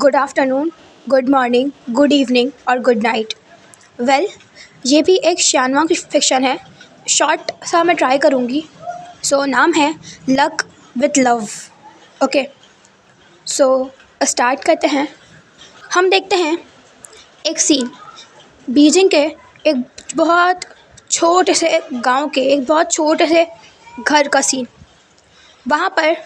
Good afternoon, good morning, good evening और good night. Well, ये भी एक शानवां फिक्शन है। शॉर्ट सा मैं ट्राई करूँगी। सो नाम है luck with love. Okay, so start करते हैं। हम देखते हैं एक सीन बीजिंग के एक बहुत छोटे से गांव के एक बहुत छोटे से घर का सीन। वहाँ पर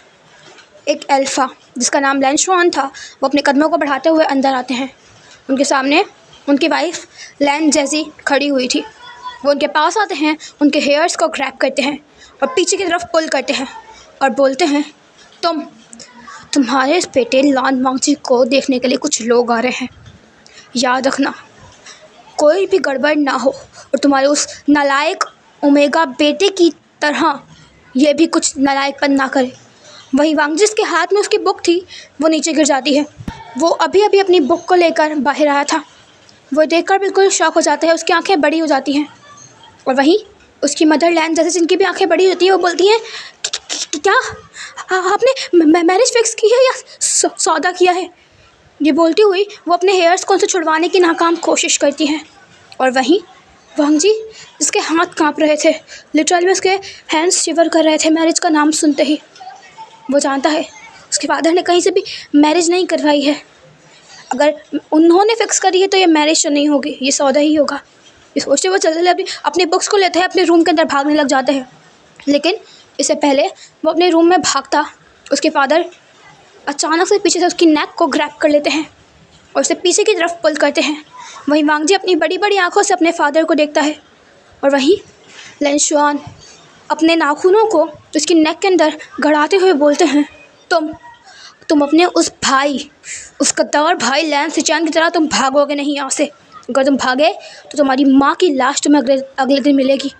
एक अल्फ़ा जिसका नाम लैन था, वो अपने कदमों को बढ़ाते हुए अंदर आते हैं। उनके सामने उनकी वाइफ लैन जैसी खड़ी हुई थी। वो उनके पास आते हैं, उनके हेयर्स को ग्रैब करते हैं और पीछे की तरफ पुल करते हैं और बोलते हैं, तुम्हारे इस बेटे लान वांगजी को देखने के लिए कुछ लोग आ रहे हैं। याद रखना, कोई भी गड़बड़ ना हो और तुम्हारे उस नालायक ओमेगा बेटे की तरह ये भी कुछ नालायकपन ना करे। वहीं वांग जिसके हाथ में उसकी बुक थी, वो नीचे गिर जाती है। वो अभी अभी अपनी बुक को लेकर बाहर आया था। वो देखकर बिल्कुल शॉक हो जाता है, उसकी आंखें बड़ी हो जाती हैं। और वहीं उसकी मदर लैन जैसे जिनकी भी आंखें बड़ी होती हैं, वो बोलती हैं, क्या आपने मैरिज फिक्स की है या सौदा किया है? ये बोलती हुई वो अपने हेयर्स को उनसे छुड़वाने की नाकाम कोशिश करती हैं। और वहीं वांग जी जिसके हाथ काँप रहे थे, लिटरली में उसके हैंड्स शिवर कर रहे थे मैरिज का नाम सुनते ही। वो जानता है उसके फादर ने कहीं से भी मैरिज नहीं करवाई है। अगर उन्होंने फिक्स करी है तो ये मैरिज तो नहीं होगी, ये सौदा ही होगा। ये सोचते वो चलते अपनी बुक्स को लेते हैं, अपने रूम के अंदर भागने लग जाते हैं। लेकिन इससे पहले वो अपने रूम में भागता, उसके फादर अचानक से पीछे से उसकी नेक को ग्रैब कर लेते हैं और उसे पीछे की तरफ पुल करते हैं। वहीं वांग जी अपनी बड़ी बड़ी आंखों से अपने फादर को देखता है और वहीं लैन शुआन अपने नाखूनों को उसकी नेक के अंदर गड़ाते हुए बोलते हैं, तुम अपने उस भाई, उस गद्दार भाई लैन सिचैन की तरह तुम भागोगे नहीं यहाँ से। अगर तुम भागे तो तुम्हारी माँ की लाश तुम्हें अगले दिन मिलेगी।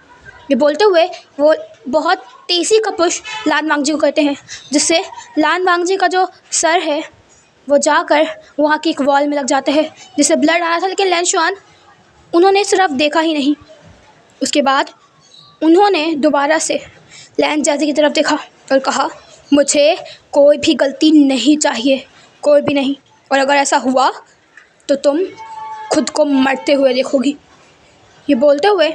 ये बोलते हुए वो बहुत तेज़ी का पुश लान वांग जी को करते हैं, जिससे लान वांग जी का जो सर है वो जाकर वहाँ की एक वॉल में लग जाता है, जिससे ब्लड आ रहा था। लेकिन लैन शुआन उन्होंने सिर्फ देखा ही नहीं, उसके बाद उन्होंने दोबारा से लैन जैसे की तरफ देखा और कहा, मुझे कोई भी गलती नहीं चाहिए, कोई भी नहीं। और अगर ऐसा हुआ तो तुम खुद को मरते हुए देखोगी। ये बोलते हुए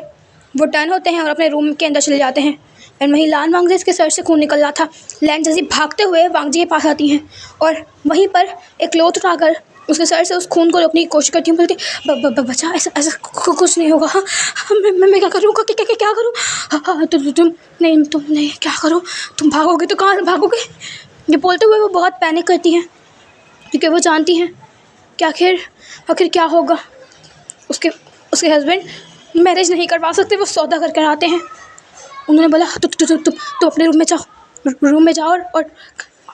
वो टर्न होते हैं और अपने रूम के अंदर चले जाते हैं। एंड वहीं लान वांग जी के सर से खून निकल रहा था। लैन जैसी भागते हुए वांग जी के पास आती हैं और वहीं पर एक क्लॉथ उठाकर उसके सर से उस खून को रोकने की कोशिश करती हूँ। बोलती, बच्चा ऐसा ऐसा कुछ नहीं होगा। हाँ, मैं क्या करूँ, क्या करूँ? हाँ, तुम नहीं क्या करो, तुम भागोगे तो कहाँ भागोगे? ये बोलते हुए वो बहुत पैनिक करती हैं, क्योंकि वो जानती हैं कि आखिर क्या होगा। उसके हस्बैंड मैरिज नहीं करवा सकते, वो सौदा करके आते हैं। उन्होंने बोला, तुम अपने रूम में जाओ और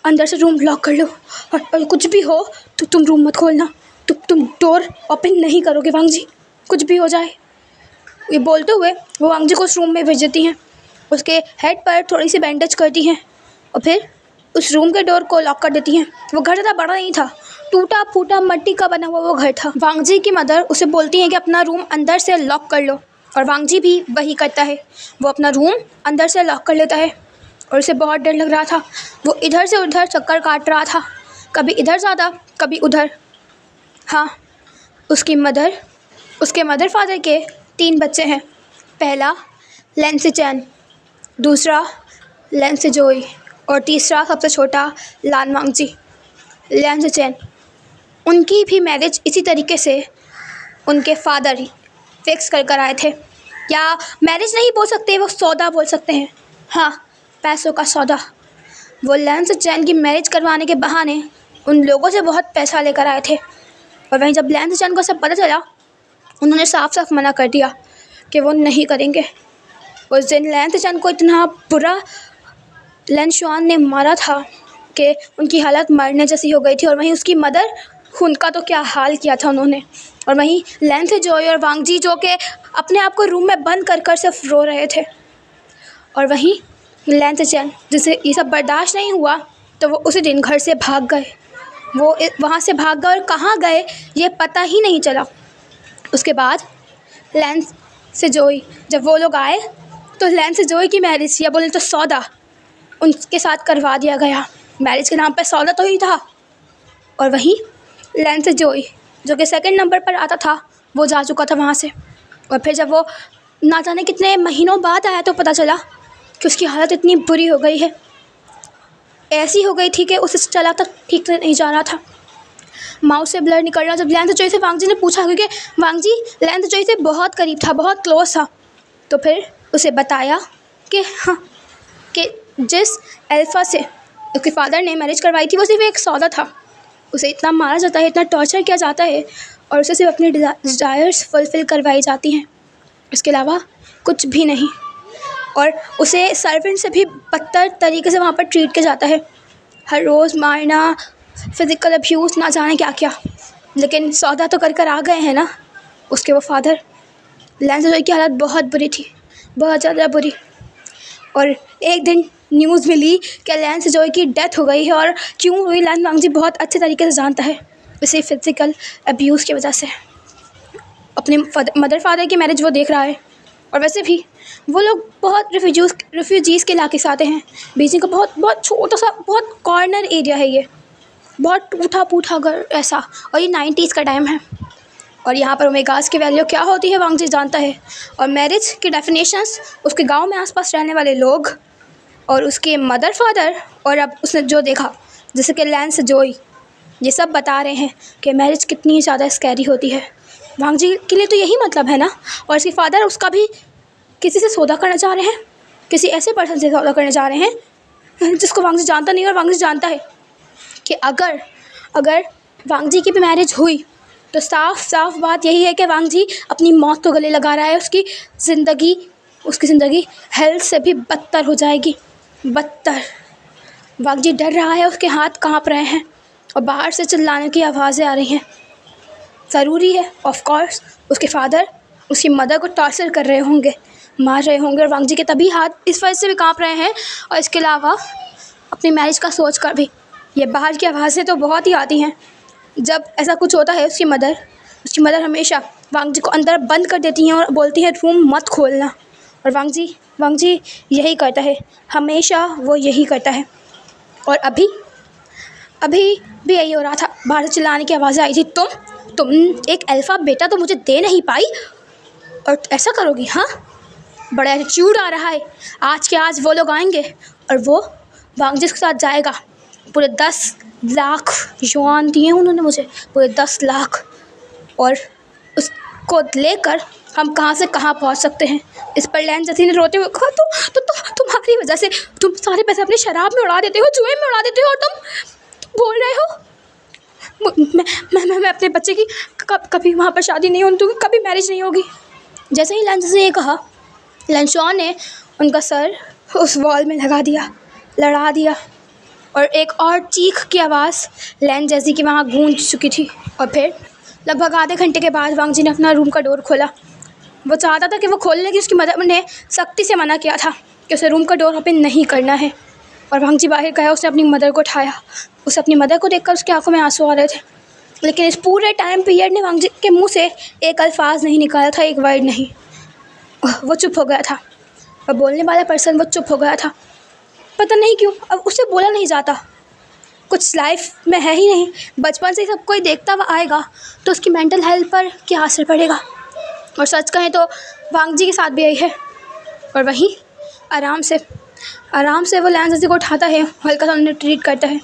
अंदर से रूम लॉक कर लो और कुछ भी हो तो तुम रूम मत खोलना। तुम डोर ओपन नहीं करोगे वांग जी, कुछ भी हो जाए। ये बोलते हुए वो वांग जी को उस रूम में भेज देती हैं, उसके हेड पर थोड़ी सी बैंडेज करती हैं और फिर उस रूम के डोर को लॉक कर देती हैं। वो घर ज़्यादा बड़ा नहीं था, टूटा फूटा मट्टी का बना हुआ वो घर था। वांग जी की मदर उसे बोलती हैं कि अपना रूम अंदर से लॉक कर लो और वांग जी भी वही करता है। वो अपना रूम अंदर से लॉक कर लेता है और उसे बहुत डर लग रहा था। वो इधर से उधर चक्कर काट रहा था, कभी इधर ज़्यादा कभी उधर। हाँ, उसके मदर फादर के 3 बच्चे हैं। पहला लैन सिचैन, दूसरा लैन सिजोई और तीसरा सबसे छोटा लान वांग जी। लैन सिचैन, उनकी भी मैरिज इसी तरीके से उनके फादर फिक्स कर आए थे, या मैरिज नहीं बोल सकते, वो सौदा बोल सकते हैं। हाँ, पैसों का सौदा। वो लैन सिचैन की मैरिज करवाने के बहाने उन लोगों से बहुत पैसा लेकर आए थे। और वहीं जब लैन सिचैन को सब पता चला, उन्होंने साफ साफ मना कर दिया कि वो नहीं करेंगे। उस दिन लैन सिचैन को इतना बुरा लैन शुआन ने मारा था कि उनकी हालत मरने जैसी हो गई थी। और वहीं उसकी मदर, उनका तो क्या हाल किया था उन्होंने। और वहीं लैन सिजोई और वांग जी जो कि अपने आप को रूम में बंद कर सिर्फ रो रहे थे। और वहीं लैन सिचैन, जिसे ये सब बर्दाश्त नहीं हुआ, तो वो उसी दिन घर से भाग गए। वो वहाँ से भाग गए और कहाँ गए ये पता ही नहीं चला। उसके बाद लैन सिजोई, जब वो लोग आए तो लैन सिजोई की मैरिज, या बोले तो सौदा, उनके साथ करवा दिया गया। मैरिज के नाम पर सौदा तो ही था। और वहीं लेंस जोई जो कि सेकंड नंबर पर आता था, वो जा चुका था वहाँ से। और फिर जब वो ना जाने कितने महीनों बाद आया तो पता चला कि उसकी हालत इतनी बुरी हो गई है, ऐसी हो गई थी कि उसे चला तक ठीक से नहीं जा रहा था। माउथ से ब्लड निकलना। जब लेंस जोई से वांग जी ने पूछा, क्योंकि वांग जी लेंस जोई से बहुत करीब था, बहुत क्लोज था, तो फिर उसे बताया कि हाँ, कि जिस अल्फ़ा से उसके फादर ने मैरिज करवाई थी वो सिर्फ एक सौदा था। उसे इतना मारा जाता है, इतना टॉर्चर किया जाता है और उसे सिर्फ अपनी डिज़ायर्स फुलफ़िल करवाई जाती हैं, इसके अलावा कुछ भी नहीं। और उसे सर्वेंट से भी बदतर तरीके से वहाँ पर ट्रीट किया जाता है, हर रोज़ मारना, फिज़िकल अब्यूज़, ना जाने क्या क्या। लेकिन सौदा तो कर आ गए हैं ना उसके वो फादर। लेंस जोई की हालत बहुत बुरी थी, बहुत ज़्यादा बुरी। और एक दिन न्यूज़ मिली कि लेंस जोई की डेथ हो गई है। और क्यों हुई, लैन वांग जी बहुत अच्छे तरीके से जानता है, इसी फिज़िकल अब्यूज़ की वजह से। अपने मदर फादर की मैरिज वो देख रहा है। और वैसे भी वो लोग बहुत रिफ्यूजीज़ के इलाके से आते हैं। बीजिंग का बहुत बहुत छोटा सा, बहुत कॉर्नर एरिया है ये, बहुत टूटा फूटा घर ऐसा। और ये 90s का टाइम है और यहाँ पर ओमेगास की वैल्यू क्या होती है वांग जी जानता है। और मैरिज की डेफिनेशंस उसके गांव में आसपास रहने वाले लोग और उसके मदर फादर, और अब उसने जो देखा जैसे कि लेंस जोई, ये सब बता रहे हैं कि मैरिज कितनी ज़्यादा स्कैरी होती है। वांग जी के लिए तो यही मतलब है ना। और इसके फादर उसका भी किसी से सौदा करना चाह रहे हैं, किसी ऐसे पर्सन से सौदा करने जा रहे हैं जिसको वांग जी जानता नहीं। और वांग जी जानता है कि अगर वांग जी की भी मैरिज हुई तो साफ साफ बात यही है कि वांग जी अपनी मौत को गले लगा रहा है। उसकी ज़िंदगी हेल्थ से भी बदतर हो जाएगी, बदतर। वांग जी डर रहा है, उसके हाथ कांप रहे हैं और बाहर से चिल्लाने की आवाज़ें आ रही हैं। ज़रूरी है ऑफ कोर्स उसके फादर उसकी मदर को टॉर्चर कर रहे होंगे, मार रहे होंगे, और वांग जी के तभी हाथ इस वजह से भी कांप रहे हैं। और इसके अलावा अपनी मैरिज का सोच कर भी ये बाहर की आवाज़ें तो बहुत ही आती हैं। जब ऐसा कुछ होता है उसकी मदर हमेशा वांग जी को अंदर बंद कर देती हैं और बोलती है रूम मत खोलना। और वांग जी यही करता है, हमेशा वो यही करता है। और अभी भी यही हो रहा था। बाहर से चिल्लाने की आवाज़ें आई थी, तुम एक अल्फ़ा बेटा तो मुझे दे नहीं पाई और ऐसा करोगी, हाँ? बड़ा एटीट्यूड आ रहा है। आज के आज वो लोग आएंगे और वो वांग जी के साथ जाएगा। पूरे 10 लाख युआन दिए उन्होंने मुझे, पूरे 10 लाख। और उसको लेकर हम कहाँ से कहाँ पहुँच सकते हैं। इस पर लैन जैसी ने रोते हुए कहा, तुम्हारी वजह से तुम सारे पैसे अपने शराब में उड़ा देते हो, जुए में उड़ा देते हो, और तुम बोल रहे हो मैं अपने बच्चे की कभी वहाँ पर शादी नहीं होने दूँगी, कभी मैरिज नहीं होगी। जैसे ही लैन ने ये कहा, लैनशॉन ने उनका सर उस वॉल में लड़ा दिया और एक और चीख की आवाज़ लैन जैसी कि वहाँ गूंज चुकी थी। और फिर लगभग आधे घंटे के बाद वांग जी ने अपना रूम का डोर खोला। वो चाहता था कि वो खोलने की उसकी मदर ने सख्ती से मना किया था कि उसे रूम का डोर ओपन नहीं करना है। और वांग जी बाहर गया, उसने अपनी मदर को उठाया। उसे अपनी मदर को देखकर उसकी आंखों में आंसू आ रहे थे, लेकिन इस पूरे टाइम पीरियड ने वांग जी के मुँह से एक अल्फाज नहीं निकाला था, एक वर्ड नहीं। वो चुप हो गया था और बोलने वाला पर्सन वो चुप हो गया था। पता नहीं क्यों अब उसे बोला नहीं जाता। कुछ लाइफ में है ही नहीं। बचपन से ही सब कोई देखता हुआ आएगा तो उसकी मेंटल हेल्थ पर क्या असर पड़ेगा। और सच कहें तो वांग जी के साथ भी यही है। और वहीं आराम से वो लैन जैसी को उठाता है, हल्का सा उन्हें ट्रीट करता है।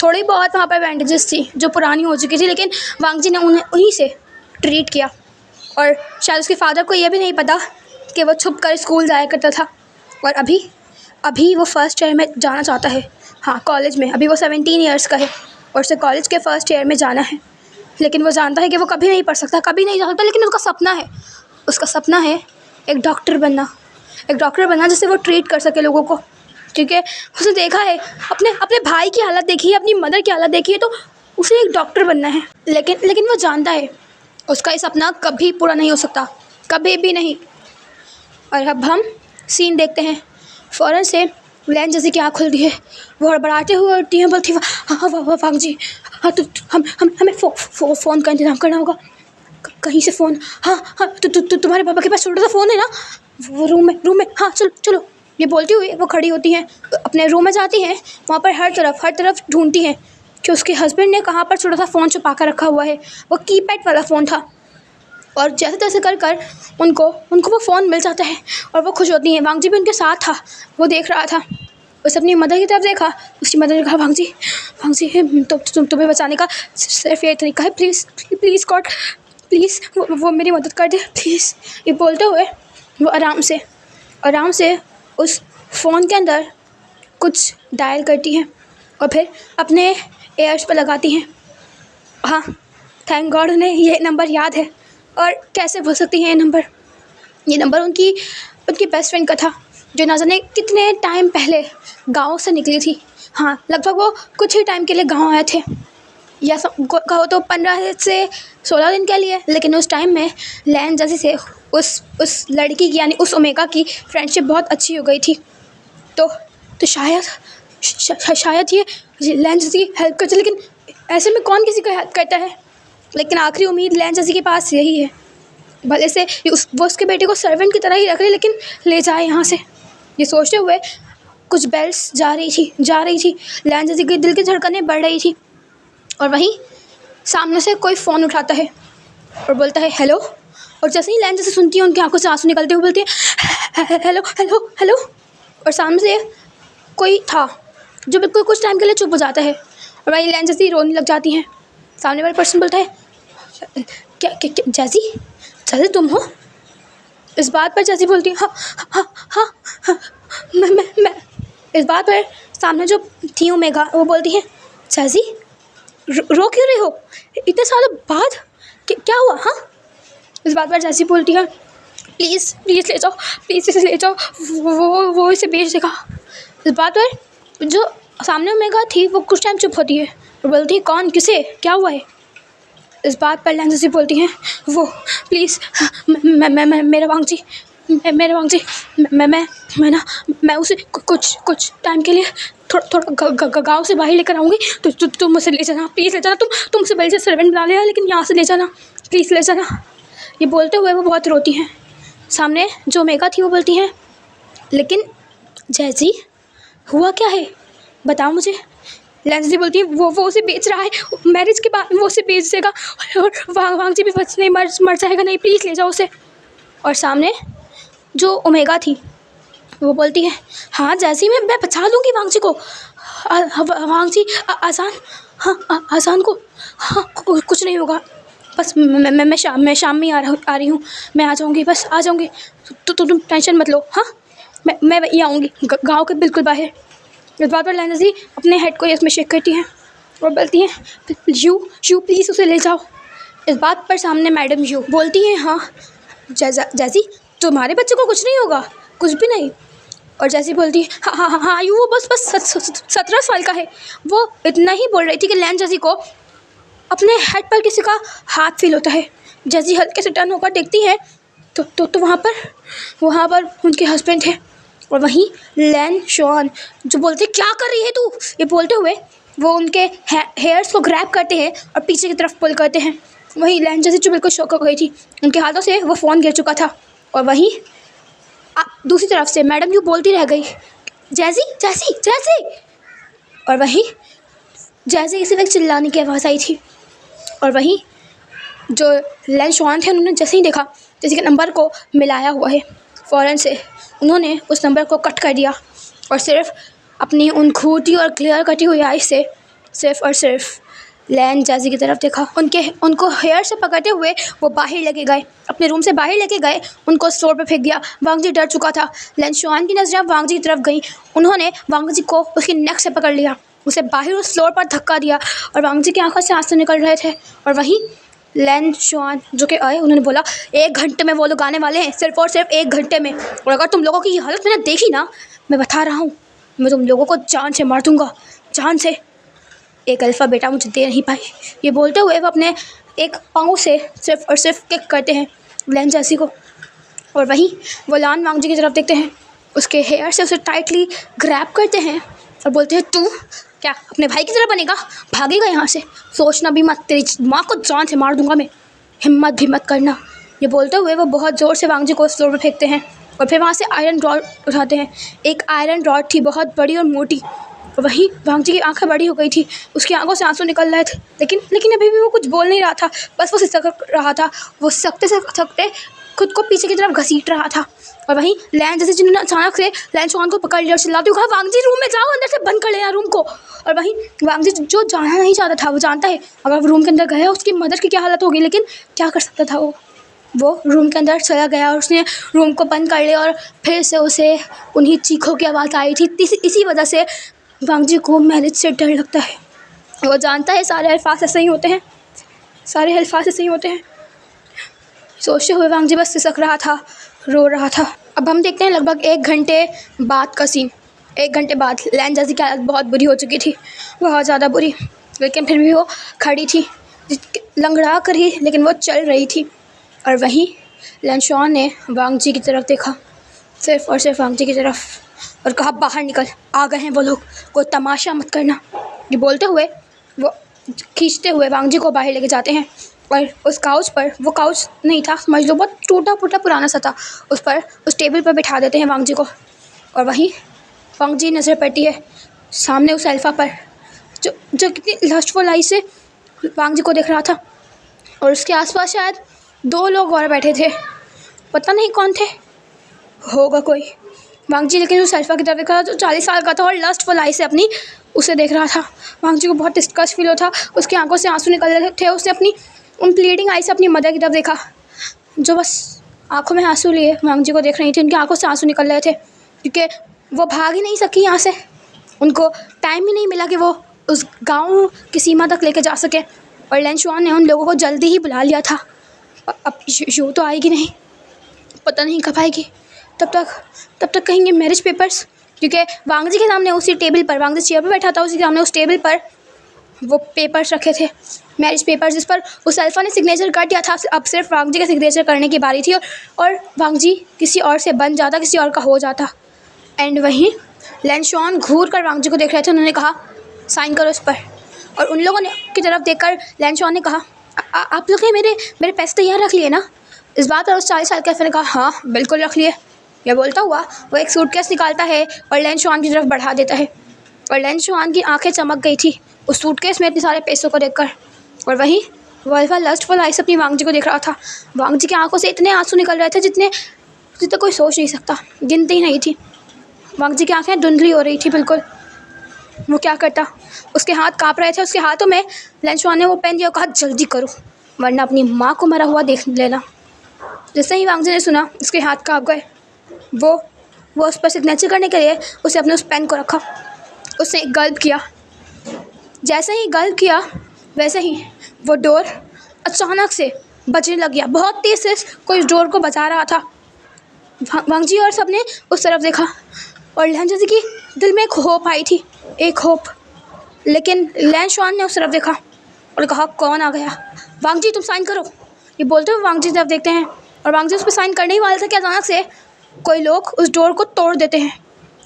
थोड़ी बहुत वहाँ पर बैंडेजेस थी जो पुरानी हो चुकी थी, लेकिन वांग जी ने उन्हीं से ट्रीट किया। और शायद उसके फादर को यह भी नहीं पता कि वो छुप कर स्कूल जाया करता था। और अभी वो फर्स्ट ईयर में जाना चाहता है, हाँ कॉलेज में। अभी वो 17 ईयर्स का है और उसे कॉलेज के फर्स्ट ईयर में जाना है। लेकिन वो जानता है कि वो कभी नहीं पढ़ सकता, कभी नहीं जा सकता। लेकिन उसका सपना है एक डॉक्टर बनना जिससे वो ट्रीट कर सके लोगों को। क्योंकि उसने देखा है, अपने भाई की हालत देखी है, अपनी मदर की हालत देखी है, तो उसे एक डॉक्टर बनना है। लेकिन वो जानता है उसका ये सपना कभी पूरा नहीं हो सकता, कभी भी नहीं। और अब हम सीन देखते हैं। फ़ौरन से लैन जैसे की आँख खुलती है, वो हड़बड़ाते हुए उठती है, बोलती है हाँ वांग जी, हाँ तो हमें फ़ोन का इंतज़ाम करना होगा। कहीं से फ़ोन, हाँ तुम्हारे पापा के पास छोटा सा फ़ोन है ना, वो रूम में, हाँ चलो। ये बोलती हुई वो खड़ी होती हैं, अपने रूम में जाती हैं। वहाँ पर हर तरफ ढूंढती हैं कि उसके हस्बैंड ने कहाँ पर छोटा सा फ़ोन छुपा कर रखा हुआ है। वो कीपैड वाला फ़ोन था और जैसे तैसे कर कर उनको उनको वो फ़ोन मिल जाता है और वो खुश होती हैं। वांग जी भी उनके साथ था, वो देख रहा था। उसने अपनी मदर की तरफ देखा, उसकी मदर ने कहा वांग जी तुम्हें बचाने का सिर्फ ये तरीका है, प्लीज़ प्लीज़ गॉड प्लीज़ वो मेरी मदद कर दे प्लीज़। ये बोलते हुए वो आराम से उस फ़ोन के अंदर कुछ डायल करती हैं और फिर अपने एयर्स पर लगाती हैं। हाँ, थैंक गॉड उन्हें ये नंबर याद है। और कैसे भूल सकती हैं ये नंबर उनकी बेस्ट फ्रेंड का था, जो ना जाने कितने टाइम पहले गाँव से निकली थी। हाँ, लगभग वो कुछ ही टाइम के लिए गाँव आए थे, या कहो तो 15 से 16 दिन के लिए। लेकिन उस टाइम में लैन जैसी से उस लड़की की यानी उस ओमेगा की फ्रेंडशिप बहुत अच्छी हो गई थी। तो शायद ये लैन जैसी हेल्प करती, लेकिन ऐसे में कौन किसी का हेल्प करता है। लेकिन आखिरी उम्मीद लैन जैसी के पास यही है, भले से वो उसके बेटे को सर्वेंट की तरह ही रख ले, लेकिन ले जाए यहाँ से। ये सोचते हुए कुछ बेल्स जा रही थी। लैन जैसी के दिल की धड़कनें बढ़ रही थी और वहीं सामने से कोई फ़ोन उठाता है और बोलता है हेलो। और जैसे ही लैन जैसे सुनती है, उनकी आंखों से आंसू निकलते हुए बोलती है हेलो हेलो हेलो। और सामने से कोई था जो बिल्कुल कुछ टाइम के लिए चुप हो जाता है और वहीं लैन जैसी रोने लग जाती हैं। सामने वाला पर्सन बोलता है क्या जैसी तुम हो? इस बात पर जैसी बोलती है हाँ मैं। इस बात पर सामने जो थी ओमेगा वो बोलती है जैसी रो क्यों रही हो इतने सालों बाद, क्या हुआ? हाँ, इस बात पर जैसी बोलती है प्लीज़ ले जाओ, प्लीज़ इसे ले जाओ, वो इसे बेच देगा। इस बात पर जो सामने ओमेगा थी वो कुछ टाइम चुप होती है और बोलती है कौन, किसे, क्या हुआ है? इस बात पर लैन जैसी बोलती हैं वो प्लीज़ मैं मेरा वांग जी मैं उसे कुछ टाइम के लिए थोड़ा गाँव से बाहर लेकर आऊँगी, तो तुम उसे ले जाना, प्लीज़ ले जाना। तुम उसे पहले से सर्वेंट बना लिया, लेकिन यहाँ से ले जाना, प्लीज़ ले जाना। ये बोलते हुए वो बहुत रोती हैं। सामने जो ओमेगा थी वो बोलती हैं लेकिन जैसी हुआ क्या है, बताओ मुझे। लैन जैसी बोलती है वो उसे बेच रहा है, मैरिज के बाद वो उसे बेच देगा और वांग जी भी बच नहीं मर जाएगा, नहीं प्लीज़ ले जाओ उसे। और सामने जो ओमेगा थी वो बोलती है हाँ जैसी मैं बचा लूँगी वांग जी को। वांग जी आसान, हाँ आसान को, हाँ कुछ नहीं होगा, बस मैं शाम में आ रही हूँ, मैं आ जाऊँगी, बस आ जाऊँगी, तो तुम टेंशन मत लो। हाँ, मैं वहीं आऊँगी, गाँव के बिल्कुल बाहर। इस बात पर लैन जैसी अपने हेड को इसमें शेक करती हैं और बोलती हैं यू प्लीज़ उसे ले जाओ। इस बात पर सामने मैडम यू बोलती हैं हाँ जैसी तुम्हारे बच्चे को कुछ नहीं होगा, कुछ भी नहीं। और जैसी बोलती है हाँ यू वो बस 17 साल का है। वो इतना ही बोल रही थी कि लैन जैसी को अपने हेड पर किसी का हाथ फील होता है। जैसी हल्के से टर्न होकर देखती है तो वहाँ पर उनके हस्बैंड थे और वहीं लैन शॉन जो बोलते क्या कर रही है तू, ये बोलते हुए वो उनके हेयर्स को ग्रैब करते हैं और पीछे की तरफ पुल करते हैं। वहीं लैन जैसी जो बिल्कुल शॉक हो गई थी, उनके हाथों से वो फ़ोन गिर चुका था। और वहीं दूसरी तरफ से मैडम यू बोलती रह गई जैसी। और वहीं जैसे इसी वक्त चिल्लाने की आवाज़ आई थी और वहीं जो लैन शॉन थे उन्होंने जैसे ही देखा जैसे कि नंबर को मिलाया हुआ है, फ़ौरन से उन्होंने उस नंबर को कट कर दिया और सिर्फ अपनी उन खूटी और क्लियर कटी हुई आइज़ से सिर्फ और सिर्फ लैन जैसी की तरफ देखा। उनको हेयर से पकड़ते हुए वो बाहर लेके गए, अपने रूम से बाहर लेके गए, उनको स्टोर पे फेंक दिया। वांग जी डर चुका था। लैन शॉन की नज़रें वांग जी की तरफ गई, उन्होंने वांग जी को उसकी नेक से पकड़ लिया, उसे बाहर उस फ्लोर पर धक्का दिया और वांग जी की आंखों से आंसू निकल रहे थे। और वहीं लैन शॉन जो कि आए, उन्होंने बोला 1 घंटे में वो लोग आने वाले हैं, सिर्फ और सिर्फ 1 घंटे में। और अगर तुम लोगों की ये हालत मैंने देखी ना, मैं बता रहा हूँ, मैं तुम लोगों को जान से मार दूँगा, जान से। एक अल्फ़ा बेटा मुझे दे नहीं पाई। ये बोलते हुए वो अपने एक पाँव से सिर्फ और सिर्फ किक करते हैं लैन जैसी को। और वहीं वो लान वांग जी की तरफ देखते हैं, उसके हेयर से उसे टाइटली ग्रैब करते हैं और बोलते हैं तू क्या अपने भाई की तरह बनेगा, भागेगा यहाँ से, सोचना भी मत, तेरी माँ को जान से मार दूंगा मैं, हिम्मत भी मत करना। ये बोलते हुए वो बहुत ज़ोर से वांग जी को फ्लोर पर फेंकते हैं और फिर वहाँ से आयरन रॉड उठाते हैं। एक आयरन रॉड थी बहुत बड़ी और मोटी, वहीं वांग जी की आंखें बड़ी हो गई थी, उसकी आंखों से आंसू निकल रहे थे, लेकिन लेकिन अभी भी वो कुछ बोल नहीं रहा था, बस वो सिसक रहा था। वो सकते से सकते खुद को पीछे की तरफ घसीट रहा था। और वहीं लैन जैसे जिन्होंने अचानक से लैन चौहान को पकड़ लिया और चिल्लाते हुए कहा, वांग जी रूम में जाओ, अंदर से बंद कर लेना रूम को। और वहीं वांग जी जो जाना नहीं चाहता था, वो जानता है अगर वो रूम के अंदर गया उसकी मदर की क्या हालत होगी, लेकिन क्या कर सकता था वो रूम के अंदर चला गया और उसने रूम को बंद कर लिया। और फिर से उसे उन्हीं चीखों की आवाज़ आई थी। इसी वजह से वांग जी को मैरिज से डर लगता है। वो जानता है सारे अल्फाज ऐसे ही होते हैं, सारे अल्फाज ऐसे ही होते हैं। सोचते हुए वांग जी बस सिसक रहा था, रो रहा था। अब हम देखते हैं लगभग 1 घंटे बाद का सीन। 1 घंटे बाद लैन जैसी की हालत बहुत बुरी हो चुकी थी, बहुत ज़्यादा बुरी, लेकिन फिर भी वो खड़ी थी, लंगड़ा कर ही, लेकिन वो चल रही थी। और वहीं लैनशॉन ने वांग जी की तरफ देखा, सिर्फ और सिर्फ वांग जी की तरफ, और कहा, बाहर निकल, आ गए हैं वो लोग, कोई तमाशा मत करना। ये बोलते हुए वो खींचते हुए वांग जी को बाहर लेके जाते हैं। और उस काउच पर, वो काउच नहीं था समझ लो, बहुत टूटा फूटा पुराना सा था, उस टेबल पर बिठा देते हैं वांग जी को। और वहीं वांग जी नज़र पड़ती है सामने उस अल्फा पर, जो कितनी लस्टफुल आई से वांग जी को देख रहा था। और उसके आसपास शायद 2 लोग और बैठे थे, पता नहीं कौन थे, होगा कोई। वांग जी लेकिन उस अल्फा की तरफ देख रहा था जो 40 साल का था और लस्टफुल आई से अपनी उसे देख रहा था। वांग जी को बहुत डिस्कस फील होता, उसकी आंखों से आंसू निकल रहे थे। उसने अपनी उन प्लीडिंग आई से अपनी मदर की तरफ देखा, जो बस आंखों में आंसू लिए वांग जी को देख रही थी। उनकी आंखों से आंसू निकल रहे थे क्योंकि वो भाग ही नहीं सकी यहाँ से, उनको टाइम ही नहीं मिला कि वो उस गाँव की सीमा तक लेके जा सके। और लैनशॉन ने उन लोगों को जल्दी ही बुला लिया था। अब यू तो आएगी नहीं, पता नहीं कब आएगी। तब तक कहेंगे मैरिज पेपर्स, क्योंकि वांग जी के सामने उसी टेबल पर, वांग जी चेयर पर बैठा था, उसी के सामने उस टेबल पर वो पेपर्स रखे थे, मैरिज पेपर्स, जिस पर उस अल्फा ने सिग्नेचर कर दिया था। अब सिर्फ वांग जी का सिग्नेचर करने की बारी थी, और वांग जी किसी और से बन जाता, किसी और का हो जाता। एंड वहीं लैनशॉन घूर कर वांग जी को देख रहे थे। उन्होंने कहा, साइन करो इस पर। और उन लोगों ने की तरफ देखकर लैनशॉन ने कहा, आप लोग ने मेरे पैसे तैयार रख लिए ना? इस बात पर उस 40 साल के अल्फा ने कहा, हाँ बिल्कुल रख लिए। यह बोलता हुआ वो एक सूटकेस निकालता है और लैनशॉन की तरफ बढ़ा देता है। और लैनशॉन की आंखें चमक गई थी उस सूटकेस में इतने सारे पैसों को देखकर। और वहीं वो अल्फा लस्टफुल आई से अपनी वांग जी को देख रहा था। वांग जी की आंखों से इतने आंसू निकल रहे थे जितने कोई सोच नहीं सकता, गिनती नहीं थी। वांग जी की आंखें धुंधली हो रही थी बिल्कुल। वो क्या करता, उसके हाथ काँप रहे थे। उसके हाथों में लैनशॉन ने वो पेन दिया और कहा, जल्दी करो वरना अपनी माँ को मरा हुआ देख लेना। जैसे ही वांग जी ने सुना, उसके हाथ काँप गए। वो उस पर सिग्नेचर करने के लिए उसे अपने उस पेन को रखा। उसने एक गल्प किया। जैसे ही गल्प किया वैसे ही वो डोर अचानक से बजने लग गया। बहुत तेज़ से कोई उस डोर को बजा रहा था। वांग जी और सब ने उस तरफ देखा और लैन जी की दिल में एक होप आई थी, एक होप। लेकिन लैनशॉन ने उस तरफ देखा और कहा, कौन आ गया? वांग जी तुम साइन करो। ये बोलते हुए वांग जी तरफ देखते हैं और वांग जी उस पर साइन करने ही वाले थे कि अचानक से कोई लोग उस डोर को तोड़ देते हैं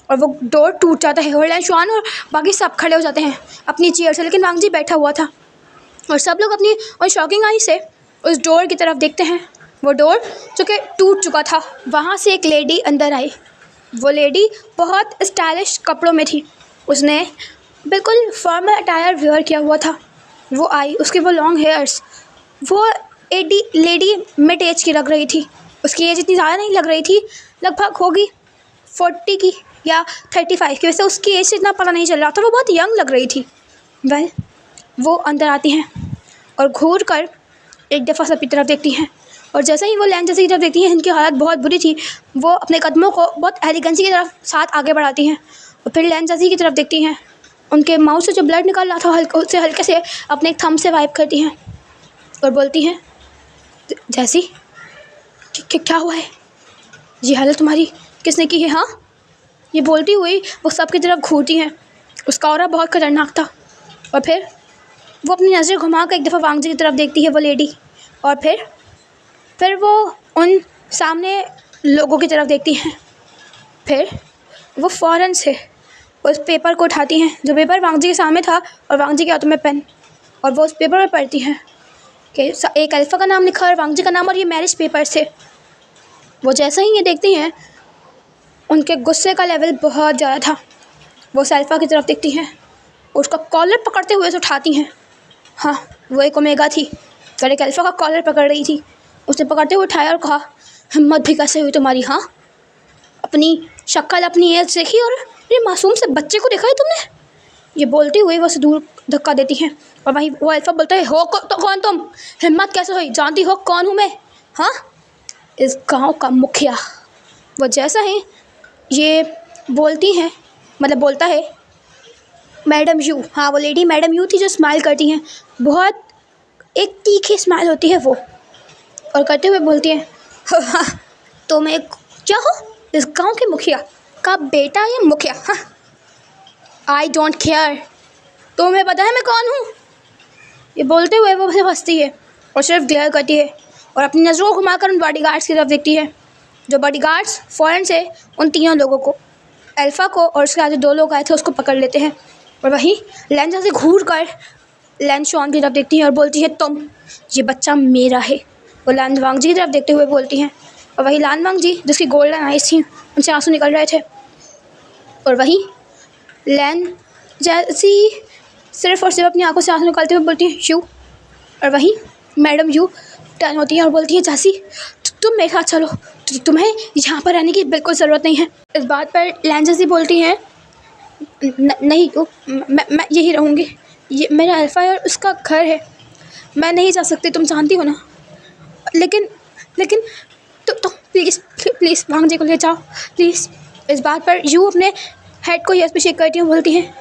और वो डोर टूट जाता है। और लैनशॉन और बाकी सब खड़े हो जाते हैं अपनी चेयर से, लेकिन वांग जी बैठा हुआ था। और सब लोग अपनी और शॉकिंग आई से उस डोर की तरफ देखते हैं। वो डोर जो कि टूट चुका था, वहाँ से एक लेडी अंदर आई। वो लेडी बहुत स्टाइलिश कपड़ों में थी। उसने बिल्कुल फॉर्मल अटायर वेयर किया हुआ था। वो आई, उसके वो लॉन्ग हेयर्स, वो लेडी मिड एज की लग रही थी। उसकी एज इतनी ज़्यादा नहीं लग रही थी, लगभग होगी 40 की या 35 की। वैसे उसकी एज से इतना पता नहीं चल रहा था, वो बहुत यंग लग रही थी। वो अंदर आती हैं और घूर कर एक दफ़ा सबकी तरफ देखती हैं। और जैसे ही वो लैन जैसी की तरफ देखती हैं, इनकी हालत बहुत बुरी थी, वो अपने कदमों को बहुत एलिगेंसी की तरफ साथ आगे बढ़ाती हैं और फिर लैन जैसी की तरफ देखती हैं। उनके माउथ से जो ब्लड निकल रहा था उससे हल्के से अपने एक थंब से वाइप करती हैं और बोलती हैं, जैसी क्या हुआ है? ये हालत तुम्हारी किसने की है? हाँ, ये बोलती हुई वो सबकी तरफ घूरती हैं। उसका ऑरा बहुत खतरनाक था। और फिर वो अपनी नज़र घुमा कर एक दफ़ा वांग जी की तरफ देखती है वो लेडी, और फिर वो उन सामने लोगों की तरफ देखती हैं। फिर वो फ़ौरन से उस पेपर को उठाती हैं जो पेपर वांग जी के सामने था, और वांग जी के हाथों में पेन, और वो उस पेपर पर पढ़ती हैं कि एक अल्फ़ा का नाम लिखा और वांग जी का नाम, और ये मैरिज पेपर्स थे। वो जैसे ही ये देखती हैं, उनके गुस्से का लेवल बहुत ज़्यादा था। वो सैल्फा की तरफ देखती हैं, उसका कॉलर पकड़ते हुए उसे उठाती हैं। हाँ, वो एक ओमेगा थी, और एक अल्फ़ा का कॉलर पकड़ रही थी। उसने पकड़ते हुए उठाया और कहा, हिम्मत भी कैसे हुई तुम्हारी? हाँ, अपनी शक्ल, अपनी एज देखी और ये मासूम से बच्चे को देखा है तुमने? ये बोलते हुए वो उसे दूर धक्का देती हैं। और वहीं वो अल्फ़ा बोलता है, हो तो कौन तुम? हिम्मत कैसे हुई? जानती हो कौन हूँ मैं? हाँ, इस गांव का मुखिया। वो जैसा है ये बोलती हैं, मतलब बोलता है, मैडम यू। हाँ, वो लेडी मैडम यू थी जो स्माइल करती हैं, बहुत एक तीखी स्माइल होती है वो, और करते हुए बोलती हैं, हाँ, तुम एक क्या हो? इस गांव के मुखिया का बेटा या मुखिया? हाँ, आई डोंट केयर, तुम्हें पता है मैं कौन हूँ? ये बोलते हुए वो उसे हंसती है और सिर्फ ग्लेयर करती है और अपनी नज़रों को घुमाकर उन बॉडीगार्ड्स की तरफ देखती है, जो बॉडीगार्ड्स फ़ौरन से उन तीनों लोगों को, अल्फ़ा को और उसके आगे 2 लोग आए थे, उसको पकड़ लेते हैं। और वहीं लैंजा से घूर कर लैन शॉन की तरफ देखती है और बोलती है, तुम, ये बच्चा मेरा है। वो लान वांग जी की तरफ देखते हुए बोलती हैं, और वही लान वांग जी जिसकी गोल्डन आइज थी, उनसे आंसू निकल रहे थे। और वहीं लैन जैसी सिर्फ और सिर्फ अपनी आंखों से आंसू निकालते हुए बोलती है, यू। और वहीं मैडम यू टर्न होती है और बोलती है, झांसी, तुम मेरे साथ चलो, तुम्हें यहाँ पर रहने की बिल्कुल ज़रूरत नहीं है। इस बात पर लैन जैसी बोलती हैं, नहीं यू, मैं यही रहूँगी, ये मेरा अल्फ़ा है और उसका घर है, मैं नहीं जा सकती, तुम जानती हो ना। लेकिन लेकिन तो प्लीज़ प्लीज़ वांग जी को ले जाओ प्लीज़। इस बात पर यू अपने हेड को यस पे शेक करती हूँ, बोलती है,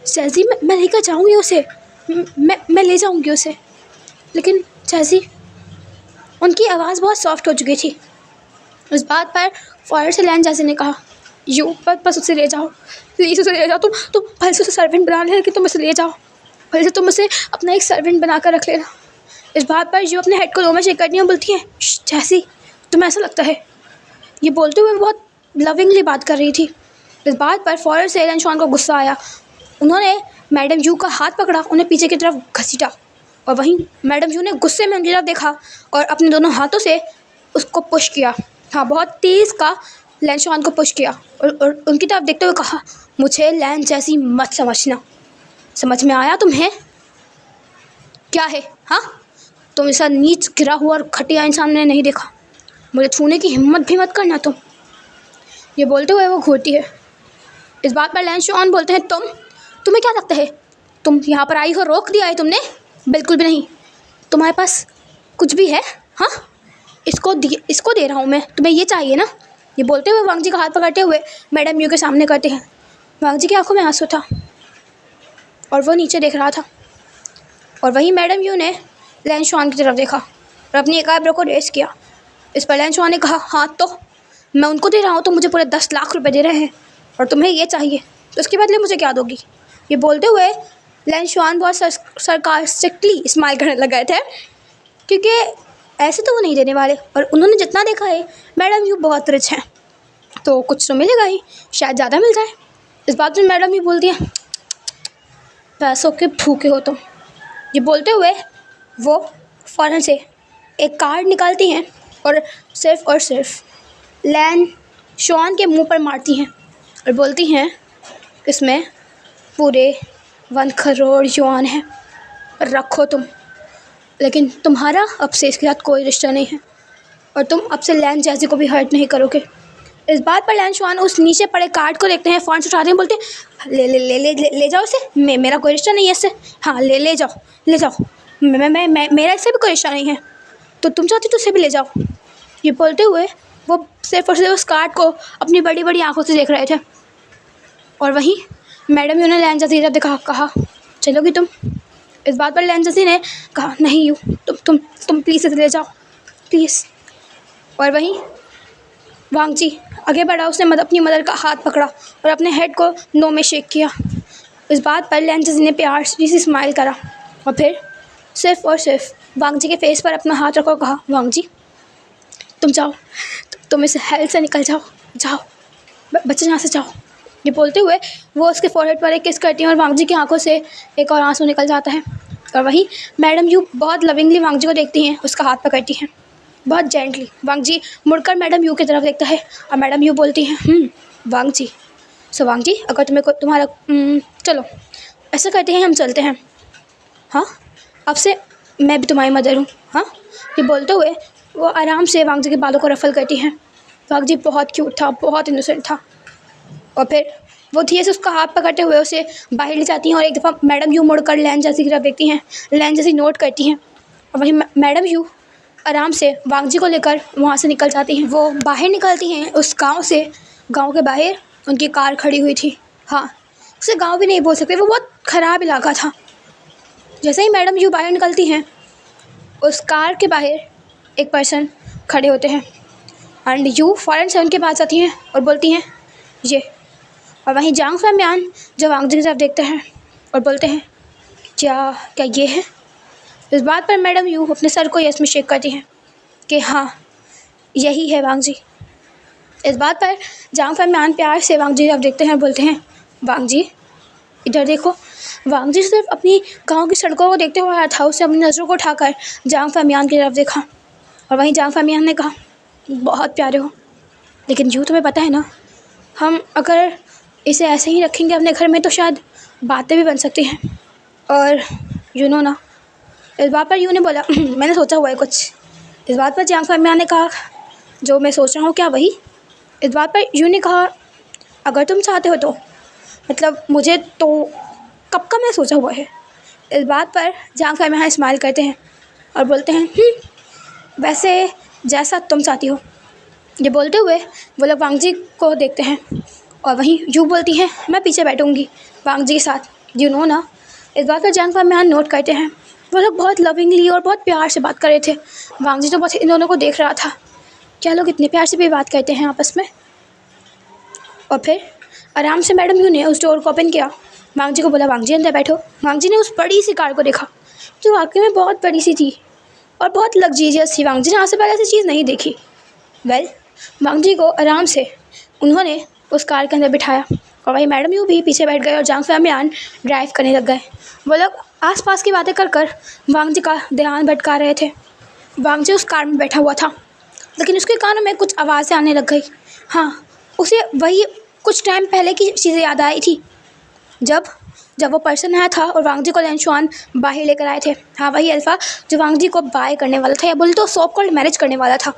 जैसी मैं लेकर जाऊँगी उसे, मैं ले जाऊँगी उसे। लेकिन जैसी, उनकी आवाज़ बहुत सॉफ्ट हो चुकी थी। इस बात पर फ़ौरन से लैन जैसे ने कहा, यू बस उसे ले जाओ प्लीज़, उसे ले जाओ, तुम भले से उसे सर्वेंट बना लेना, कि तुम उसे ले जाओ, भले से तुम उसे अपना एक सर्वेंट बना कर रख लेना। इस बात पर यू अपने हेड को 2 में शेक करती है, बोलती है, जैसी, तुम्हें ऐसा लगता है? ये बोलते हुए बहुत लविंगली बात कर रही थी। इस बात पर फ़ौरन से एलन शॉन को गुस्सा आया। उन्होंने मैडम यू का हाथ पकड़ा, उन्हें पीछे की तरफ घसीटा, और वहीं मैडम यू ने गुस्से में उनकी तरफ देखा और अपने दोनों हाथों से उसको पुश किया। हाँ, बहुत तेज़ का लैन शॉन को पुश किया और उनकी तरफ देखते हुए कहा, मुझे लैन जैसी मत समझना, समझ में आया तुम्हें? क्या है? हाँ, तुम ऐसा नीच गिरा हुआ और घटिया इंसान मैंने नहीं देखा, मुझे छूने की हिम्मत भी मत करना तुम। ये बोलते हुए वो घूरती है। इस बात पर लैन शॉन बोलते हैं, तुम्हें क्या लगता है तुम यहाँ पर आई हो? रोक दिया है तुमने? बिल्कुल भी नहीं, तुम्हारे पास कुछ भी है? हाँ, इसको दे रहा हूँ मैं, तुम्हें ये चाहिए ना? ये बोलते हुए वांग जी का हाथ पकड़ते हुए मैडम यू के सामने करते हैं। वांग जी की आंखों में आंसू था और वो नीचे देख रहा था, और वहीं मैडम यू ने लैन शॉन की तरफ देखा और अपनी एक आईब्रो को रेस किया। इस पर लैन शॉन ने कहा, हाँ तो मैं उनको दे रहा हूँ, तो मुझे पूरे 10 लाख रुपए दे रहे हैं और तुम्हें ये चाहिए, तो उसके बदले मुझे क्या दोगी? ये बोलते हुए लैन शॉन बहुत सरकास्टिकली स्माइल करने लग गए थे, क्योंकि ऐसे तो वो नहीं देने वाले, और उन्होंने जितना देखा है मैडम यू बहुत रिच हैं, तो कुछ तो मिलेगा ही, शायद ज़्यादा मिल जाए। इस बात में मैडम यू बोलती है, पैसों के भूखे हो तुम। ये बोलते हुए वो फ़ौरन से एक कार्ड निकालती हैं और सिर्फ लैन शॉन के मुंह पर मारती हैं और बोलती हैं, इसमें पूरे 1 करोड़ युआन है, रखो तुम, लेकिन तुम्हारा अब से इसके साथ कोई रिश्ता नहीं है और तुम अब से लैन जैसी को भी हर्ट नहीं करोगे। इस बात पर लैन शॉन उस नीचे पड़े कार्ड को देखते हैं, फ़ौरन से उठाते हैं, बोलते हैं, ले जाओ इसे, मेरा कोई रिश्ता नहीं है इससे। हाँ, ले जाओ, मेरा इससे भी कोई रिश्ता नहीं है, तो तुम चाहती तो उसे भी ले जाओ। ये बोलते हुए वो सिर्फ और सिर्फ उस कार्ड को अपनी बड़ी बड़ी आंखों से देख रहे थे, और वहीं मैडम यू ने लैन जैसी जब देखा, कहा, चलोगी तुम? इस बात पर लैन जैसी ने कहा, नहीं यू, तुम प्लीज़ इसे ले जाओ प्लीज़। और वहीं वांग जी आगे बढ़ा, उसने अपनी मदर का हाथ पकड़ा और अपने हेड को नो में शेक किया। इस बात पर लैन जैसी ने प्यार से स्माइल करा और फिर सिर्फ और सिर्फ वांग जी के फेस पर अपना हाथ रखो, कहा, वांग जी, तुम जाओ, तुम इस हेल से निकल जाओ, बच्चे यहाँ से जाओ। ये बोलते हुए वो उसके फोरहेड पर एक किस करती हैं और वांग जी की आंखों से एक और आंसू निकल जाता है। और वहीं मैडम यू बहुत लविंगली वांग जी को देखती हैं, उसका हाथ पकड़ती हैं बहुत जेंटली। वांग जी मुड़कर मैडम यू की तरफ देखता है और मैडम यू बोलती हैं, वांग जी, वांग जी, अगर तुम्हें को तुम्हारा चलो ऐसा करते हैं, हम चलते हैं। हाँ, अब से मैं भी तुम्हारी मदर हूँ। हाँ, ये बोलते हुए वो आराम से वांग जी के बालों को रफल करती हैं। वांग जी बहुत क्यूट था, बहुत इनोसेंट था। और फिर वो धीरे से उसका हाथ पकड़ते हुए उसे बाहर ले जाती हैं और एक दफ़ा मैडम यू मुड़कर लैन जैसी की तरफ देखती हैं, लैन जैसी नोट करती हैं और वहीं मैडम यू आराम से वांग जी को लेकर वहाँ से निकल जाती हैं। वो बाहर निकलती हैं उस गांव से। गांव के बाहर उनकी कार खड़ी हुई थी। हाँ, उसे गांव भी नहीं बोल सकते, वो बहुत ख़राब इलाका था। जैसे ही मैडम यू बाहर निकलती हैं, उस कार के बाहर एक पर्सन खड़े होते हैं एंड यू फ़ौरन से उनके पास आती हैं और बोलती हैं ये। और वहीं जांग फैमियान जब वांग जी की तरफ देखते हैं और बोलते हैं क्या क्या ये है। इस बात पर मैडम यू अपने सर को यस में शेक करती हैं कि हाँ, यही है वांग जी। इस बात पर जांग फैमियान प्यार से वांग जी की तरफ देखते हैं और बोलते हैं वांग जी इधर देखो। वांग जी सिर्फ अपनी गांव की सड़कों को देखते हुए आया था, उससे अपनी नज़रों को उठाकर जांग फैमियान की तरफ देखा और वहीं जांग फैमियान ने कहा बहुत प्यारे हो, लेकिन यूँ तुम्हें पता है ना, हम अगर इसे ऐसे ही रखेंगे अपने घर में तो शायद बातें भी बन सकती हैं। और यू नो ना। इस बात पर यूँ ने बोला मैंने सोचा हुआ है कुछ। इस बात पर जांग फैमियान ने कहा जो मैं सोच रहा हूँ क्या वही। इस बात पर यूँ ने कहा अगर तुम चाहते हो तो, मतलब मुझे तो कब का मैं सोचा हुआ है। इस बात पर जांग फैमियान स्माइल करते हैं और बोलते हैं वैसे जैसा तुम चाहती हो। ये बोलते हुए वो लोग वांग जी को देखते हैं और वहीं यू बोलती हैं मैं पीछे बैठूंगी वांग जी के साथ, यू नो ना। इस बात पर जांग फैमियान नोट करते हैं। वो लोग बहुत लविंगली और बहुत प्यार से बात कर रहे थे। वांग जी तो बस इन दोनों को देख रहा था, क्या लोग इतने प्यार से भी बात करते हैं आपस में। और फिर आराम से मैडम यू ने उस डोर को ओपन किया। वांग जी को बोला वांग जी अंदर बैठो। वांग जी ने उस बड़ी सी कार को देखा जो वाकई में बहुत बड़ी सी थी और बहुत लग्जीरियस थी। वांग जी ने आज से पहले ऐसी चीज़ नहीं देखी। वांग जी को आराम से उन्होंने उस कार के अंदर बिठाया और वही मैडम यू भी पीछे बैठ गए और जांग फैमियान ड्राइव करने लग गए। वो लोग आसपास की बातें कर कर वांग जी का ध्यान भटका रहे थे। वांग जी उस कार में बैठा हुआ था, लेकिन उसके कानों में कुछ आवाज़ें आने लग गई। हाँ, उसे वही कुछ टाइम पहले की चीज़ें याद आई थी, जब वो पर्सन आया था और वांग जी को लैंशुआन बाहर लेकर आए थे। हाँ, वही अल्फ़ा जो वांग जी को बाय करने वाला था, या बोले तो सॉप कॉल्ड मैरिज करने वाला था।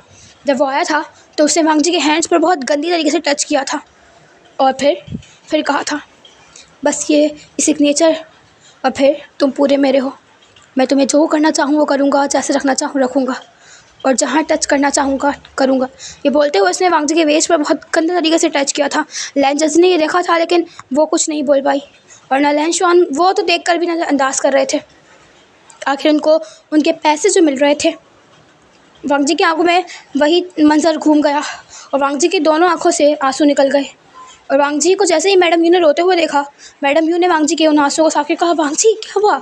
जब वो आया था तो उसने वांग जी के हैंड्स पर बहुत गंदी तरीके से टच किया था और फिर कहा था बस ये सिग्नेचर, और फिर तुम पूरे मेरे हो। मैं तुम्हें जो करना चाहूँ वो करूँगा, जैसे रखना चाहूँ रखूँगा, और जहाँ टच करना चाहूँगा करूँगा। ये बोलते हुए उसने वांग जी के वेस्ट पर बहुत गंदे तरीके से टच किया था। लैन जैसे ने ये देखा था, लेकिन वो कुछ नहीं बोल पाई और ना लैंशुआन वो तो देख कर भी नज़रअंदाज कर रहे थे। आखिर उनको उनके पैसे जो मिल रहे थे, वांग जी की आंखों में वही मंजर घूम गया और वांग जी की दोनों आंखों से आंसू निकल गए। और वांग जी को जैसे ही मैडम यू ने रोते हुए देखा, मैडम यू ने वांग जी के उन आंसुओं को साफ कर कहा वांग जी क्या हुआ,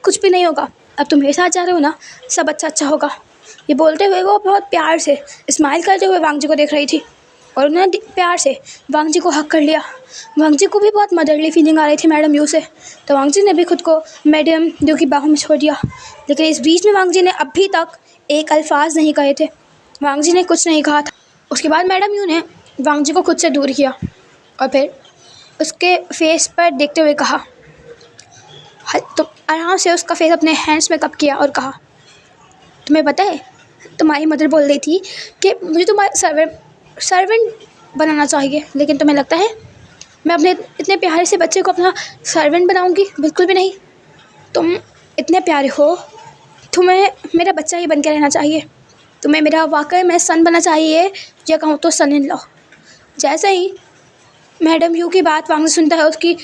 कुछ भी नहीं होगा, अब तुम मेरे साथ जा रहे हो ना, सब अच्छा होगा। ये बोलते हुए वो बहुत प्यार से स्माइल करते हुए वांग जी को देख रही थी और उन्होंने प्यार से वांग जी को हक कर लिया। वांग जी को भी बहुत मदरली फीलिंग आ रही थी मैडम यू से, तो वांग जी ने भी खुद को मैडम यू की बाहों में छोड़ दिया। लेकिन इस बीच में वांग जी ने अभी तक एक अल्फाज नहीं कहे थे, वांग जी ने कुछ नहीं कहा था। उसके बाद मैडम यू ने वांग जी को खुद से दूर किया और फिर उसके फेस पर देखते हुए कहा, तो आराम से उसका फेस अपने हैंड्स में कप किया और कहा तुम्हें पता है तुम्हारी मदर बोल रही थी कि मुझे तुम्हारा सर्वेंट बनाना चाहिए, लेकिन तुम्हें लगता है मैं अपने इतने प्यारे से बच्चे को अपना सर्वेंट बनाऊंगी? बिल्कुल भी नहीं। तुम इतने प्यारे हो, तुम्हें मेरा बच्चा ही बन के रहना चाहिए, तुम्हें मेरा वाकई में सन बनना चाहिए, या कहूँ तो सन इन लॉ। जैसे ही मैडम यू की बात वांग सुनता है उसकी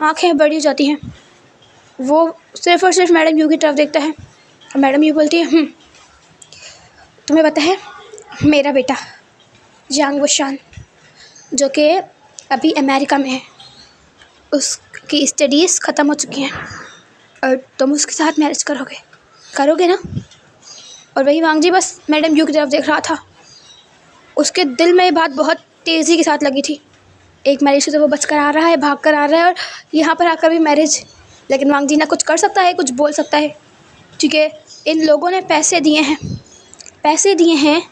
आंखें बड़ी हो जाती हैं। वो सिर्फ़ और सिर्फ मैडम यू की तरफ देखता है और मैडम यू बोलती है तुम्हें पता है मेरा बेटा यांग वशान जो कि अभी अमेरिका में है, उसकी स्टडीज़ ख़त्म हो चुकी हैं और तुम उसके साथ मैरिज करोगे ना? और वही वांग जी बस मैडम यू की तरफ देख रहा था। उसके दिल में ये बात बहुत तेज़ी के साथ लगी थी। एक मैरिज से तो वो बच कर आ रहा है, भाग कर आ रहा है, और यहाँ पर आकर भी मैरिज। लेकिन वांग जी ना कुछ कर सकता है, कुछ बोल सकता है, क्योंकि इन लोगों ने पैसे दिए हैं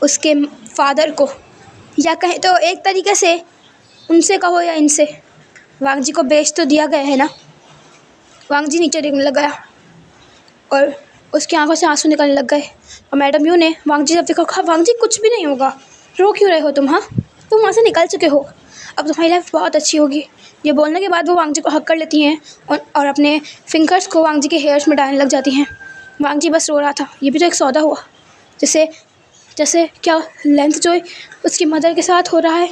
उसके फादर को, या कहें तो एक तरीके से उनसे कहो या इनसे, वांग जी को बेच तो दिया गया है ना। वांग जी नीचे देखने लग गया और उसकी आंखों से आंसू निकलने लग गए। और मैडम यू ने वांग जी जब देखा, कहा वांग जी कुछ भी नहीं होगा, रो क्यों रहे हो तुम, हाँ तुम वहाँ से निकल चुके हो, अब तुम्हारी लाइफ बहुत अच्छी होगी। ये बोलने के बाद वो वांग जी को हक कर लेती हैं और अपने फिंगर्स को वांग जी के हेयर्स में डालने लग जाती हैं। वांग जी बस रो रहा था, ये भी तो एक सौदा हुआ, जैसे जैसे क्या लेंथ जो उसकी मदर के साथ हो रहा है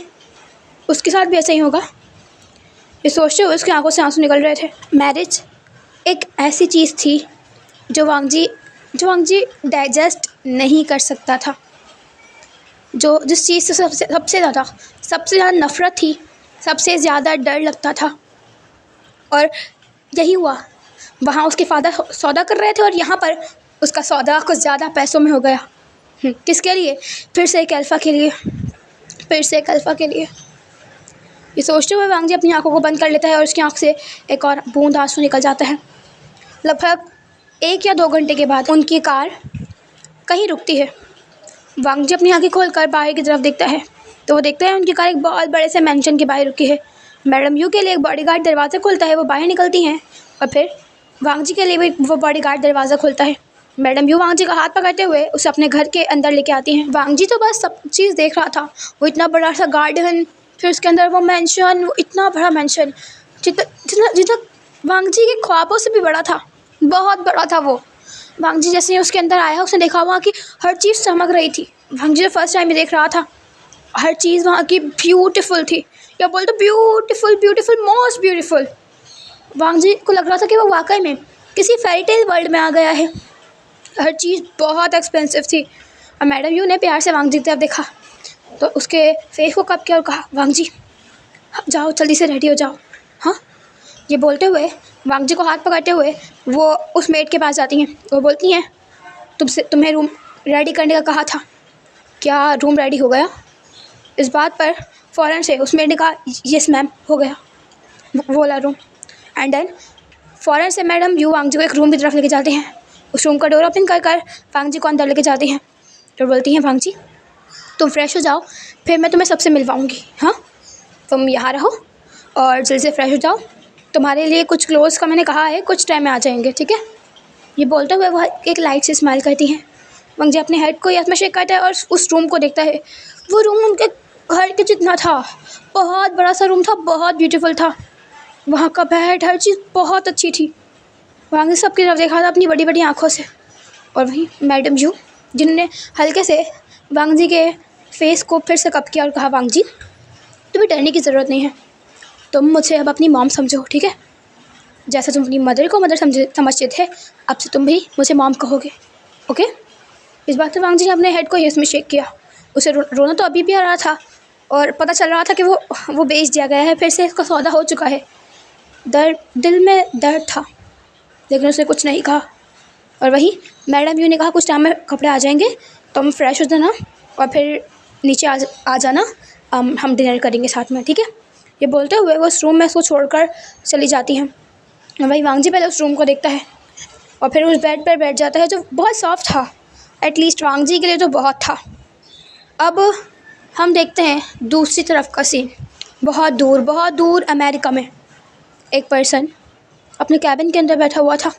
उसके साथ भी ऐसा ही होगा। ये सोचते हुए उसकी आंखों से आंसू निकल रहे थे। मैरिज एक ऐसी चीज़ थी जो वांग जी डाइजेस्ट नहीं कर सकता था, जो जिस चीज़ से सबसे ज़्यादा नफ़रत थी, सबसे ज़्यादा डर लगता था। और यही हुआ, वहाँ उसके फादर सौदा कर रहे थे और यहाँ पर उसका सौदा कुछ ज़्यादा पैसों में हो गया। किसके लिए? फिर से एक अल्फ़ा के लिए, फिर से एक अल्फ़ा के लिए। ये सोचते हुए वांग जी अपनी आंखों को बंद कर लेता है और उसकी आंख से एक और बूंद आंसू निकल जाता है। लगभग 1 या 2 घंटे के बाद उनकी कार कहीं रुकती है। वांग जी अपनी आंखें खोलकर बाहर की तरफ देखता है तो वो देखता है उनकी कार एक बहुत बड़े से मेंशन के बाहर रुकी है। मैडम यू के लिए एक बॉडीगार्ड दरवाज़ा खोलता है, वो बाहर निकलती हैं और फिर वांग जी के लिए भी वो बॉडीगार्ड दरवाज़ा खोलता है। मैडम यू वांग जी का हाथ पकड़ते हुए उसे अपने घर के अंदर लेके आती हैं। वांग जी तो बस सब चीज़ देख रहा था, वो इतना बड़ा सा गार्डन, फिर उसके अंदर वो मेंशन, वो इतना बड़ा मेंशन जितना जितना जितना वांग जी के ख्वाबों से भी बड़ा था, बहुत बड़ा था वो। वांग जी जैसे ही उसके अंदर आया उसने देखा वहाँ की हर चीज़ चमक रही थी। वांग जी फर्स्ट टाइम ही देख रहा था, हर चीज़ वहाँ की ब्यूटीफुल थी, या बोल तो ब्यूटीफुल ब्यूटीफुल मोस्ट ब्यूटीफुल। वांग जी को लग रहा था कि वो वाकई में किसी फेरी टेल वर्ल्ड में आ गया है। हर चीज़ बहुत एक्सपेंसिव थी। और मैडम यू ने प्यार से वांग जी की तरफ देखा तो उसके फेस को कप किया और कहा, वांग जी जाओ जल्दी से रेडी हो जाओ। हाँ, ये बोलते हुए वांग जी को हाथ पकड़ते हुए वो उस मेड के पास जाती हैं। वो बोलती हैं, तुम्हें रूम रेडी करने का कहा था, क्या रूम रेडी हो गया? इस बात पर फ़ौरन से उस मेड ने कहा, यस मैम हो गया वो वाला रूम। एंड देन फ़ौरन से मैडम यू वांग जी को एक रूम की तरफ लेके जाते हैं। उस रूम का डोर ओपन कर कर वांग जी को अंदर लेके जाती हैं तो बोलती हैं, वांग जी तुम फ्रेश हो जाओ, फिर मैं तुम्हें सबसे मिलवाऊँगी। हाँ, तुम यहाँ रहो और जल्दी से फ्रेश हो जाओ, तुम्हारे लिए कुछ क्लोथ्स का मैंने कहा है, कुछ टाइम में आ जाएंगे, ठीक है। ये बोलते हुए वह एक लाइट से स्माइल करती हैं। वांग जी अपने हेड को यस में शेक करता है और उस रूम को देखता है। वो रूम उनके घर के जितना था, बहुत बड़ा सा रूम था, बहुत ब्यूटीफुल था। वहाँ का बेड, हर चीज़ बहुत अच्छी थी। वांग जी सबकी तरफ देखा था अपनी बड़ी बड़ी आँखों से। और वहीं मैडम यू, जिन्होंने हल्के से वांग जी के फेस को फिर से कप किया और कहा, वांग जी तुम्हें डरने की ज़रूरत नहीं है, तुम मुझे अब अपनी मॉम समझो, ठीक है। जैसा तुम अपनी मदर को मदर समझते थे, अब से तुम भी मुझे मॉम कहोगे, ओके। इस बात पर वांग जी ने अपने हेड को यस में शेक किया। उसे रोना तो अभी भी आ रहा था और पता चल रहा था कि वो बेच दिया गया है, फिर से इसका सौदा हो चुका है। दिल में दर्द था लेकिन उसने कुछ नहीं कहा। और वहीं मैडम यू ने कहा, कुछ टाइम में कपड़े आ जाएंगे, तुम फ्रेश हो जाना और फिर नीचे आ जाना, हम डिनर करेंगे साथ में, ठीक है। ये बोलते हुए वो उस रूम में उसको छोड़कर चली जाती हैं। और वहीं वांग जी पहले उस रूम को देखता है और फिर उस बेड पर बैठ जाता है जो बहुत सॉफ्ट था, एटलीस्ट वांग जी के लिए तो बहुत था। अब हम देखते हैं दूसरी तरफ का सीन। बहुत दूर अमेरिका में एक पर्सन अपने कैबिन के अंदर बैठा हुआ था।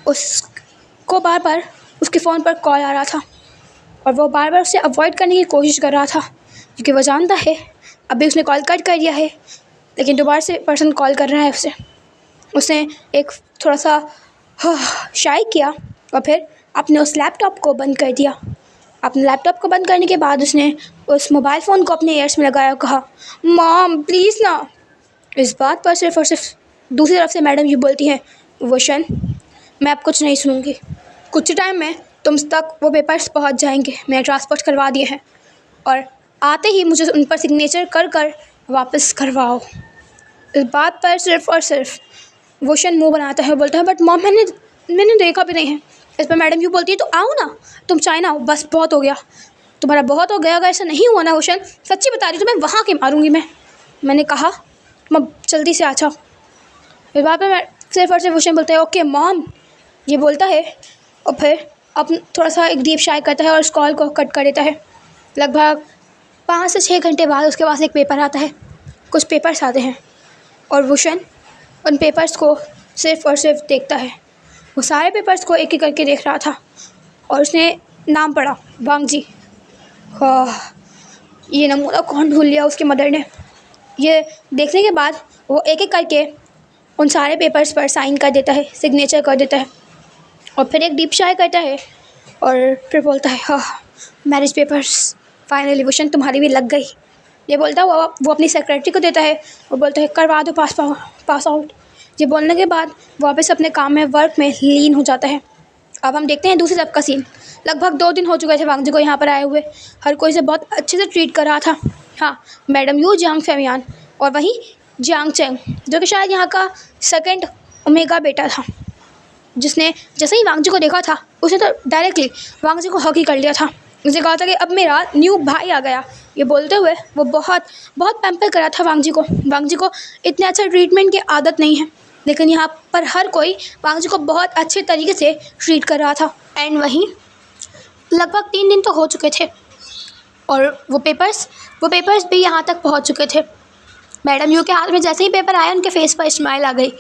उसको बार बार उसके फ़ोन पर कॉल आ रहा था और वो बार बार उसे अवॉइड करने की कोशिश कर रहा था क्योंकि वो जानता है अभी उसने कॉल कट कर दिया है, लेकिन दोबारा से पर्सन कॉल कर रहा है उसे। उसने एक थोड़ा सा शाई किया और फिर अपने उस लैपटॉप को बंद कर दिया। अपने लैपटॉप को बंद करने के बाद उसने उस मोबाइल फ़ोन को अपने ईयर्स में लगाया और कहा, मॉम प्लीज़ ना। इस बात पर सिर्फ और सिर्फ दूसरी तरफ से मैडम ये बोलती हैं, वोशन मैं अब कुछ नहीं सुनूंगी, कुछ टाइम में तुम तक वो पेपर्स पहुंच जाएंगे, मैंने ट्रांसपोर्ट करवा दिए हैं और आते ही मुझे उन पर सिग्नेचर कर कर वापस करवाओ। इस बात पर सिर्फ और सिर्फ वोशन मुंह बनाता है, बोलता है, बट मॉम मैंने देखा भी नहीं है। इस पर मैडम यूँ बोलती है, तो आओ ना, तुम चाइना आओ, बस बहुत हो गया तुम्हारा, बहुत हो गया। अगर ऐसा नहीं हुआ ना वोशन, सच्ची बता रही हूँ, तुम्हें वहाँ के मारूंगी मैंने कहा तुम जल्दी से आ जाओ। इस बात पर मैं सिर्फ और सिर्फ वोशन बोलता है, ओके मॉम। ये बोलता है और फिर अब थोड़ा सा एक डीप शाई करता है और उस कॉल को कट कर देता है। लगभग 5 से 6 घंटे बाद उसके पास एक पेपर आता है कुछ पेपर्स आते हैं और वुशन उन पेपर्स को सिर्फ़ और सिर्फ देखता है। वो सारे पेपर्स को एक-एक करके देख रहा था और उसने नाम पढ़ा, वांग जी। ये नमूना कौन ढूँढ लिया उसकी मदर ने। ये देखने के बाद वो एक-एक करके उन सारे पेपर्स पर साइन कर देता है, सिग्नेचर कर देता है और फिर एक डीप चाय करता है और फिर बोलता है, मैरिज पेपर्स फाइनली वुशन तुम्हारी भी लग गई। ये बोलता हुआ वो अपनी सेक्रेटरी को देता है और बोलता है, करवा दो पास आउट। ये बोलने के बाद वापस अपने काम में, वर्क में लीन हो जाता है। अब हम देखते हैं दूसरी तरफ का सीन। लगभग 2 दिन हो चुके थे वांग जी को यहाँ पर आए हुए। हर कोई से बहुत अच्छे से ट्रीट कर रहा था। हाँ, मैडम यू, जियांग फैमियान और वहीं जियांग चेंग, जो कि शायद यहाँ का सेकंड ओमेगा बेटा था, जिसने जैसे ही वांग जी को देखा था उसने तो डायरेक्टली वांग जी को हक ही कर लिया था। उसने कहा था कि अब मेरा न्यू भाई आ गया। ये बोलते हुए वो बहुत बहुत पैम्पर करा था वांग जी को। वांग जी को इतने अच्छा ट्रीटमेंट की आदत नहीं है, लेकिन यहाँ पर हर कोई वांग जी को बहुत अच्छे तरीके से ट्रीट कर रहा था। एंड वहीं लगभग 3 दिन तो हो चुके थे और वो पेपर्स भी यहाँ तक पहुँच चुके थे। मैडम यू के हाथ में जैसे ही पेपर आया, उनके फेस पर स्माइल आ गई।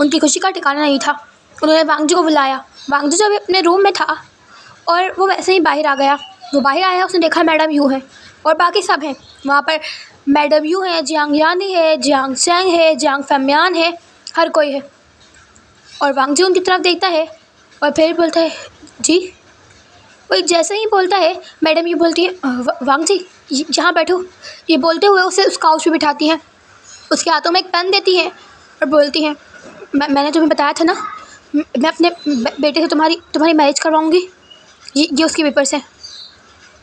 उनकी खुशी का ठिकाना नहीं था। उन्होंने वांग जी को बुलाया। वांग जी जब अपने रूम में था और वो वैसे ही बाहर आ गया। वो बाहर आया, उसने देखा मैडम यू है और बाकी सब हैं वहाँ पर। मैडम यू है, जियांग यानी है, जियांग चैंग है, जियांग फैमियान है, हर कोई है। और वांग जी उनकी तरफ देखता है और फिर बोलता है, जी। वो जैसे ही बोलता है, मैडम यू बोलती है, वांग जी यहाँ बैठो। ये बोलते हुए उसे उस काउच पे बिठाती हैं, उसके हाथों में एक पेन देती हैं और बोलती हैं, मैंने तुम्हें बताया था ना, मैं अपने बेटे से तुम्हारी मैरिज करवाऊँगी। ये उसके पेपर्स हैं।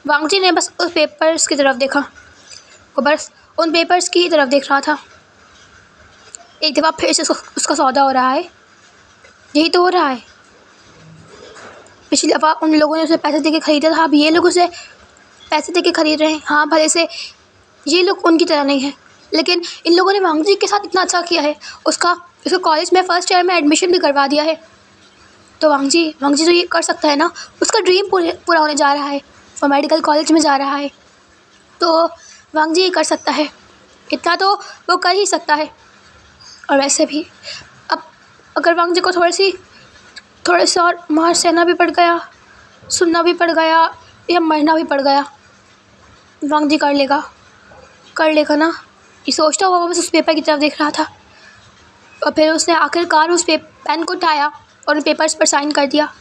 वांग जी ने बस उस पेपर्स की तरफ देखा। वो बस उन पेपर्स की तरफ देख रहा था। एक दफ़ा फिर से उसका सौदा हो रहा है। यही तो हो रहा है। पिछली दफ़ा उन लोगों ने उसे पैसे दे के ख़रीदा था, अब ये लोग उसे पैसे दे के ख़रीद रहे हैं। हाँ, भले से ये लोग उनकी तरह नहीं है, लेकिन इन लोगों ने वांग जी के साथ इतना अच्छा किया है। उसको कॉलेज में फर्स्ट ईयर में एडमिशन भी करवा दिया है। तो वांग जी तो ये कर सकता है ना। उसका ड्रीम पूरा होने जा रहा है। वो मेडिकल कॉलेज में जा रहा है, तो वांग जी ये कर सकता है। इतना तो वो कर ही सकता है। और वैसे भी अब अगर वांग जी को थोड़े से और मार सहना भी पड़ गया, सुनना भी पड़ गया या मरना भी पड़ गया, वांग जी कर लेगा ना। ये सोचता हुआ बस उस पेपर की तरफ देख रहा था और फिर उसने आखिरकार उस पेन को उठाया और उन पेपर्स पर साइन कर दिया।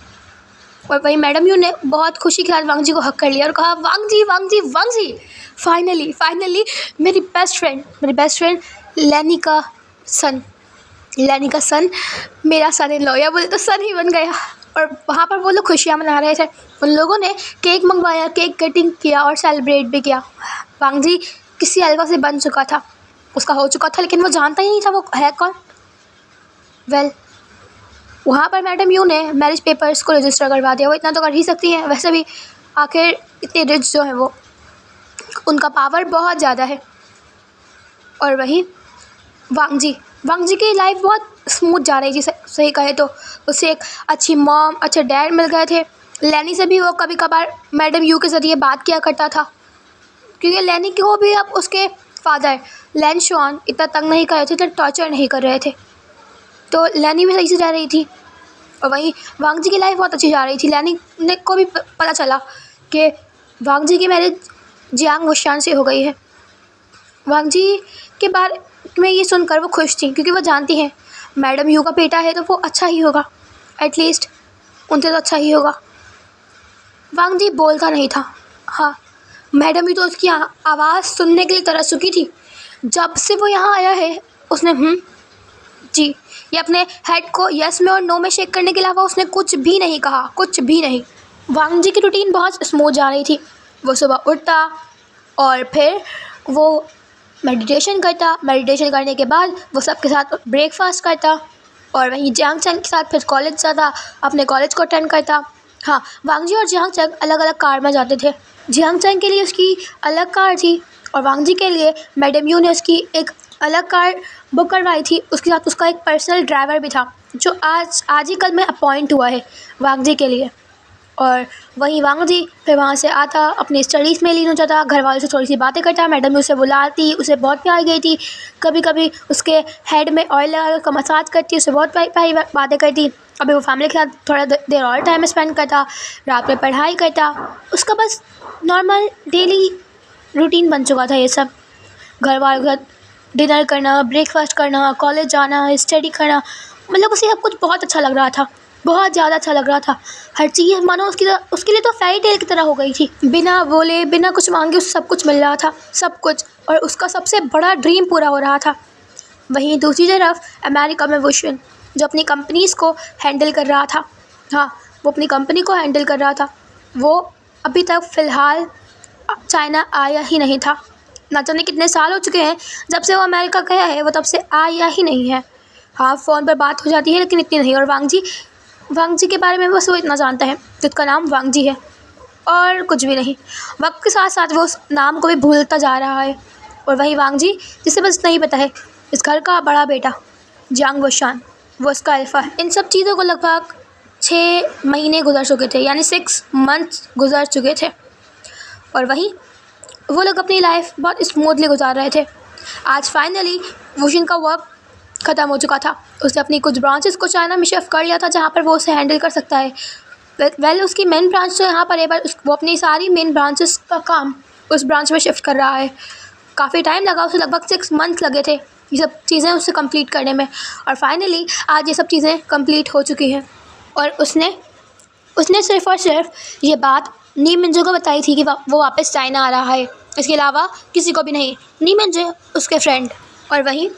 और वही मैडम यू ने बहुत खुशी के साथ वांग जी को हक कर लिया और कहा, वांग जी फाइनली मेरी बेस्ट फ्रेंड लैनी का सन मेरा सन इन लॉ, या बोले तो सन ही बन गया। और वहाँ पर वो लोग खुशियाँ मना रहे थे। उन लोगों ने केक मंगवाया, केक कटिंग किया और सेलिब्रेट भी किया। वांग जी किसी अलवा से बन चुका था, उसका हो चुका था, लेकिन वो जानता ही नहीं था वो है कौन। वहाँ पर मैडम यू ने मैरिज पेपर्स को रजिस्टर करवा दिया। वो इतना तो कर ही सकती हैं, वैसे भी आखिर इतने रिच जो हैं वो, उनका पावर बहुत ज़्यादा है। और वहीं वांग जी की लाइफ बहुत स्मूथ जा रही थी। सही कहे तो उसे एक अच्छी मॉम, अच्छे डैड मिल गए थे। लैनी से भी वो कभी कभार मैडम यू के ज़रिए बात किया करता था, क्योंकि लैनी को भी अब उसके फादर लैन शुआन इतना तंग नहीं कर रहे थे, इतना टॉर्चर नहीं कर रहे थे, तो लैनी भी सही से जा रही थी। और वहीं वांग जी की लाइफ बहुत अच्छी जा रही थी। लैनी ने को भी पता चला कि वांग जी की मैरिज जियांग वुशान से हो गई है। वांग जी के बारे में ये सुनकर वो खुश थी, क्योंकि वो जानती हैं मैडम यू का बेटा है तो वो अच्छा ही होगा, एटलीस्ट उनसे तो अच्छा ही होगा। वांग जी बोलता नहीं था। हाँ, मैडम यू तो उसकी आवाज़ सुनने के लिए तरस चुकी थी। जब से वो यहाँ आया है उसने जी, ये अपने हेड को यस में और नो में शेक करने के अलावा उसने कुछ भी नहीं कहा, कुछ भी नहीं। वांग जी की रूटीन बहुत स्मूथ जा रही थी। वो सुबह उठता और फिर वो मेडिटेशन करने के बाद वो सबके साथ ब्रेकफास्ट करता और वहीं जियांग चैंग के साथ फिर कॉलेज जाता, अपने कॉलेज को अटेंड करता। हाँ, वांग जी और जियांग चैंग अलग अलग कार में जाते थे। जियांग चैंग के लिए उसकी अलग कार थी और वांग जी के लिए मैडम यू ने उसकी एक अलग कार बुक करवाई थी। उसके साथ उसका एक पर्सनल ड्राइवर भी था, जो आज ही कल में अपॉइंट हुआ है वांग जी के लिए। और वहीं वांग जी फिर वहाँ से आता, अपनी स्टडीज़ में लीन हो जाता, घर वालों से थोड़ी सी बातें करता, मैडम भी उसे बुलाती, उसे बहुत प्यार गई थी, कभी कभी उसके हेड में ऑयल लगा कर मसाज करती, उसे बहुत प्यारी बातें करती। अभी वो फैमिली के साथ थोड़ा देर और टाइम स्पेंड करता, रात में पढ़ाई करता। उसका बस नॉर्मल डेली रूटीन बन चुका था ये सब, घर वालों के साथ डिनर करना, ब्रेकफास्ट करना, कॉलेज जाना, स्टडी करना। मतलब उसे सब कुछ बहुत अच्छा लग रहा था, बहुत ज़्यादा अच्छा लग रहा था। हर चीज़ मानो उसके लिए तो फेरी टेल की तरह हो गई थी। बिना बोले बिना कुछ मांगे उसे सब कुछ मिल रहा था, सब कुछ, और उसका सबसे बड़ा ड्रीम पूरा हो रहा था। वहीं दूसरी तरफ अमेरिका में वुशन, जो अपनी कंपनीज़ को हैंडल कर रहा था, हाँ वो अपनी कंपनी को हैंडल कर रहा था, वो अभी तक फ़िलहाल चाइना आया ही नहीं था। ना जाने कितने साल हो चुके हैं जब से वो अमेरिका गया है, वो तब से आया ही नहीं है। हाँ फ़ोन पर बात हो जाती है लेकिन इतनी नहीं। और वांग जी के बारे में बस वो इतना जानता है कि उसका नाम वांग जी है और कुछ भी नहीं। वक्त के साथ साथ वो उस नाम को भी भूलता जा रहा है। और वही वांग जी जिसे बस नहीं पता है, इस घर का बड़ा बेटा जांग वशान, वो उसका अल्फ़ा है। इन सब चीज़ों को लगभग 6 महीने गुजर चुके थे, यानी 6 मंथ्स गुजर चुके थे, और वहीं वो लोग अपनी लाइफ बहुत स्मूथली गुजार रहे थे। आज फाइनली वुशन का वर्क ख़त्म हो चुका था। उसने अपनी कुछ ब्रांचेस को चाइना में शिफ्ट कर लिया था जहाँ पर वो उसे हैंडल कर सकता है। वेल उसकी मेन ब्रांच तो यहाँ पर है, पर वो अपनी सारी मेन ब्रांचेस का काम उस ब्रांच में शिफ्ट कर रहा है। काफ़ी टाइम लगा उसे, लगभग 6 मंथ्स लगे थे ये सब चीज़ें उससे कंप्लीट करने में, और फाइनली आज ये सब चीज़ें कंप्लीट हो चुकी हैं। और उसने सिर्फ़ और सिर्फ ये बात नी मिंजो को बताई थी कि वो वापस चाइना आ रहा है, इसके अलावा किसी को भी नहीं। नी मिंजो उसके फ्रेंड, और वहीं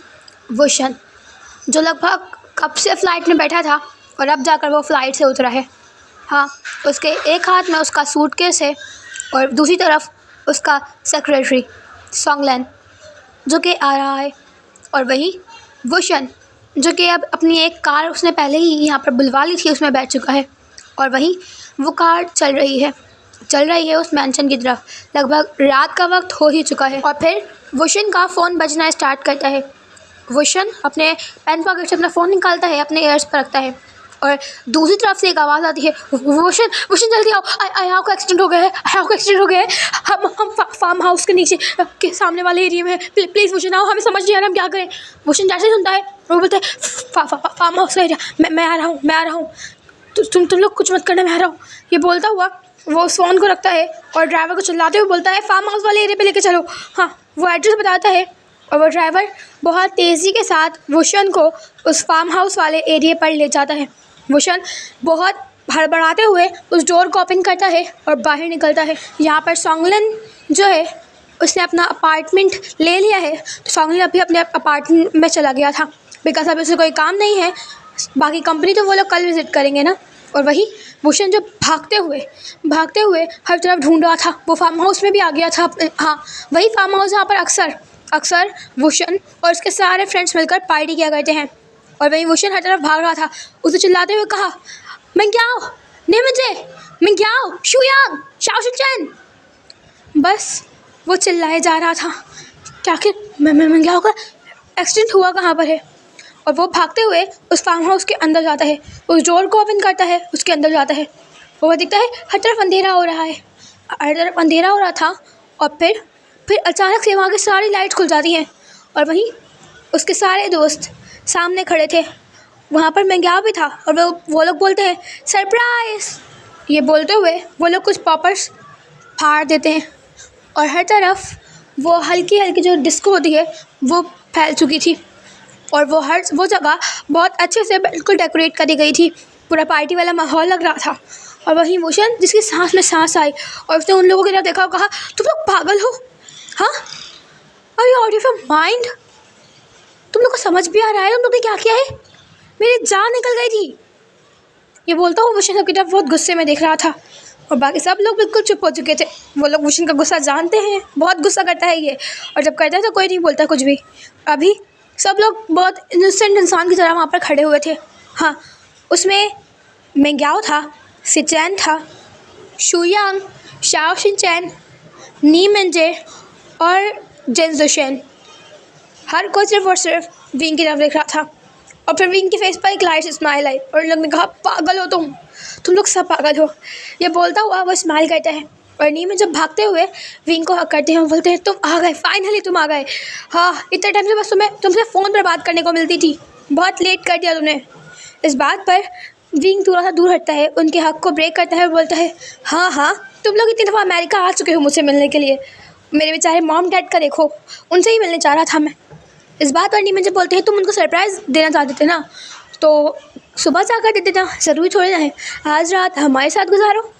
वुशन जो लगभग कब से फ़्लाइट में बैठा था और अब जाकर वो फ़्लाइट से उतरा है। हाँ, उसके एक हाथ में उसका सूटकेस है और दूसरी तरफ उसका सेक्रेटरी सोंगलैन जो कि आ रहा है। और वहीं वुशन जो कि अब अपनी एक कार उसने पहले ही यहाँ पर बुलवा ली थी, उसमें बैठ चुका है, और वहीं वो कार चल रही है उस मैंशन की तरफ। लगभग रात का वक्त हो ही चुका है और फिर वुशन का फ़ोन बजना स्टार्ट करता है। वुशन अपने पैंट पॉकेट से अपना फ़ोन निकालता है, अपने ईयर्स पर रखता है, और दूसरी तरफ से एक आवाज़ आती है, वुशन जल्दी आओ, आया को एक्सीडेंट हो गया है, आया को एक्सीडेंट हो गया है, हम फार्म हाउस के नीचे के सामने वाले एरिया में है, प्लीज़ वुशन आओ, हमें समझ नहीं आ रहा हम क्या करें। वुशन जैसे ही सुनता है वो बोलते हैं फार्म हाउस का एरिया, मैं आ रहा हूँ, तुम लोग कुछ मत करना, मैं आ रहा हूँ। ये बोलता हुआ वो उस फ़ोन को रखता है और ड्राइवर को चिल्लाते हुए बोलता है फार्म हाउस वाले एरिया पे लेके चलो। हाँ, वो एड्रेस बताता है और वो ड्राइवर बहुत तेज़ी के साथ वुशन को उस फार्म हाउस वाले एरिया पर ले जाता है। वुशन बहुत हड़बड़ाते हुए उस डोर को ओपन करता है और बाहर निकलता है। यहाँ पर सोंगलैन जो है उसने अपना अपार्टमेंट ले लिया है, तो सोंगलैन अभी अपने अपार्टमेंट में चला गया था बिकॉज अभी उसे कोई काम नहीं है, बाकी कंपनी तो वो लोग कल विज़िट करेंगे ना। और वही वुशन जो भागते हुए हर तरफ ढूंढ रहा था, वो फार्म हाउस में भी आ गया था। हाँ, वही फार्म हाउस जहाँ पर अक्सर वुशन और उसके सारे फ्रेंड्स मिलकर पार्टी किया करते हैं। और वही वुशन हर तरफ भाग रहा था, उसे चिल्लाते हुए कहा, मैं क्या हूँ नहीं मुझे, मैं क्या हूँ शुयांग शाओशिनचैन। बस वो चिल्लाए जा रहा था कि आखिर मैं क्या होगा, एक्सीडेंट हुआ कहाँ पर है। और वो भागते हुए उस फार्म हाउस के अंदर जाता है, उस डोर को ओपन करता है, उसके अंदर जाता है। वो दिखता है हर तरफ अंधेरा हो रहा है, हर तरफ अंधेरा हो रहा था। और फिर अचानक से वहाँ की सारी लाइट्स खुल जाती हैं और वहीं उसके सारे दोस्त सामने खड़े थे। वहाँ पर मैंग्याओ भी था और वो लोग बोलते हैं सरप्राइज़। ये बोलते हुए वो लोग कुछ पॉपर्स फाड़ देते हैं और हर तरफ वो हल्की जो डिस्को होती है वो फैल चुकी थी और वो जगह बहुत अच्छे से बिल्कुल डेकोरेट करी गई थी, पूरा पार्टी वाला माहौल लग रहा था। और वहीं वुशन जिसकी सांस में सांस आई और उसने उन लोगों की तरफ देखा और कहा, तुम लोग पागल हो, हाँ, are you out of your mind? तुम लोग को समझ भी आ रहा है तुम लोग ने क्या किया है? मेरी जान निकल गई थी। ये बोलता हूँ वुशन सबकी तरफ बहुत गुस्से में देख रहा था और बाकी सब लोग बिल्कुल चुप हो चुके थे। वो लोग वुशन का गुस्सा जानते हैं, बहुत गुस्सा करता है ये, और जब करता है तो कोई नहीं बोलता कुछ भी। अभी सब लोग बहुत इनोसेंट इंसान की तरह वहाँ पर खड़े हुए थे। हाँ, उसमें मैंग्याओ था, सिचैन था, शुयांग, शाओशिनचैन, नी मिंजे और जेन ज़ुशेन। हर कोई सिर्फ और सिर्फ विंग की तरफ देख रहा था और फिर विंग के फेस पर एक लाइट स्माइल आई और उन लोग ने कहा पागल हो तुम लोग सब पागल हो। ये बोलता हुआ वो स्माइल करता है और नीमन जब भागते हुए विंग को हक करते हैं और बोलते हैं तुम आ गए, फाइनली तुम आ गए। हाँ, इतने टाइम से बस तुमसे फ़ोन पर बात करने को मिलती थी, बहुत लेट कर दिया तुमने। इस बात पर विंग थोड़ा सा दूर हटता है, उनके हक को ब्रेक करता है और बोलता है हाँ तुम लोग इतनी दफ़ा अमेरिका आ चुके हो मुझसे मिलने के लिए, मेरे बेचारे मॉम डैड का देखो, उनसे ही मिलने चाह रहा था मैं। इस बात पर नीमन जब बोलते हैं तुम उनको सरप्राइज़ देना चाहते थे ना, तो सुबह से आकर देते ना, ज़रूरी थोड़ी ना है आज रात हमारे साथ गुजारो।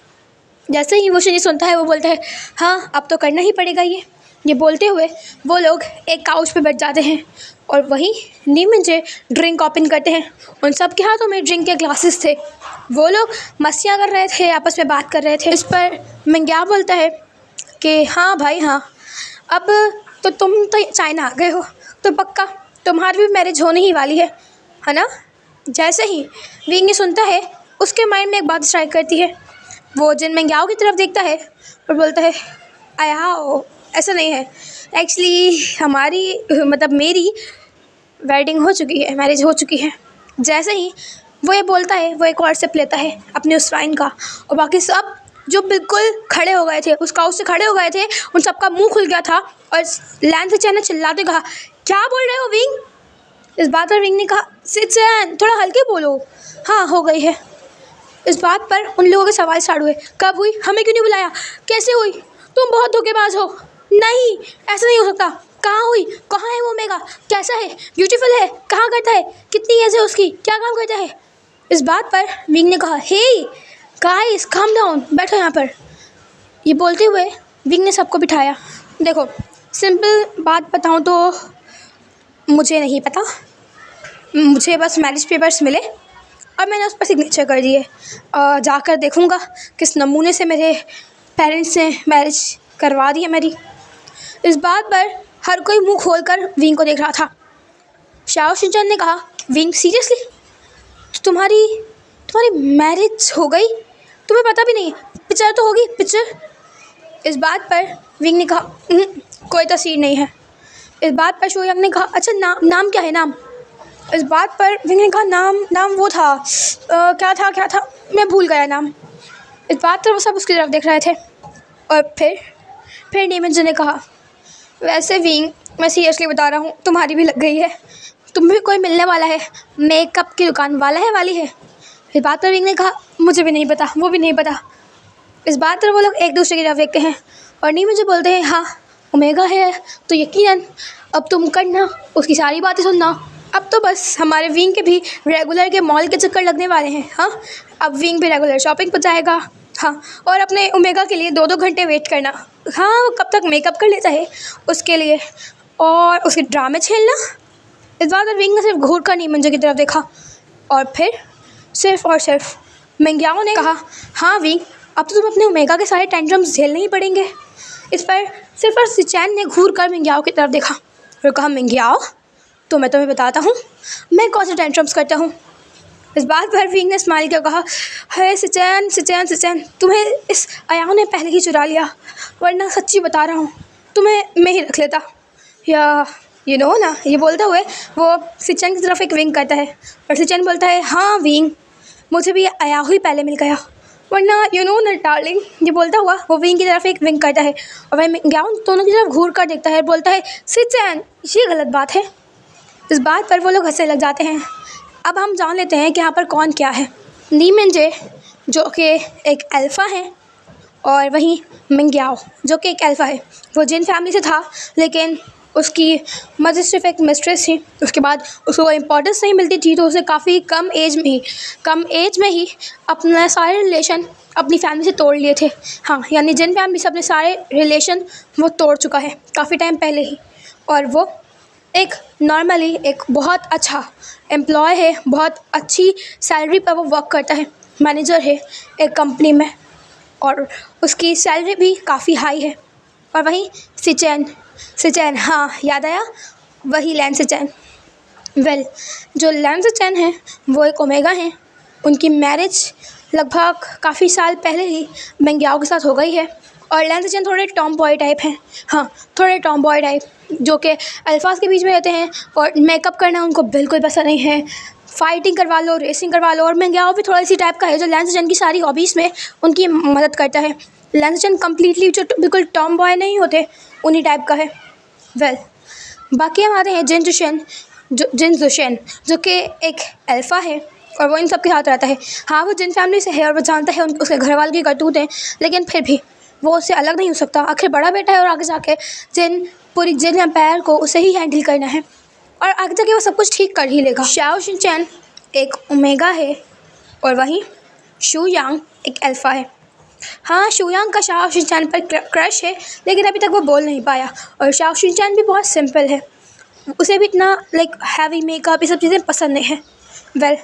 जैसे ही वो ये सुनता है वो बोलता है हाँ अब तो करना ही पड़ेगा ये बोलते हुए वो लोग एक काउच पे बैठ जाते हैं और वहीं नीमन जे ड्रिंक ओपन करते हैं। उन सब के हाथों में ड्रिंक के ग्लासेस थे, वो लोग मस्तियाँ कर रहे थे, आपस में बात कर रहे थे। इस पर मिंग्याओ बोलता है कि हाँ भाई हाँ, अब तो तुम तो चाइना आ गए हो तो पक्का तुम्हारी भी मैरिज होने ही वाली है ना। जैसे ही विंग सुनता है उसके माइंड में एक बात स्ट्राइक करती है, वो जिन मिंग्याओ की तरफ देखता है और बोलता है आयाओ ऐसा नहीं है, एक्चुअली हमारी मतलब मेरी वेडिंग हो चुकी है, मैरिज हो चुकी है। जैसे ही वो ये बोलता है वो एक और सिप लेता है अपने उस वाइन का और बाकी सब जो बिल्कुल खड़े हो गए थे, उस काउच से खड़े हो गए थे, उन सबका मुंह खुल गया था और लैन से चैन ने चिल्लाते कहा क्या बोल रहे हो विंग। इस बात पर विंग ने कहा सिचैन थोड़ा हल्के बोलो, हाँ हो गई है। इस बात पर उन लोगों के सवाल स्टार्ट हुए, कब हुई, हमें क्यों नहीं बुलाया, कैसे हुई, तुम बहुत धोखेबाज हो, नहीं ऐसा नहीं हो सकता, कहाँ हुई, कहाँ है वो ओमेगा, कैसा है, ब्यूटीफुल है, कहाँ करता है, कितनी एज है उसकी, क्या काम करता है। इस बात पर विंग ने कहा हे गाइस काम डाउन, बैठो यहाँ पर। ये बोलते हुए विंग ने सबको बिठाया। देखो सिंपल बात बताऊँ तो मुझे नहीं पता, मुझे बस मैरिज पेपर्स मिले और मैंने उस पर सिग्नेचर कर दिए, जाकर देखूँगा किस नमूने से मेरे पेरेंट्स ने मैरिज करवा दी है मेरी। इस बात पर हर कोई मुंह खोलकर विंग को देख रहा था। शाओ शिनचैन ने कहा विंग सीरियसली तुम्हारी मैरिज हो गई, तुम्हें पता भी नहीं, पिक्चर तो होगी पिक्चर। इस बात पर विंग ने कहा कोई तस्वीर नहीं है। इस बात पर शोयंग ने कहा अच्छा नाम क्या है नाम। इस बात पर विंग ने कहा नाम वो था क्या था मैं भूल गया नाम। इस बात पर वो सब उसकी तरफ देख रहे थे और फिर नीमन जी ने कहा वैसे विंग मैं सीरियसली बता रहा हूँ तुम्हारी भी लग गई है, तुम भी कोई मिलने वाला है, मेकअप की दुकान वाला है वाली है। इस बात पर विंग ने कहा मुझे भी नहीं पता, वो भी नहीं पता। इस बात पर वो लोग एक दूसरे की तरफ देखते हैं और नीमन जी बोलते हैं हाँ ओमेगा है तो यकीनन अब तुम करना उसकी सारी बातें सुनना, अब तो बस हमारे विंग के भी रेगुलर के मॉल के चक्कर लगने वाले हैं। हाँ अब विंग भी रेगुलर शॉपिंग पर जाएगा, हाँ और अपने ओमेगा के लिए 2-2 घंटे वेट करना, हाँ वो कब तक मेकअप कर लेता है उसके लिए, और उसके ड्रामे झेलना। इस बात पर विंग ने सिर्फ घूर कर नीमन जी की तरफ देखा और फिर सिर्फ मिंग्याओ ने कहा हाँ विंग अब तो तुम अपने ओमेगा के सारे टेंट्रम्स झेलने ही पड़ेंगे। इस पर सिर्फ और सिचैन ने घूर कर मिंग्याओ की तरफ देखा और कहा मिंग्याओ तो मैं तुम्हें बताता हूँ मैं कौन से टेंट्रम्स करता हूँ। इस बात पर विंग ने स्माइल कर कहा है सिचैन तुम्हें इस अयाओ ने पहले ही चुरा लिया, वरना सच्ची बता रहा हूँ तुम्हें मैं ही रख लेता, या यू नो ना। ये बोलते हुए वो सिचैन की तरफ एक विंग करता है और सिचैन बोलता है हाँ विंग मुझे भी अयाओ ही पहले मिल गया, वरना यू नो ना डार्लिंग। ये बोलता हुआ वो विंग की तरफ एक विंग करता है और वह मिंग्याओ दोनों की तरफ घूर कर देखता है और बोलता है सिचैन ये गलत बात है। इस बात पर वो लोग हंसने लग जाते हैं। अब हम जान लेते हैं कि यहाँ पर कौन क्या है। नीमन जे जो कि एक अल्फ़ा है और वहीं मिंग्याओ जो कि एक अल्फ़ा है, वो जिन फैमिली से था लेकिन उसकी मदर सिर्फ एक मिस्ट्रेस थी, उसके बाद उसको इम्पोर्टेंस नहीं मिलती थी तो उसे काफ़ी कम एज में ही अपना सारे रिलेशन अपनी फैमिली से तोड़ लिए थे। हाँ यानी जिन फैमिली से अपने सारे रिलेशन वो तोड़ चुका है काफ़ी टाइम पहले ही, और वो एक नॉर्मली एक बहुत अच्छा एम्प्लॉय है, बहुत अच्छी सैलरी पर वो वर्क करता है, मैनेजर है एक कंपनी में और उसकी सैलरी भी काफ़ी हाई है। और वहीं सिचैन हाँ याद आया वही लैन सिचैन। जो लैन सिचैन है वो एक ओमेगा हैं, उनकी मैरिज लगभग काफ़ी साल पहले ही मिंग्याओ के साथ हो गई है और लैन सिचैन थोड़े टॉम बॉय टाइप हैं, हाँ थोड़े टॉम बॉय टाइप जो कि अल्फाज के बीच में रहते हैं और मेकअप करना उनको बिल्कुल पसंद नहीं है, फाइटिंग करवा लो, रेसिंग करवा लो। और मेंग्याओ भी थोड़ा इसी टाइप का है जो लैंस जन की सारी हॉबीज़ में उनकी मदद करता है। लैंस जन कम्प्लीटली जो बिल्कुल टॉम बॉय नहीं होते, उन्हीं टाइप का है। वेल, बाकी हमारे हैं जिन जुशेन, जो कि एक अल्फ़ा है और वो इन सब के साथ रहता है। हाँ, वो जिन फैमिली से है और वो जानता है उसके घर वालों की करतूत हैं, लेकिन फिर भी वो उससे अलग नहीं हो सकता। आखिर बड़ा बेटा है और आगे जाके पूरी जिन एम्पायर को उसे ही हैंडल करना है और आगे जाके वो सब कुछ ठीक कर ही लेगा। शाओ शिनचैन एक ओमेगा है और वहीं शू यांग एक अल्फ़ा है। हाँ, शू यांग का शाओ शिनचैन पर क्रश है, लेकिन अभी तक वो बोल नहीं पाया। और शाओ शिनचैन भी बहुत सिंपल है, उसे भी इतना हैवी मेकअप ये सब चीज़ें पसंद नहीं है। वेल,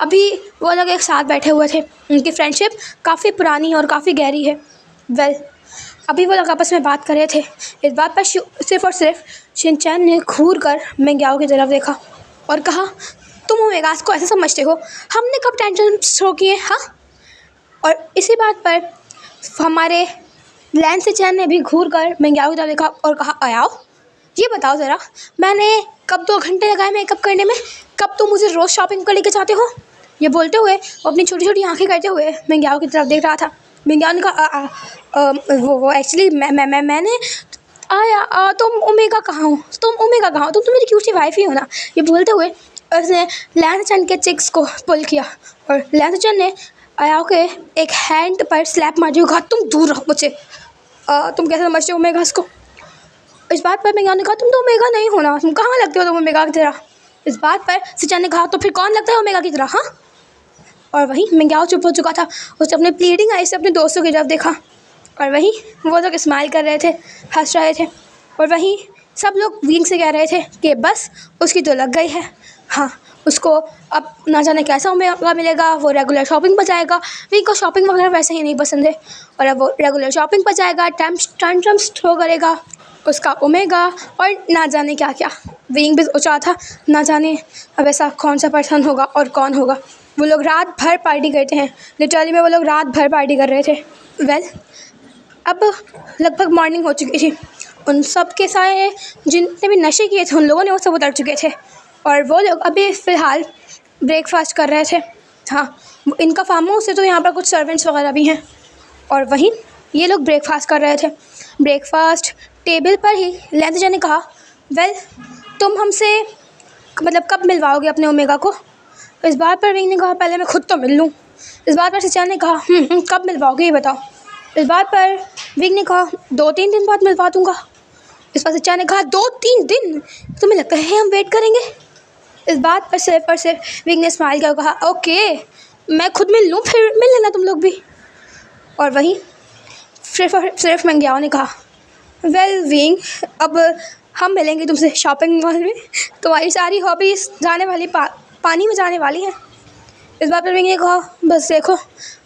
अभी वो लोग एक साथ बैठे हुए थे, उनकी फ्रेंडशिप काफ़ी पुरानी और काफ़ी गहरी है। वेल, अभी वो लोग आपस में बात कर रहे थे। इस बात पर सिर्फ और सिर्फ शिनचैन ने घूर कर मेंग्याओ की तरफ देखा और कहा, तुम ओमेगास को ऐसे समझते हो? हमने कब टेंशन शो किए? हाँ। और इसी बात पर हमारे लैंस चैन ने भी घूर कर मेंग्याओ की तरफ देखा और कहा, आयाओ, ये बताओ ज़रा, मैंने कब 2 घंटे लगाए मेकअप करने में? कब तुम मुझे रोज़ शॉपिंग पर लेके जाते हो? ये बोलते हुए वो अपनी छोटी छोटी आंखें करते हुए मेंग्याओ की तरफ देख रहा था। मेंग्याओ ने कहा, वो एक्चुअली मैंने तुम ओमेगा कहाँ हो? तुम तो मेरी क्यूटी वाइफ ही हो ना। ये बोलते हुए उसने लैंस चैन के चिक्स को पुल किया और लैंस चैन ने आयाओ के एक हैंड पर स्लैप मार दिया। कहा, तुम दूर रहो मुझसे। तुम कैसे समझते हो ओमेगा को? इस बात पर मेंग्याओ ने कहा, तुम तो ओमेगा नहीं हो ना, तुम कहाँ लगते हो तुम ओमेगा की तरह? इस बात पर शिनचैन ने कहा, तो फिर कौन लगता है ओमेगा की तरह? हाँ। और वहीं मेंग्याओ चुप हो चुका था। उसने अपने प्लीडिंग आई से अपने दोस्तों की तरफ देखा और वहीं वो लोग स्माइल कर रहे थे, हंस रहे थे। और वहीं सब लोग विंग से कह रहे थे कि बस उसकी तो लग गई है। हाँ, उसको अब ना जाने कैसा ओमेगा मिलेगा, वो रेगुलर शॉपिंग पर जाएगा। विंग को शॉपिंग वगैरह वैसे ही नहीं पसंद है और अब वो रेगुलर शॉपिंग पर जाएगा, टैंट्रम्स थ्रो करेगा, उसका ओमेगा और ना जाने क्या क्या। विंग भी सोचा था, ना जाने अब ऐसा कौन सा पर्सन होगा और कौन होगा। वो लोग रात भर पार्टी करते हैं, लिटरली में वो लोग रात भर पार्टी कर रहे थे। वेल, अब लगभग मॉर्निंग हो चुकी थी। उन सब के सारे जितने भी नशे किए थे उन लोगों ने वो सब उतर चुके थे और वो लोग अभी फ़िलहाल ब्रेकफास्ट कर रहे थे। हाँ, इनका फार्म हाउस है तो यहाँ पर कुछ सर्वेंट्स वगैरह भी हैं और वहीं ये लोग ब्रेकफास्ट कर रहे थे। ब्रेकफास्ट टेबल पर ही लैंस चैन ने कहा, वेल, तुम हमसे कब मिलवाओगे अपने ओमेगा को? इस बात पर विंग ने कहा, पहले मैं खुद तो मिल लूँ। इस बात पर शिनचैन ने कहा, कब मिलवाओगे ये बताओ। इस बात पर विंग ने कहा, 2-3 दिन बाद मिलवा दूँगा। इस पर शिनचैन ने कहा, 2-3 दिन? तुम्हें लगता है हम वेट करेंगे? इस बात पर सिर्फ विंग ने स्माइल किया और कहा, ओके, मैं खुद मिल लूँ, फिर मिल लेना तुम लोग भी। और वहीं सिर्फ मेंग्याओ ने कहा, वेल विंग, अब हम मिलेंगे तुमसे शॉपिंग मॉल में, तुम्हारी सारी हॉबीज़ जाने वाली पानी में जाने वाली हैं। इस बात पर विंग ने कहा, बस देखो,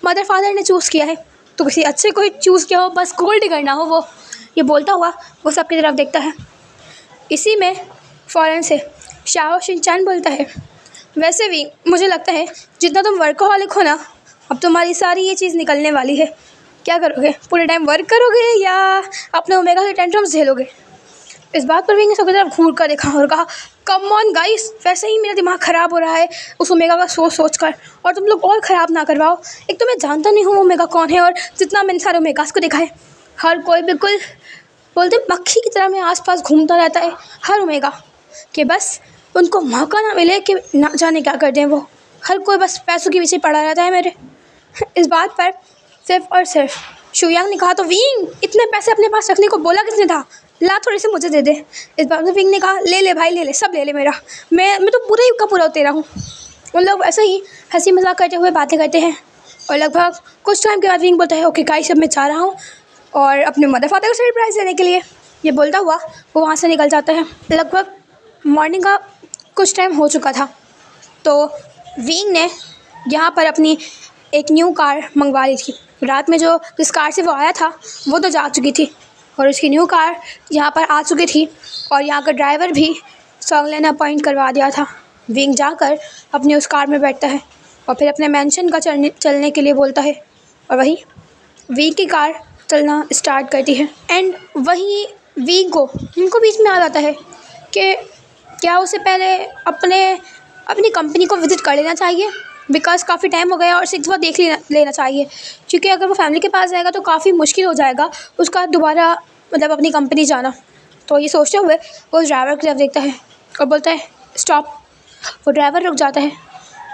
मदर फादर ने चूज़ किया है तो किसी अच्छे को ही चूज़ किया हो, बस गोल्ड करना हो वो। ये बोलता हुआ वो सबकी तरफ देखता है। इसी में फ़ौरन से शाओ शिनचैन बोलता है, वैसे भी मुझे लगता है जितना तुम वर्कहॉलिक हो ना, अब तुम्हारी सारी ये चीज़ निकलने वाली है। क्या करोगे? पूरे टाइम वर्क करोगे या अपने ओमेगा के टेंट्रम्स झेलोगे? इस बात पर विंग ने सबकी तरफ घूर कर देखा और कहा, कम ऑन गाइस, वैसे ही मेरा दिमाग ख़राब हो रहा है उस ओमेगा का सोच कर, और तुम लोग और ख़राब ना करवाओ। एक तो मैं जानता नहीं हूँ ओमेगा कौन है, और जितना मैंने सारे ओमेगास को देखा है, हर कोई बिल्कुल बोलते मक्खी की तरह मेरे आसपास घूमता रहता है हर ओमेगा, कि बस उनको मौका ना मिले कि ना जाने क्या कर दें वो। हर कोई बस पैसों के पीछे पड़ा रहता है मेरे। इस बात पर सिर्फ और सिर्फ शू यांग ने कहा, तो विंग, इतने पैसे अपने पास रखने को बोला किसने था? ला, थोड़े से मुझे दे दे। इस बात में विंग ने कहा, ले ले भाई, ले ले, सब ले ले मेरा, मैं तो पूरा ही का पूरा तेरा हूँ। उन लोग ऐसे ही हंसी मजाक करते हुए बातें करते हैं और लगभग कुछ टाइम के बाद विंग बोलता है, ओके गाइस, अब मैं जा रहा हूँ और अपने मदर फादर को सरप्राइज़ देने के लिए। ये बोलता हुआ वो वहाँ से निकल जाता है। लगभग मॉर्निंग का कुछ टाइम हो चुका था तो विंग ने यहाँ पर अपनी एक न्यू कार मंगवा ली थी। रात में जिस कार से वो आया था वो तो जा चुकी थी और उसकी न्यू कार यहाँ पर आ चुकी थी और यहाँ का ड्राइवर भी सॉन्गलैन अपॉइंट करवा दिया था। विंग जाकर अपनी उस कार में बैठता है और फिर अपने मैंशन का चलने के लिए बोलता है और वहीं विंग की कार चलना स्टार्ट करती है। एंड वहीं विंग को बीच में आ जाता है कि क्या उसे पहले अपने अपनी कंपनी को विज़िट कर लेना चाहिए, बिकॉज़ काफ़ी टाइम हो गया और उसे एक दफ़ा देख लेना चाहिए, क्योंकि अगर वो फैमिली के पास जाएगा तो काफ़ी मुश्किल हो जाएगा उसका दोबारा मतलब अपनी कंपनी जाना। तो ये सोचते हुए वो उस ड्राइवर की तरफ देखता है और बोलता है स्टॉप। वो ड्राइवर रुक जाता है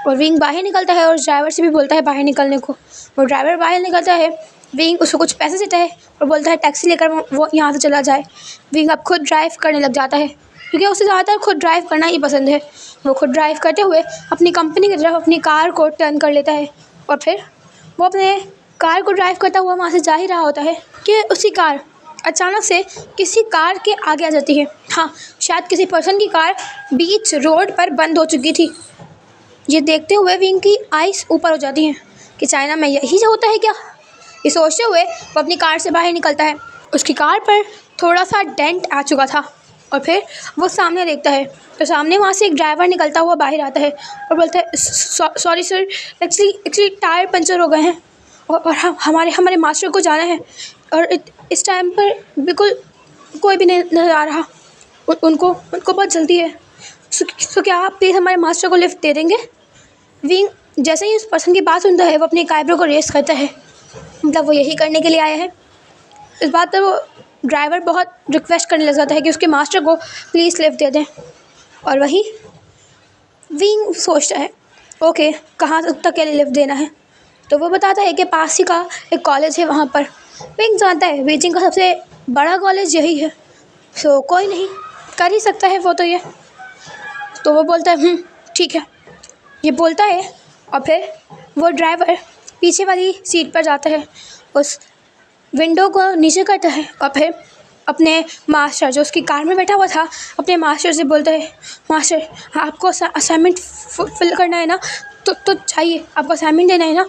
और विंग बाहर निकलता है और उस ड्राइवर से भी बोलता है बाहर निकलने को। वो ड्राइवर बाहर निकलता है, विंग उसको कुछ पैसे देता है और बोलता है टैक्सी लेकर वो यहाँ से चला जाए। विंग अब खुद ड्राइव करने लग जाता है, क्योंकि उसे ज़्यादातर खुद ड्राइव करना ही पसंद है। वो खुद ड्राइव करते हुए अपनी कंपनी की तरफ अपनी कार को टर्न कर लेता है और फिर वो अपने कार को ड्राइव करता हुआ वहाँ से जा ही रहा होता है कि उसकी कार अचानक से किसी कार के आगे आ जाती है। हाँ, शायद किसी पर्सन की कार बीच रोड पर बंद हो चुकी थी। ये देखते हुए विंग की आइज़ ऊपर हो जाती हैं कि चाइना में यही होता है क्या। ये सोचते हुए वो अपनी कार से बाहर निकलता है। उसकी कार पर थोड़ा सा डेंट आ चुका था और फिर वो सामने देखता है तो सामने वहाँ से एक ड्राइवर निकलता हुआ बाहर आता है और बोलता है sorry sir, actually tyre puncture हो गए हैं और हमारे मास्टर को जाना है और इस टाइम पर बिल्कुल कोई भी नहीं नज़र आ रहा। उनको बहुत जल्दी है। सो क्या आप प्लीज़ हमारे मास्टर को लिफ्ट दे देंगे। विंग जैसे ही उस पर्सन की बात सुनता है वो अपने आईब्रो को रेस करता है, मतलब वो यही करने के लिए आया है। इस बात पर वो ड्राइवर बहुत रिक्वेस्ट करने लग जाता है कि उसके मास्टर को प्लीज़ लिफ्ट दे दें। और वहीं विंग सोचता है ओके कहाँ तक के लिए लिफ्ट देना है, तो वो बताता है कि पास ही का एक कॉलेज है वहाँ पर। विंग जानता है बीजिंग का सबसे बड़ा कॉलेज यही है, सो कोई नहीं कर ही सकता है वो तो ये। तो वो बोलता है ठीक है, ये बोलता है और फिर वो ड्राइवर पीछे वाली सीट पर जाता है, उस विंडो को नीचे करता है और फिर अपने मास्टर जो उसकी कार में बैठा हुआ था अपने मास्टर से बोलता है मास्टर आपको असाइनमेंट फिल करना है ना, तो चाहिए आपको असाइनमेंट देना है ना,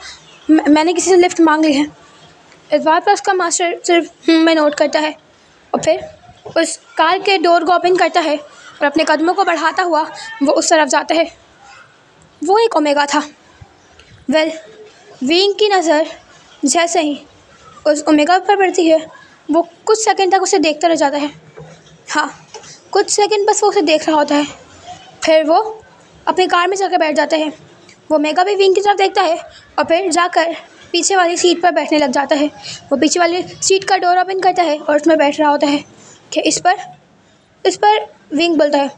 मैंने किसी से लिफ्ट मांग ली है। इस बात पर उसका मास्टर सिर्फ में नोट करता है और फिर उस कार के डोर को ओपन करता है और अपने कदमों को बढ़ाता हुआ वो उस तरफ जाता है। वो एक ओमेगा था। विंग की नज़र जैसे ही उस ओमेगा पर पड़ती है वो कुछ सेकंड तक उसे देखता रह जाता है। हाँ, कुछ सेकंड बस वो उसे देख रहा होता है, फिर वो अपनी कार में जाकर बैठ जाता है। वो ओमेगा भी विंग की तरफ देखता है और फिर जाकर पीछे वाली सीट पर बैठने लग जाता है। वो पीछे वाली सीट का डोर ओपन करता है और उसमें बैठ रहा होता है कि इस पर विंग बोलता है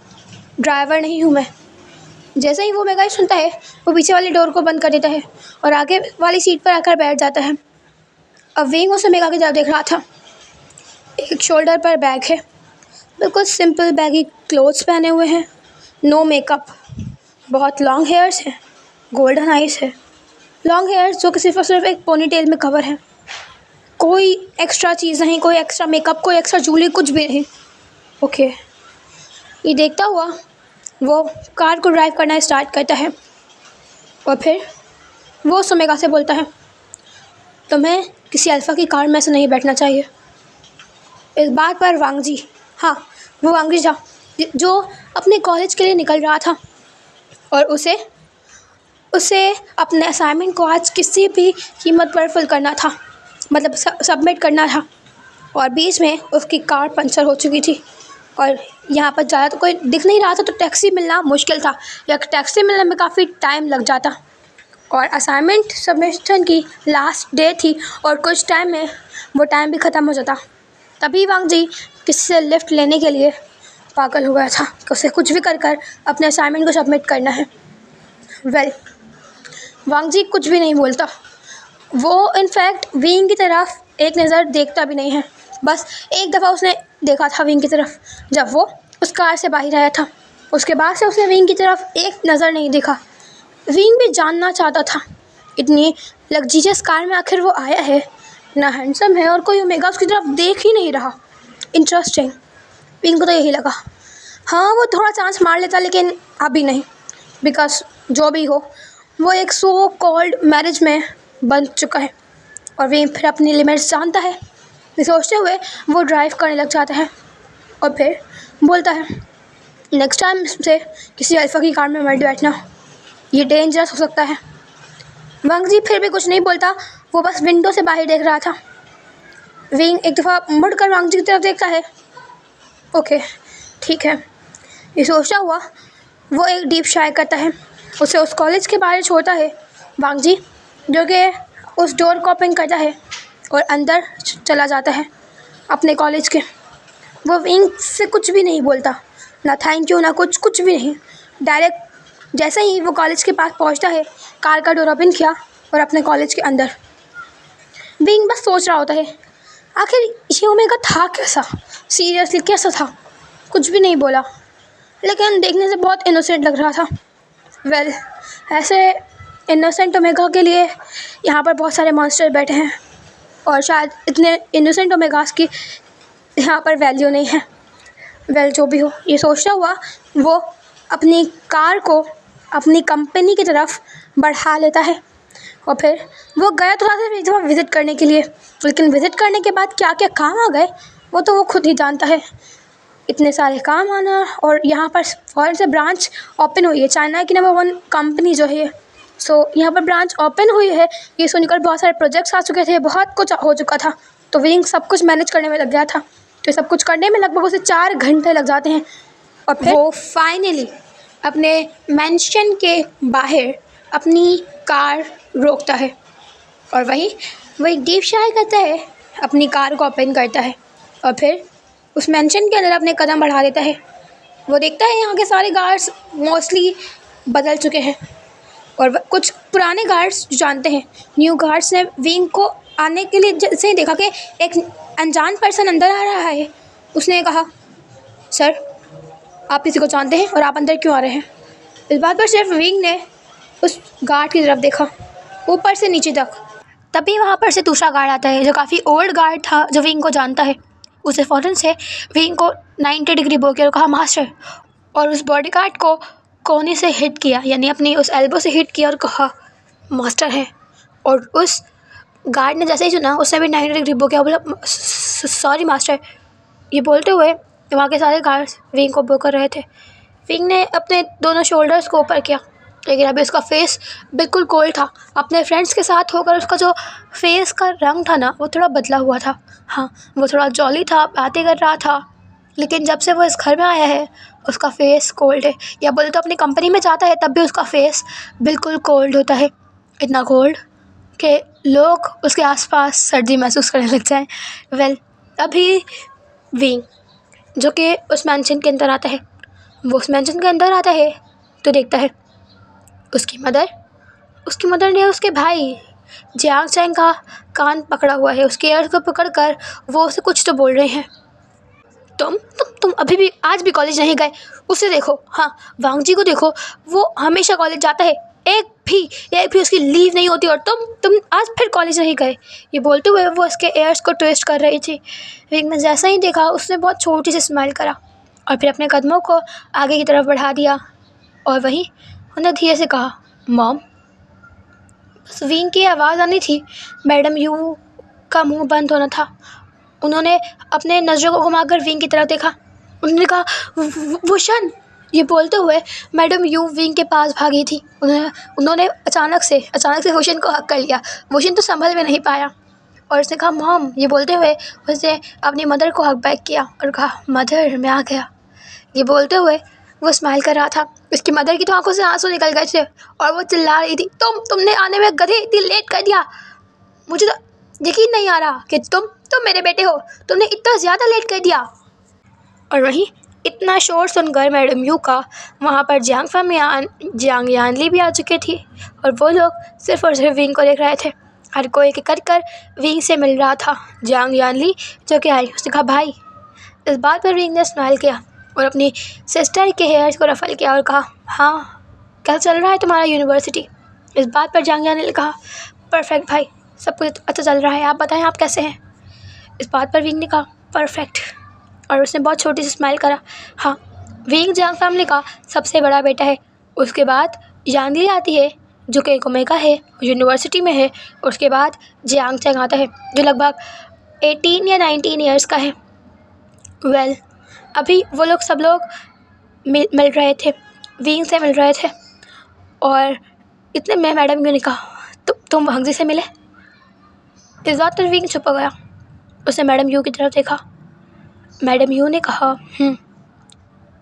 ड्राइवर नहीं हूँ मैं। जैसे ही वो ओमेगा सुनता है वो पीछे वाले डोर को बंद कर देता है और आगे वाली सीट पर आकर बैठ जाता है। अब विंग उस ओमेगा की तरफ देख रहा था। एक शोल्डर पर बैग है, बिल्कुल सिंपल बैगी क्लोथ्स पहने हुए हैं, नो मेकअप, बहुत लॉन्ग हेयर्स है, गोल्डन आइज है, लॉन्ग हेयर्स जो कि सिर्फ और सिर्फ एक पोनी टेल में कवर है, कोई एक्स्ट्रा चीज़ नहीं, कोई एक्स्ट्रा मेकअप, कोई एक्स्ट्रा ज्वेलरी, कुछ भी नहीं। ओके, ये देखता हुआ वो कार को ड्राइव करना स्टार्ट करता है और फिर वो उस ओमेगा से बोलता है तुम्हें किसी अल्फ़ा की कार में से नहीं बैठना चाहिए। इस बात पर वांग जी, हाँ वो वांग जी था जो अपने कॉलेज के लिए निकल रहा था और उसे अपने असाइनमेंट को आज किसी भी कीमत पर फुल करना था, मतलब सबमिट करना था, और बीच में उसकी कार पंचर हो चुकी थी और यहाँ पर ज़्यादा तो कोई दिख नहीं रहा था, तो टैक्सी मिलना मुश्किल था या टैक्सी मिलने में काफ़ी टाइम लग जाता और असाइनमेंट सबमिशन की लास्ट डे थी और कुछ टाइम में वो टाइम भी ख़त्म हो जाता। तभी वांग जी किसी से लिफ्ट लेने के लिए पागल हो गया था कि उसे कुछ भी कर अपने असाइनमेंट को सबमिट करना है। वांग जी कुछ भी नहीं बोलता, वो इनफैक्ट विंग की तरफ एक नज़र देखता भी नहीं है। बस एक दफ़ा उसने देखा था विंग की तरफ जब वो उस कार से बाहर आया था, उसके बाद से उसने विंग की तरफ एक नज़र नहीं देखा। विंग भी जानना चाहता था इतनी लग्जरियस कार में आखिर वो आया है, ना हैंडसम है और कोई ओमेगा उसकी तरफ देख ही नहीं रहा। इंटरेस्टिंग, विंग को तो यही लगा। हाँ, वो थोड़ा चांस मार लेता लेकिन अभी नहीं, बिकॉज जो भी हो वो एक सो कॉल्ड मैरिज में बन चुका है और विंग फिर अपनी लिमिट्स जानता है। सोचते हुए वो ड्राइव करने लग जाता है और फिर बोलता है नेक्स्ट टाइम से किसी अल्फ़ा की कार में मत बैठना, ये डेंजरस हो सकता है। वांग जी फिर भी कुछ नहीं बोलता, वो बस विंडो से बाहर देख रहा था। विंग एक दफ़ा मुड़कर वांग जी की तरफ देखता है। ओके ठीक है, ये सोचता हुआ वो एक डीप शाय करता है। उसे उस कॉलेज के बारे छोड़ता है वांग जी, जो कि उस डोर को ओपन करता है और अंदर चला जाता है अपने कॉलेज के। वो विंग से कुछ भी नहीं बोलता, ना थैंक यू ना कुछ भी नहीं। डायरेक्ट जैसे ही वो कॉलेज के पास पहुंचता है, कार का डोर ओपन किया और अपने कॉलेज के अंदर। विंग बस सोच रहा होता है आखिर ये ओमेगा था कैसा, सीरियसली कैसा था। कुछ भी नहीं बोला, लेकिन देखने से बहुत इनोसेंट लग रहा था। वेल, ऐसे इनोसेंट ओमेगा के लिए यहाँ पर बहुत सारे मॉन्स्टर बैठे हैं और शायद इतने इनोसेंट ओमेगास की यहाँ पर वैल्यू नहीं है। वेल, जो भी हो, ये सोचता हुआ वो अपनी कार को अपनी कंपनी की तरफ बढ़ा लेता है और फिर वो गया थोड़ा सा एक दफ़ा विज़िट करने के लिए। लेकिन विज़िट करने के बाद क्या क्या काम आ गए वो तो वो खुद ही जानता है। इतने सारे काम आना, और यहाँ पर फॉरेन से ब्रांच ओपन हुई है, चाइना की नंबर 1 कंपनी जो है। सो यहाँ पर ब्रांच ओपन हुई है, ये सुनकर बहुत सारे प्रोजेक्ट्स आ चुके थे, बहुत कुछ हो चुका था। तो विंग सब कुछ मैनेज करने में लग गया था। तो सब कुछ करने में लगभग उसे 4 घंटे लग जाते हैं और फिर वो फाइनली अपने मैंशन के बाहर अपनी कार रोकता है और वहीं वो एक डीप शाय करता है, अपनी कार को ओपन करता है और फिर उस मैंशन के अंदर अपने कदम बढ़ा देता है। वो देखता है यहाँ के सारे गार्ड्स मोस्टली बदल चुके हैं और कुछ पुराने गार्ड्स जो जानते हैं, न्यू गार्ड्स ने विंग को आने के लिए जैसे ही देखा कि एक अनजान पर्सन अंदर आ रहा है, उसने कहा, सर आप किसी को जानते हैं और आप अंदर क्यों आ रहे हैं? इस बात पर सिर्फ विंग ने उस गार्ड की तरफ देखा, ऊपर से नीचे तक। तभी वहाँ पर से दूसरा गार्ड आता है जो काफ़ी ओल्ड गार्ड था, जो विंग को जानता है। उसे फ़ौरन से विंग को 90 डिग्री बोल के और कहा, मास्टर, और उस बॉडीगार्ड को कोने से हिट किया, यानी अपनी उस एल्बो से हिट किया और कहा, मास्टर है। और उस गार्ड ने जैसे ही सुना, उसने भी 90 डिग्री बोल के बोला, सॉरी मास्टर। ये बोलते हुए वहाँ के सारे गार्ड्स विंग को बो कर रहे थे। विंग ने अपने दोनों शोल्डर्स को ऊपर किया, लेकिन अभी उसका फेस बिल्कुल कोल्ड था। अपने फ्रेंड्स के साथ होकर उसका जो फेस का रंग था ना, वो थोड़ा बदला हुआ था। हाँ, वो थोड़ा जॉली था, बातें कर रहा था, लेकिन जब से वो इस घर में आया है उसका फेस कोल्ड है। या बोले तो अपनी कंपनी में जाता है तब भी उसका फेस बिल्कुल कोल्ड होता है, इतना कोल्ड कि लोग उसके आसपास सर्दी महसूस करने लग जाएं। वेल, अभी विंग जो कि उस मैंशन के अंदर आता है, वो उस मैंशन के अंदर आता है तो देखता है उसकी मदर ने उसके भाई जियांग चैंग का कान पकड़ा हुआ है। उसके ईयर को पकड़कर वो उसे कुछ तो बोल रहे हैं। तुम अभी भी आज भी कॉलेज नहीं गए, उसे देखो। हाँ, वांग जी को देखो, वो हमेशा कॉलेज जाता है, एक भी उसकी लीव नहीं होती, और तुम आज फिर कॉलेज नहीं गए। ये बोलते हुए वो उसके एयर्स को ट्विस्ट कर रही थी। विंग ने जैसा ही देखा, उसने बहुत छोटी सी स्माइल करा और फिर अपने कदमों को आगे की तरफ बढ़ा दिया और वहीं उन्हें धीरे से कहा, मॉम। बस विंग की आवाज़ आनी थी, मैडम यू का मुंह बंद होना था। उन्होंने अपने नज़रों को घुमाकर विंग की तरफ देखा। उन्होंने कहा, वुशन। ये बोलते हुए मैडम यू विंग के पास भागी थी। उन्होंने अचानक से वुशन को हक कर लिया। वुशन तो संभल में नहीं पाया और उसने कहा, मॉम। ये बोलते हुए उसने अपनी मदर को हक बैक किया और कहा, मदर मैं आ गया। ये बोलते हुए वो स्माइल कर रहा था। उसकी मदर की तो आंखों से आंसू निकल गए थे और वो चिल्ला रही थी, तुमने आने में गधे इतनी लेट कर दिया। मुझे तो यकीन नहीं आ रहा कि तुम मेरे बेटे हो, तुमने इतना ज़्यादा लेट कर दिया। और वहीं इतना शोर सुनकर मैडम यू का वहाँ पर जियांग यानली भी आ चुके थी और वो लोग सिर्फ और सिर्फ विंग को देख रहे थे। हर कोई एक कर विंग से मिल रहा था। जियांग यानली जो कि आई, उसने कहा, भाई। इस बात पर विंग ने स्माइल किया और अपनी सिस्टर के हेयर्स को रफल किया और कहा, हाँ क्या चल रहा है तुम्हारा यूनिवर्सिटी? इस बात पर जियांग यानली ने कहा, परफेक्ट भाई, सब कुछ अच्छा चल रहा है, आप बताएं आप कैसे हैं? इस बात पर विंग ने कहा, परफेक्ट, और उसने बहुत छोटी सी स्माइल करा। हाँ, विंग जियांग फैमिली का सबसे बड़ा बेटा है। उसके बाद यानली आती है जो कि एक ओमेगा है, यूनिवर्सिटी में है। उसके बाद जियांग चैंग आता है जो लगभग 18 या 19 ईयर्स का है। वेल, अभी वो लोग सब लोग मिल रहे थे, विंग से मिल रहे थे और इतने में मैडम यू ने कहा, तुम वांग जी से मिले? इस बात पर विंग छुप गया। उसने मैडम यू की तरफ देखा। मैडम यू ने कहा,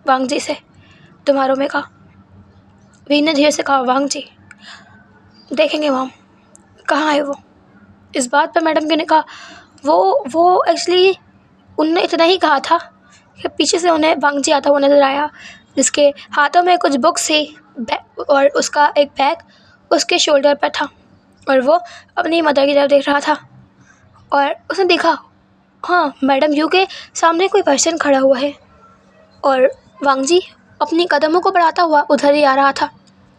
वांग जी से, तुम्हारा ओमेगा वी ने धीरे से कहा, वांग जी देखेंगे मॉम, कहाँ है वो? इस बात पर मैडम क्यू ने कहा, वो एक्चुअली उनने इतना ही कहा था कि पीछे से उन्हें वांग जी आता हुआ नज़र आया, जिसके हाथों में कुछ बुक्स थी और उसका एक बैग उसके शोल्डर पर था और वो अपनी मदर की तरफ देख रहा था। और उसने देखा, हाँ, मैडम यू के सामने कोई पर्सन खड़ा हुआ है और वांग जी अपनी कदमों को बढ़ाता हुआ उधर ही आ रहा था।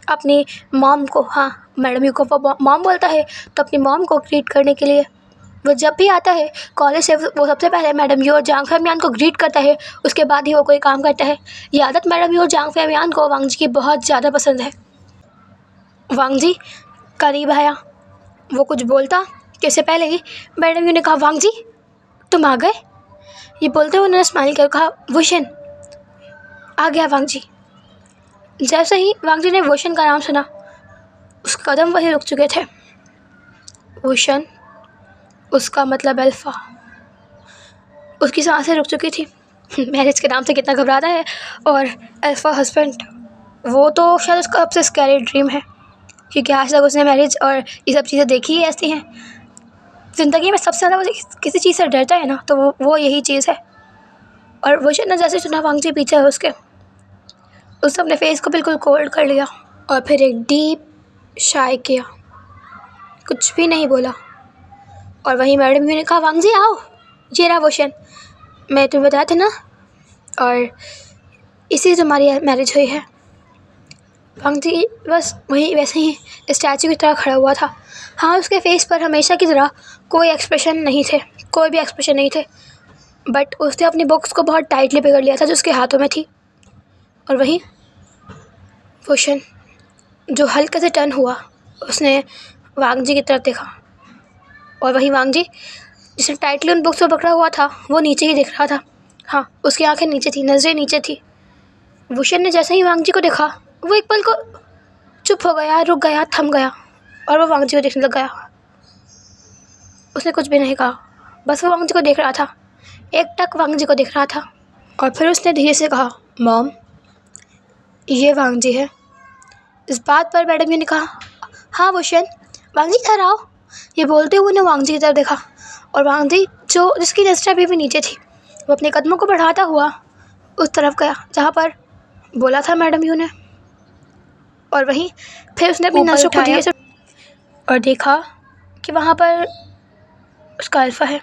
अपनी मॉम को, हाँ, मैडम यू को वो मॉम बोलता है, तो अपनी मॉम को ग्रीट करने के लिए वो जब भी आता है कॉलेज से, वो सबसे पहले मैडम यू और जांग फैमियान को ग्रीट करता है, उसके बाद ही वो कोई काम करता है। ये आदत मैडम यू और जांग फैमियान को वांग जी की बहुत ज़्यादा पसंद है। वांग जी करीब आया, वो कुछ बोलता कि इससे पहले ही मैडम यू ने कहा, वांग जी तुम आ गए। ये बोलते हुए उन्होंने स्माइल कर कहा, वुशन आ गया वांग जी। जैसे ही वांग जी ने वुशन का नाम सुना, उस कदम वही रुक चुके थे। वुशन, उसका मतलब अल्फ़ा। उसकी सांसें रुक चुकी थी। मैरिज के नाम से कितना घबराता है। और अल्फ़ा हस्बैंड, वो तो शायद उसका सबसे स्कैरी ड्रीम है, क्योंकि आज तक उसने मैरिज और ये सब चीज़ें देखी ही ऐसी हैं। ज़िंदगी में सबसे ज़्यादा वो किसी चीज़ से डरता है ना, तो वो यही चीज़ है। और वुशन ने जैसे सुना वांग जी पीछे है उसके, उसने अपने फेस को बिल्कुल कोल्ड कर लिया और फिर एक डीप शाय किया, कुछ भी नहीं बोला। और वहीं मैडम यू ने कहा, वांग जी आओ, ये रहा वुशन, मैं तुम्हें बताया था ना, और इसी से हमारी मैरिज हुई है। वांग जी बस वहीं वैसे ही स्टैचू की तरह खड़ा हुआ था। हाँ, उसके फेस पर हमेशा की तरह कोई एक्सप्रेशन नहीं थे, कोई भी एक्सप्रेशन नहीं थे, बट उसने अपनी बुक्स को बहुत टाइटली पकड़ लिया था जो उसके हाथों में थी। और वहीं वुशन जो हल्के से टर्न हुआ, उसने वांग जी की तरफ देखा और वहीं वांग जी जिसने टाइटली उन बुक्स को पकड़ा हुआ था, वो नीचे ही दिख रहा था। हाँ, उसकी आंखें नीचे थी, नज़रें नीचे थी। वुशन ने जैसे ही वांग जी को देखा, वो एक पल को चुप हो गया, रुक गया, थम गया और वो वांग जी को देखने लग गया। उसने कुछ भी नहीं कहा, बस वो वांग जी को देख रहा था, एक टक वांग जी को देख रहा था। और फिर उसने धीरे से कहा, मॉम ये वांग जी है। इस बात पर मैडम ने कहा, हाँ वुशन, वांग जी इधर आओ। ये बोलते हुए उन्हें वांग जी की तरफ देखा और वांग जी जो जिसकी नज़रें अभी भी नीचे थी, वो अपने कदमों को बढ़ाता हुआ उस तरफ गया जहाँ पर बोला था मैडम यू ने। और वहीं फिर उसने अपनी नज़रों को धीरे से और देखा कि वहाँ पर उसका अल्फ़ा है।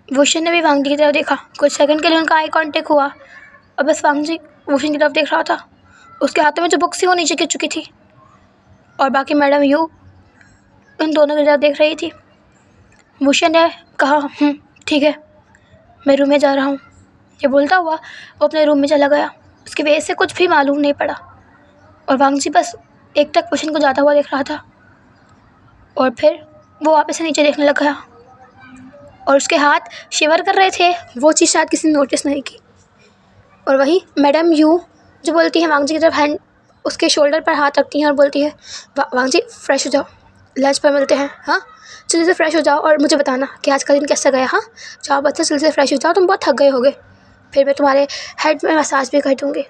वुशन ने भी वांग जी की तरफ देखा, कुछ सेकंड के लिए उनका आई कांटेक्ट हुआ और बस वांग जी वुशन की तरफ देख रहा था। उसके हाथों में जो बुक्स थी वो नीचे गिर चुकी थी और बाकी मैडम यू उन दोनों की तरफ देख रही थी। वुशन ने कहा, ठीक है, मैं रूम में जा रहा हूँ। ये बोलता हुआ वो अपने रूम में चला गया। उसकी वजह से कुछ भी मालूम नहीं पड़ा और वांग जी बस एक टक वुशन को जाता हुआ देख रहा था और फिर वो वापस से नीचे देखने लग गया और उसके हाथ शिवर कर रहे थे। वो चीज़ शायद किसी ने नोटिस नहीं की। और वहीं मैडम यू जो बोलती है वांग जी की तरफ हैंड उसके शोल्डर पर हाथ रखती हैं और बोलती है, वांग जी फ्रेश हो जाओ, लंच पर मिलते हैं। हाँ, जल्दी से फ्रेश हो जाओ और मुझे बताना कि आज का दिन कैसा गया। हाँ, जाओ बच्चा, जल्दी से फ्रेश हो जाओ, तुम बहुत थक गए होगे, फिर मैं तुम्हारे हेड में मसाज भी कर दूँगी।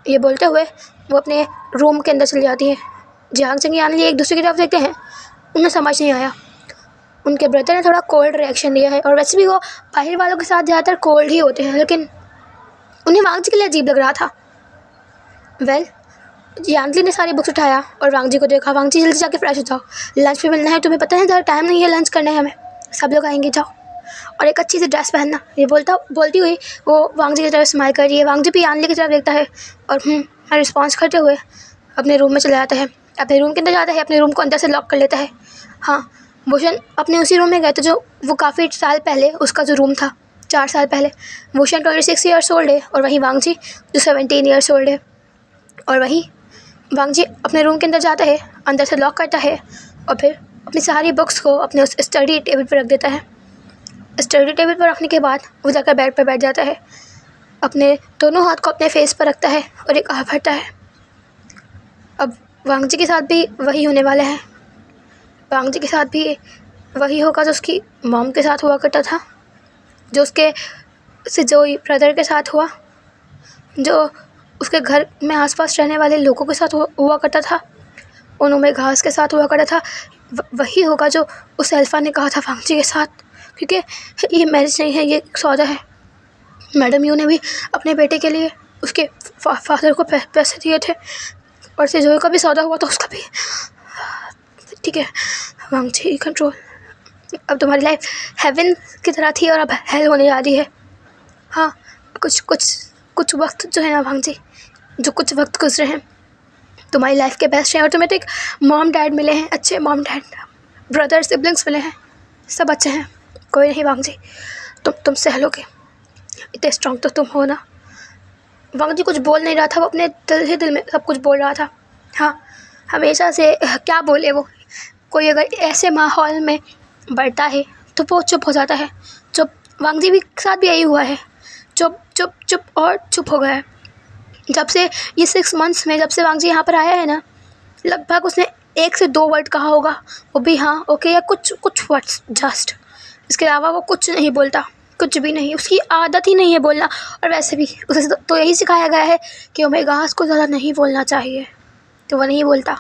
ये बोलते हुए वो अपने रूम के अंदर चली जाती है। जांग चंग यान लिए एक दूसरे की तरफ देखते हैं, उन्हें समझ नहीं आया। उनके ब्रदर ने थोड़ा कोल्ड रिएक्शन दिया है और वैसे भी वो बाहर वालों के साथ ज़्यादातर कोल्ड ही होते हैं, लेकिन उन्हें वांग जी के लिए अजीब लग रहा था। यांगली ने सारी बुक्स उठाया और वांग जी को देखा, वांग जी जल्दी जाके फ्रेश हो जाओ, लंच पे मिलना है, तुम्हें पता है ज़्यादा टाइम नहीं है, लंच करना है हमें, सब लोग आएंगे, जाओ, और एक अच्छी सी ड्रेस पहनना। ये बोलती हुई वो वांग जी की तरफ स्माइल कर रही है। वांग जी भी यांगली की तरफ देखता है और रिस्पॉन्स करते हुए अपने रूम में चला जाता है, अपने रूम के अंदर जाता है, अपने रूम को अंदर से लॉक कर लेता है। हाँ, वुशन अपने उसी रूम में गए थे जो वो काफ़ी साल पहले उसका जो रूम था, 4 साल पहले। वुशन 26 ईयर्स ओल्ड है और वहीं वांग जी जो 17 ईयर्स ओल्ड है। और वहीं वांग जी अपने रूम के अंदर जाता है, अंदर से लॉक करता है और फिर अपनी सारी बुक्स को अपने उस स्टडी टेबल पर रख देता है। स्टडी टेबल पर रखने के बाद वो जाकर बेड पर बैठ जाता है, अपने दोनों हाथ को अपने फेस पर रखता है और एक आह भरता है। अब वांग जी के साथ भी वही होने वाला है। वांग जी के साथ भी वही होगा जो उसकी मॉम के साथ हुआ करता था, जो उसके जो ब्रदर के साथ हुआ, जो उसके घर में आसपास रहने वाले लोगों के साथ हुआ करता था, उन ओमेगास के साथ हुआ करता था, वही होगा जो उस अल्फा ने कहा था वांग जी के साथ, क्योंकि ये मैरिज नहीं है, ये एक सौदा है। मैडम यू ने भी अपने बेटे के लिए उसके फादर को पैसे दिए थे, और सेजोई का भी सौदा हुआ था, उसका भी। ठीक है वांग जी, कंट्रोल। अब तुम्हारी लाइफ हेवन की तरह थी और अब हेल होने जा रही है। हाँ, कुछ वक्त जो है ना वांग जी, जो कुछ वक्त गुजरे हैं तुम्हारी लाइफ के बेस्ट हैं, और तुम्हें तो एक मॉम डैड मिले हैं, अच्छे मॉम डैड, ब्रदर सिबलिंग्स मिले हैं, सब अच्छे हैं। कोई नहीं वांग जी, तुम सह लोगे, इतने स्ट्रॉन्ग तो तुम हो ना। वांग जी कुछ बोल नहीं रहा था, वो अपने दिल में सब कुछ बोल रहा था। हाँ, हमेशा से क्या बोले वो, कोई अगर ऐसे माहौल में बढ़ता है तो वो चुप हो जाता है। चुप, वांग जी भी साथ भी यही हुआ है, चुप चुप चुप और चुप हो गया है। जब से ये 6 मंथ्स में, जब से वांग जी यहाँ पर आया है ना, लगभग उसने 1 से 2 वर्ड कहा होगा, वो भी हाँ ओके या कुछ वर्ड्स जस्ट, इसके अलावा वो कुछ नहीं बोलता, कुछ भी नहीं, उसकी आदत ही नहीं है बोलना। और वैसे भी उसे तो यही सिखाया गया है कि ओमेगास को ज़्यादा नहीं बोलना चाहिए, तो वो नहीं बोलता।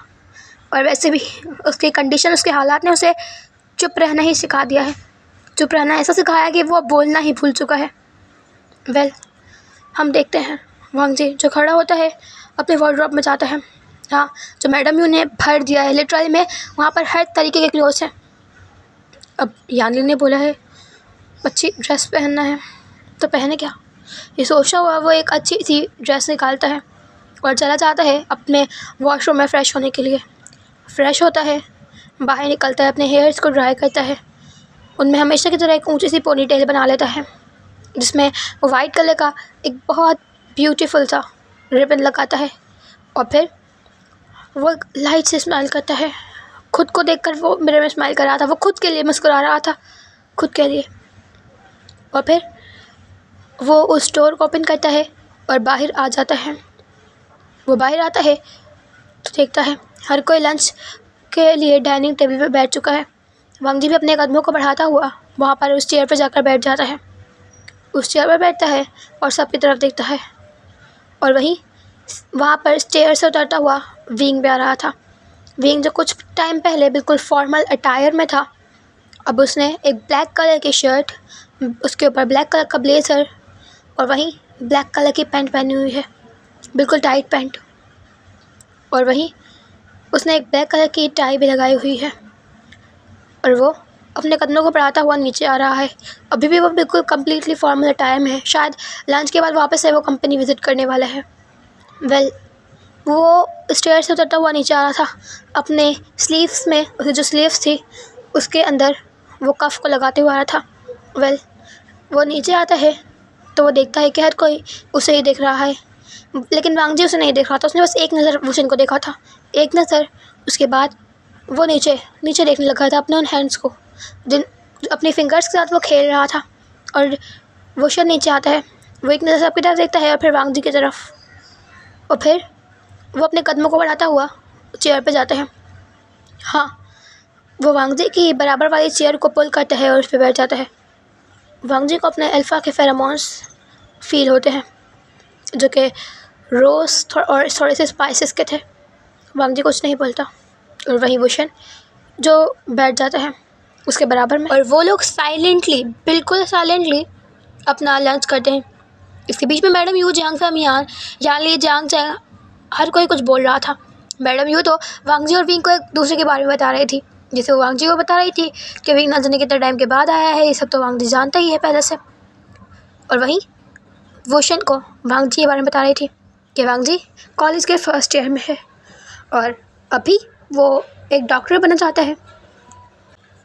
और वैसे भी उसकी कंडीशन, उसके हालात ने उसे चुप रहना ही सिखा दिया है, चुप रहना ऐसा सिखाया कि वो अब बोलना ही भूल चुका है। वेल, हम देखते हैं वांग जी जो खड़ा होता है, अपने वार्डरोब में जाता है। हाँ, जो मैडम यू ने भर दिया है लिटरली में, वहाँ पर हर तरीके के क्लोथ्स हैं। अब यानी ने बोला है अच्छी ड्रेस पहनना है तो पहने क्या, ये सोचा हुआ वो एक अच्छी सी ड्रेस निकालता है और चला जाता है अपने वॉशरूम में फ़्रेश होने के लिए। फ़्रेश होता है, बाहर निकलता है, अपने हेयर्स को ड्राई करता है, उनमें हमेशा की तरह एक ऊंची सी पोनी टेल बना लेता है, जिसमें वो वाइट कलर का एक बहुत ब्यूटीफुल सा रिबन लगाता है, और फिर वो लाइट से स्माइल करता है। खुद को देखकर वो मिरर में स्माइल कर रहा था, वो खुद के लिए मुस्कुरा रहा था, खुद के लिए। और फिर वो उस स्टोर को ओपन करता है और बाहर आ जाता है। वो बाहर आता है तो देखता है हर कोई लंच के लिए डाइनिंग टेबल पर बैठ चुका है। वांग जी भी अपने कदमों को बढ़ाता हुआ वहाँ पर उस चेयर पर जाकर बैठ जाता है। उस चेयर पर बैठता है और सबकी तरफ देखता है, और वहीं वहाँ पर स्टेयर से उतरता हुआ विंग भी आ रहा था। विंग जो कुछ टाइम पहले बिल्कुल फॉर्मल अटायर में था, अब उसने एक ब्लैक कलर की शर्ट, उसके ऊपर ब्लैक कलर का ब्लेज़र, और वहीं ब्लैक कलर की पैंट पहनी हुई है, बिल्कुल टाइट पैंट, और वहीं उसने एक ब्लैक कलर की टाई भी लगाई हुई है, और वो अपने कदमों को बढ़ाता हुआ नीचे आ रहा है। अभी भी वो बिल्कुल कम्प्लीटली फॉर्मल अटायर में है, शायद लंच के बाद वापस से वो कंपनी विज़िट करने वाला है। वेल, वो स्टेयर से उतरता हुआ नीचे आ रहा था, अपने स्लीव्स में, उसकी जो स्लीव्स थी उसके अंदर वो कफ को लगाते हुए आ रहा था। वेल, वो नीचे आता है तो वो देखता है कि हर कोई उसे ही देख रहा है, लेकिन वांग जी उसे नहीं देख रहा था। उसने बस एक नज़र वुशन को देखा था, एक नज़र। उसके बाद वो नीचे देखने लगा था अपने उन हैंड्स को, जिन अपनी फिंगर्स के साथ वो खेल रहा था। और वुशन नीचे आता है, वो एक नज़र सबकी तरफ देखता है और फिर वांग जी की तरफ, और फिर वो अपने कदमों को बढ़ाता हुआ चेयर पे जाता है। हाँ, वो वांग जी की बराबर वाली चेयर को पुल करता है और उस पर बैठ जाता है। वांग जी को अपने अल्फ़ा के फेरोमोन्स फील होते हैं, जो कि रोज़ और थोड़े से स्पाइसेस के थे। वांग जी कुछ नहीं बोलता, और वहीं वुशन जो बैठ जाता है उसके बराबर में, और वो लोग साइलेंटली, बिल्कुल साइलेंटली अपना लंच करते हैं। इसके बीच में मैडम यू, जियांग फैमियान, यान ली, जियांग चैंग, हर कोई कुछ बोल रहा था। मैडम यू तो वांग जी और विंग को एक दूसरे के बारे में बता रही थी, जैसे वो वांग जी को बता रही थी कि विंग ना जाने कितने टाइम के बाद आया है, ये सब तो वांग जी जानता ही है पहले से। और वहीं वोशन को वांग जी के बारे में बता रही थी कि वांग जी कॉलेज के फर्स्ट ईयर में है और अभी वो एक डॉक्टर बनना चाहता है।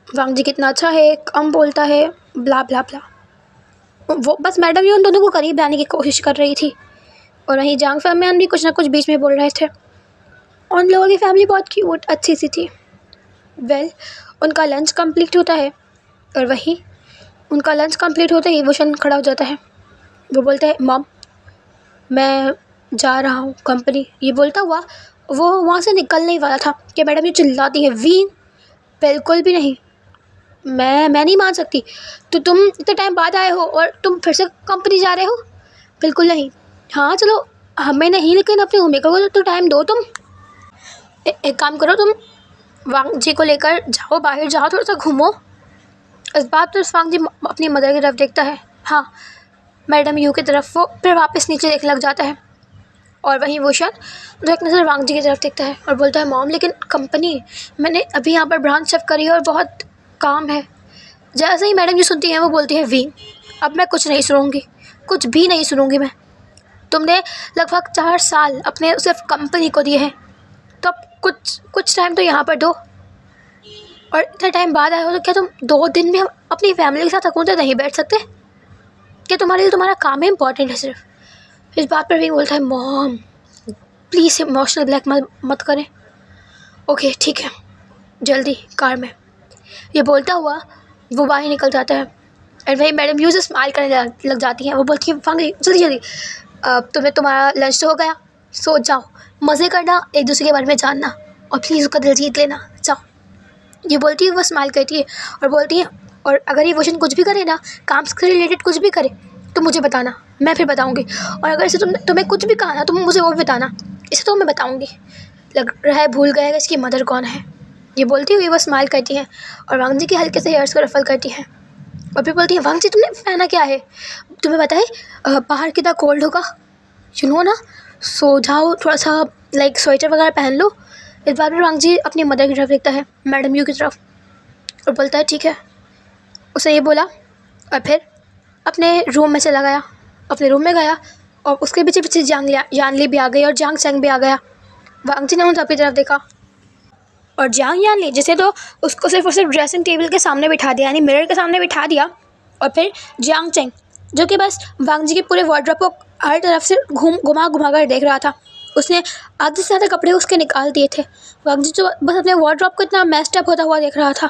वांग जी कितना अच्छा है, कम बोलता है, ब्ला ब्ला ब्ला। वो बस मैडम यू उन दोनों को करीब लाने की कोशिश कर रही थी, और वहीं जांग फैमियान भी कुछ ना कुछ बीच में बोल रहे थे। उन लोगों की फैमिली बहुत क्यूट, अच्छी सी थी। वेल, उनका लंच कंप्लीट होता है, और वहीं उनका लंच कंप्लीट होते ही वुशन खड़ा हो जाता है। वो बोलता है, मॉम मैं जा रहा हूँ कंपनी। ये बोलता हुआ वो वहाँ से निकल नहीं वाला था कि मैडम ये चिल्लाती है, वीन बिल्कुल भी नहीं, मैं नहीं मान सकती। तो तुम इतने टाइम बाद आए हो और तुम फिर से कंपनी जा रहे हो? बिल्कुल नहीं। हाँ चलो, हमें नहीं, लेकिन अपने ओमेगा को तो टाइम दो तुम। एक काम करो, तुम वांग जी को लेकर जाओ, बाहर जाओ, थोड़ा सा घूमो। इस बात पर वांग जी अपनी मदर की तरफ देखता है, हाँ मैडम यू की तरफ, वो फिर वापस नीचे देखने लग जाता है। और वहीं वोशन जो एक नज़र वांग जी की तरफ देखता है और बोलता है, मॉम लेकिन कंपनी, मैंने अभी यहाँ पर ब्रांच शिफ्ट करी है और बहुत काम है। जैसे ही मैडम जी सुनती हैं वो बोलती है, वी अब मैं कुछ नहीं सुनूंगी, कुछ भी नहीं सुनूंगी मैं। तुमने लगभग 4 साल अपने सिर्फ कंपनी को दिए हैं, तो अब कुछ टाइम तो यहाँ पर दो। और इतना टाइम बाद आए हो तो क्या तुम 2 दिन भी हम अपनी फैमिली के साथ अकेले नहीं बैठ सकते? क्या तुम्हारे लिए तुम्हारा काम ही इंपॉर्टेंट है सिर्फ? इस बात पर भी बोलता है, मॉम प्लीज़ इमोशनल ब्लैक मत करें। ओके ठीक है, जल्दी कार में। ये बोलता हुआ वो बाहर निकल जाता है। और वही मैडम यूज स्माइल करने लग जाती हैं। वो बोलती है, फांगी जल्दी जल्दी, तुम्हें तुम्हारा लंच तो हो गया, सो जाओ, मज़े करना, एक दूसरे के बारे में जानना, और प्लीज़ उसका दिल जीत लेना, जाओ। ये बोलती है, वो स्माइल करती है और बोलती है, और अगर ये वोशन कुछ भी करे ना, काम से रिलेटेड कुछ भी करे तो मुझे बताना, मैं फिर बताऊँगी। और अगर इसे तुम्हें कुछ भी कहा ना, तुम मुझे वो भी बताना, इसे तो मैं बताऊँगी। लग रहा है भूल गया कि इसकी मदर कौन है। ये बोलती हुई वो स्माइल करती है और वांग जी के हल्के से हेयर्स को रफल करती है। और फिर बोलती है, वांग जी तुमने पहना क्या है? तुम्हें पता है बाहर कितना कोल्ड होगा, यू नो ना, सो जाओ, थोड़ा सा लाइक स्वेटर वगैरह पहन लो। इस बार भी वांग जी अपनी मदर की तरफ देखता है, मैडम यू की तरफ, और बोलता है, ठीक है। उसे ये बोला और फिर अपने रूम में चला गया, अपने रूम में गया, और उसके पीछे पीछे जानली भी आ गई और जांग चैंग भी आ गया। वांग जी ने उन सबकी तरफ देखा और जांग यानली जिसे तो उसको सिर्फ और सिर्फ ड्रेसिंग टेबल के सामने बिठा दिया, यानी मिरर के सामने बिठा दिया। और फिर जियांग चेंग जो कि बस वांग जी के पूरे वार्डरोब को हर तरफ से घुमा कर देख रहा था। उसने आधे से ज़्यादा कपड़े उसके निकाल दिए थे। वांग जी जो बस अपने वार्डरोब को इतना मेस्ड अप होता हुआ देख रहा था।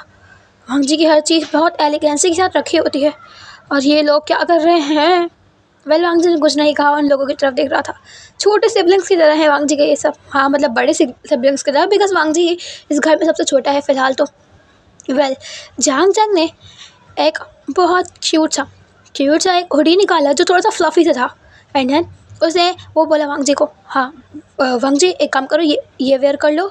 वांग जी की हर चीज़ बहुत एलिगेंसी के साथ रखी होती है, और ये लोग क्या कर रहे हैं? वांग जी ने कुछ नहीं कहा, उन लोगों की तरफ देख रहा था। छोटे सिबलिंग्स की तरह है वांग जी के ये सब, हाँ मतलब बड़े सिबलिंग्स की तरह, बिकॉज वांग जी इस घर में सबसे छोटा है फ़िलहाल तो। जांग चैंग ने एक बहुत क्यूट सा एक हुडी निकाला जो थोड़ा सा फ्लफ़ी सा था। एंड देन उसने वो बोला वांग जी को, हाँ वांग जी एक काम करो, ये वेयर कर लो।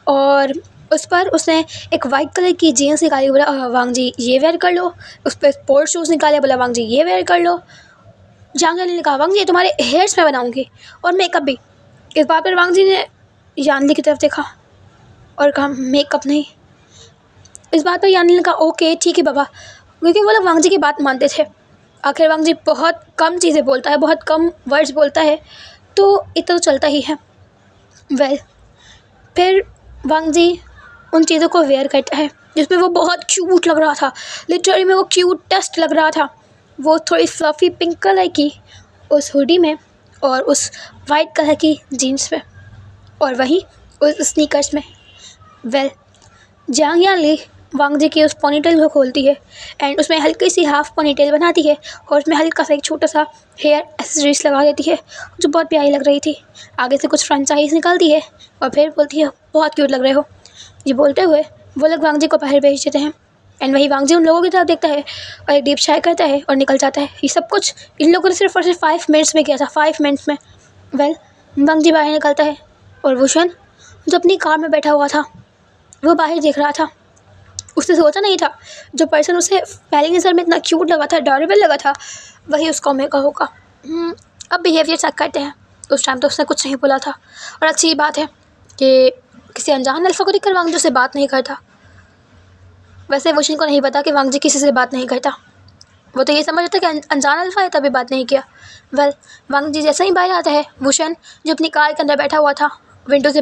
और उस पर उसने एक वाइट कलर की जीन्स निकाली, बोला वांग जी ये वेयर कर लो। उस पर स्पोर्ट्स शूज़ निकाले, बोला वांग जी ये वेयर कर लो। जांग यानली ने कहा, वांग जी तुम्हारे हेयर्स मैं बनाऊँगी और मेकअप भी। इस बात पर वांग जी ने यानली की तरफ देखा और कहा, मेकअप नहीं। इस बात पर यानली ने कहा, ओके ठीक है बाबा, क्योंकि वो लोग वांग जी की बात मानते थे। आखिर वांग जी बहुत कम चीज़ें बोलता है, बहुत कम वर्ड्स बोलता है, तो इतना तो चलता ही है। फिर वांग जी उन चीज़ों को वेयर करता है जिसमें वो बहुत क्यूट लग रहा था। लिटरली में वो क्यूटेस्ट लग रहा था। वो थोड़ी फ्लफ़ी पिंक कलर की उस हुडी में और उस वाइट कलर की जीन्स में और वहीं उस स्नीकर्स में। जांग यानली वांग जी की उस पोनीटेल को खोलती है एंड उसमें हल्की सी हाफ पोनीटेल बनाती है और उसमें हल्का सा एक छोटा सा हेयर एक्सेसरीज लगा देती है जो बहुत प्यारी लग रही थी। आगे से कुछ फ्रेंचाइज निकालती है और फिर बोलती है, बहुत क्यूट लग रहे हो। ये बोलते हुए वो लोग वांग जी को बाहर भेज देते हैं एंड वही वांग जी उन लोगों की तरफ देखता है और एक डीप चाय करता है और निकल जाता है। ये सब कुछ इन लोगों ने सिर्फ और सिर्फ 5 मिनट्स में किया था, 5 मिनट्स में। वांग जी बाहर निकलता है और वोशन जो अपनी कार में बैठा हुआ था वो बाहर देख रहा था। उसने सोचा नहीं था जो पर्सन उसे पहली नज़र में इतना क्यूट लगा था, अडॉरेबल लगा था, वही उसका ओमेगा होगा। अब बिहेवियर चेक करते हैं। उस टाइम तो उसने कुछ नहीं बोला था और अच्छी बात है कि किसी अनजान अल्फ़ा को देखकर वांग जी से बात नहीं करता। वैसे वोशन को नहीं पता कि वांग जी किसी से बात नहीं करता। वो तो ये समझ रहा था कि अनजान अल्फ़ा है, तभी बात नहीं किया। वांग जी जैसे ही बाहर आता है, वोशन जो अपनी कार के अंदर बैठा हुआ था विंडो से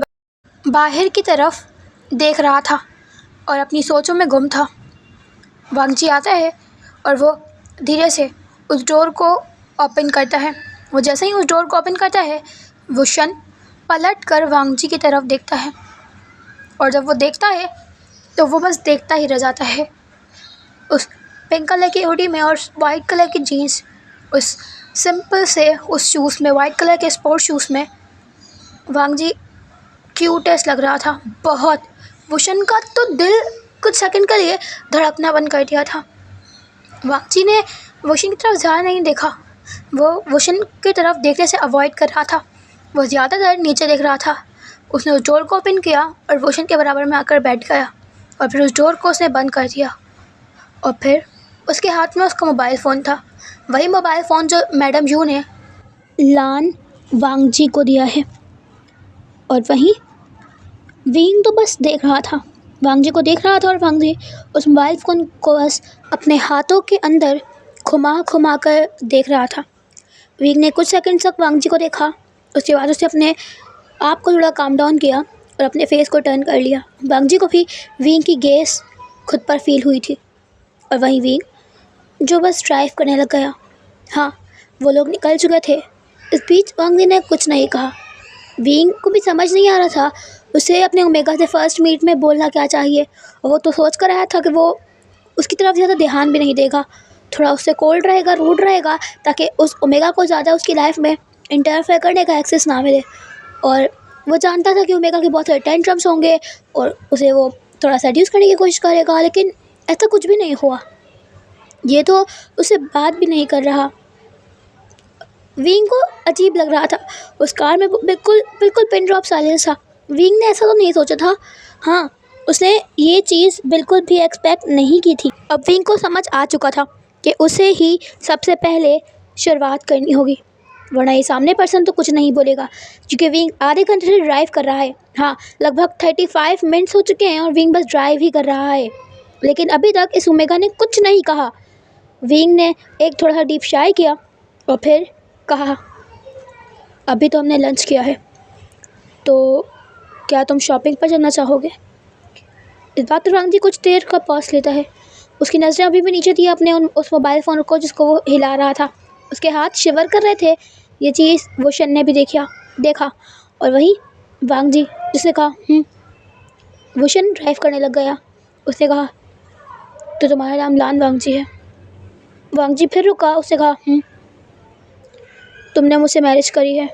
बाहर की तरफ देख रहा था और अपनी सोचों में गुम था। वांग जी आता है और वो धीरे से उस डोर को ओपन करता है। वो जैसे ही उस डोर को ओपन करता है, वोशन पलट कर वांग जी की तरफ देखता है और जब वो देखता है तो वो बस देखता ही रह जाता है। उस पिंक कलर की हुडी में और वाइट कलर की जीन्स, उस सिंपल से उस शूज़ में, वाइट कलर के स्पोर्ट्स शूज़ में वांग जी क्यूटेस्ट लग रहा था बहुत। वोशन का तो दिल कुछ सेकंड के लिए धड़कना बंद कर दिया था। वांग जी ने वोशन की तरफ ज़्यादा नहीं देखा, वो वोशन की तरफ देखने से अवॉइड कर रहा था वो ज़्यादातर नीचे देख रहा था। उसने उस डोर को ओपन किया और वोशन के बराबर में आकर बैठ गया और फिर उस डोर को उसने बंद कर दिया। और फिर उसके हाथ में उसका मोबाइल फ़ोन था, वही मोबाइल फ़ोन जो मैडम यू ने लान वांगजी को दिया है। और वहीं विंग तो बस देख रहा था, वांगजी को देख रहा था और वांगजी उस मोबाइल फ़ोन को बस अपने हाथों के अंदर घुमा घुमा कर देख रहा था। विंग ने कुछ सेकंड तक वांगजी को देखा, उसके बाद उसने अपने आप को थोड़ा काम डाउन किया और अपने फेस को टर्न कर लिया। वांगजी को भी विंग की गेस खुद पर फील हुई थी और वहीं विंग जो बस ड्राइव करने लग गया। हाँ, वो लोग निकल चुके थे। इस बीच वांगजी ने कुछ नहीं कहा। विंग को भी समझ नहीं आ रहा था उसे अपने ओमेगा से फर्स्ट मीट में बोलना क्या चाहिए, और वो तो सोच कर आया था कि वो उसकी तरफ ज़्यादा ध्यान भी नहीं देगा, थोड़ा उससे कोल्ड रहेगा, रूड रहेगा, ताकि उस ओमेगा को ज़्यादा उसकी लाइफ में इंटरफेयर करने का एक्सेस ना मिले। और वो जानता था कि ओमेगा के बहुत सारे टेंट्रम्स होंगे और उसे वो थोड़ा सेड्यूस करने की कोशिश करेगा, लेकिन ऐसा कुछ भी नहीं हुआ। ये तो उससे बात भी नहीं कर रहा। विंग को अजीब लग रहा था। उस कार में बिल्कुल बिल्कुल पिन ड्रॉप साइलेंस था। विंग ने ऐसा तो नहीं सोचा था। हाँ, उसने ये चीज़ बिल्कुल भी एक्सपेक्ट नहीं की थी। अब विंग को समझ आ चुका था कि उसे ही सबसे पहले शुरुआत करनी होगी, वरना ये सामने पर्सन तो कुछ नहीं बोलेगा, क्योंकि विंग आधे घंटे से ड्राइव कर रहा है। हाँ, लगभग 35 मिनट्स हो चुके हैं और विंग बस ड्राइव ही कर रहा है, लेकिन अभी तक इस ओमेगा ने कुछ नहीं कहा। विंग ने एक थोड़ा सा डीप शाई किया और फिर कहा, अभी तो हमने लंच किया है, तो क्या तुम शॉपिंग पर जाना चाहोगे? इस बात पर वांगजी कुछ देर का पॉज लेता है। उसकी नज़रें अभी भी नीचे थी अपने उस मोबाइल फ़ोन को जिसको वो हिला रहा था। उसके हाथ शिवर कर रहे थे। ये चीज़ वोशन ने भी देखा और वहीं वांगजी जिसने कहा वोशन ड्राइव करने लग गया। उसने कहा, तो तुम्हारा नाम लान वांगजी है? वांगजी फिर रुका। उसने कहा, तुमने मुझसे मैरिज करी है?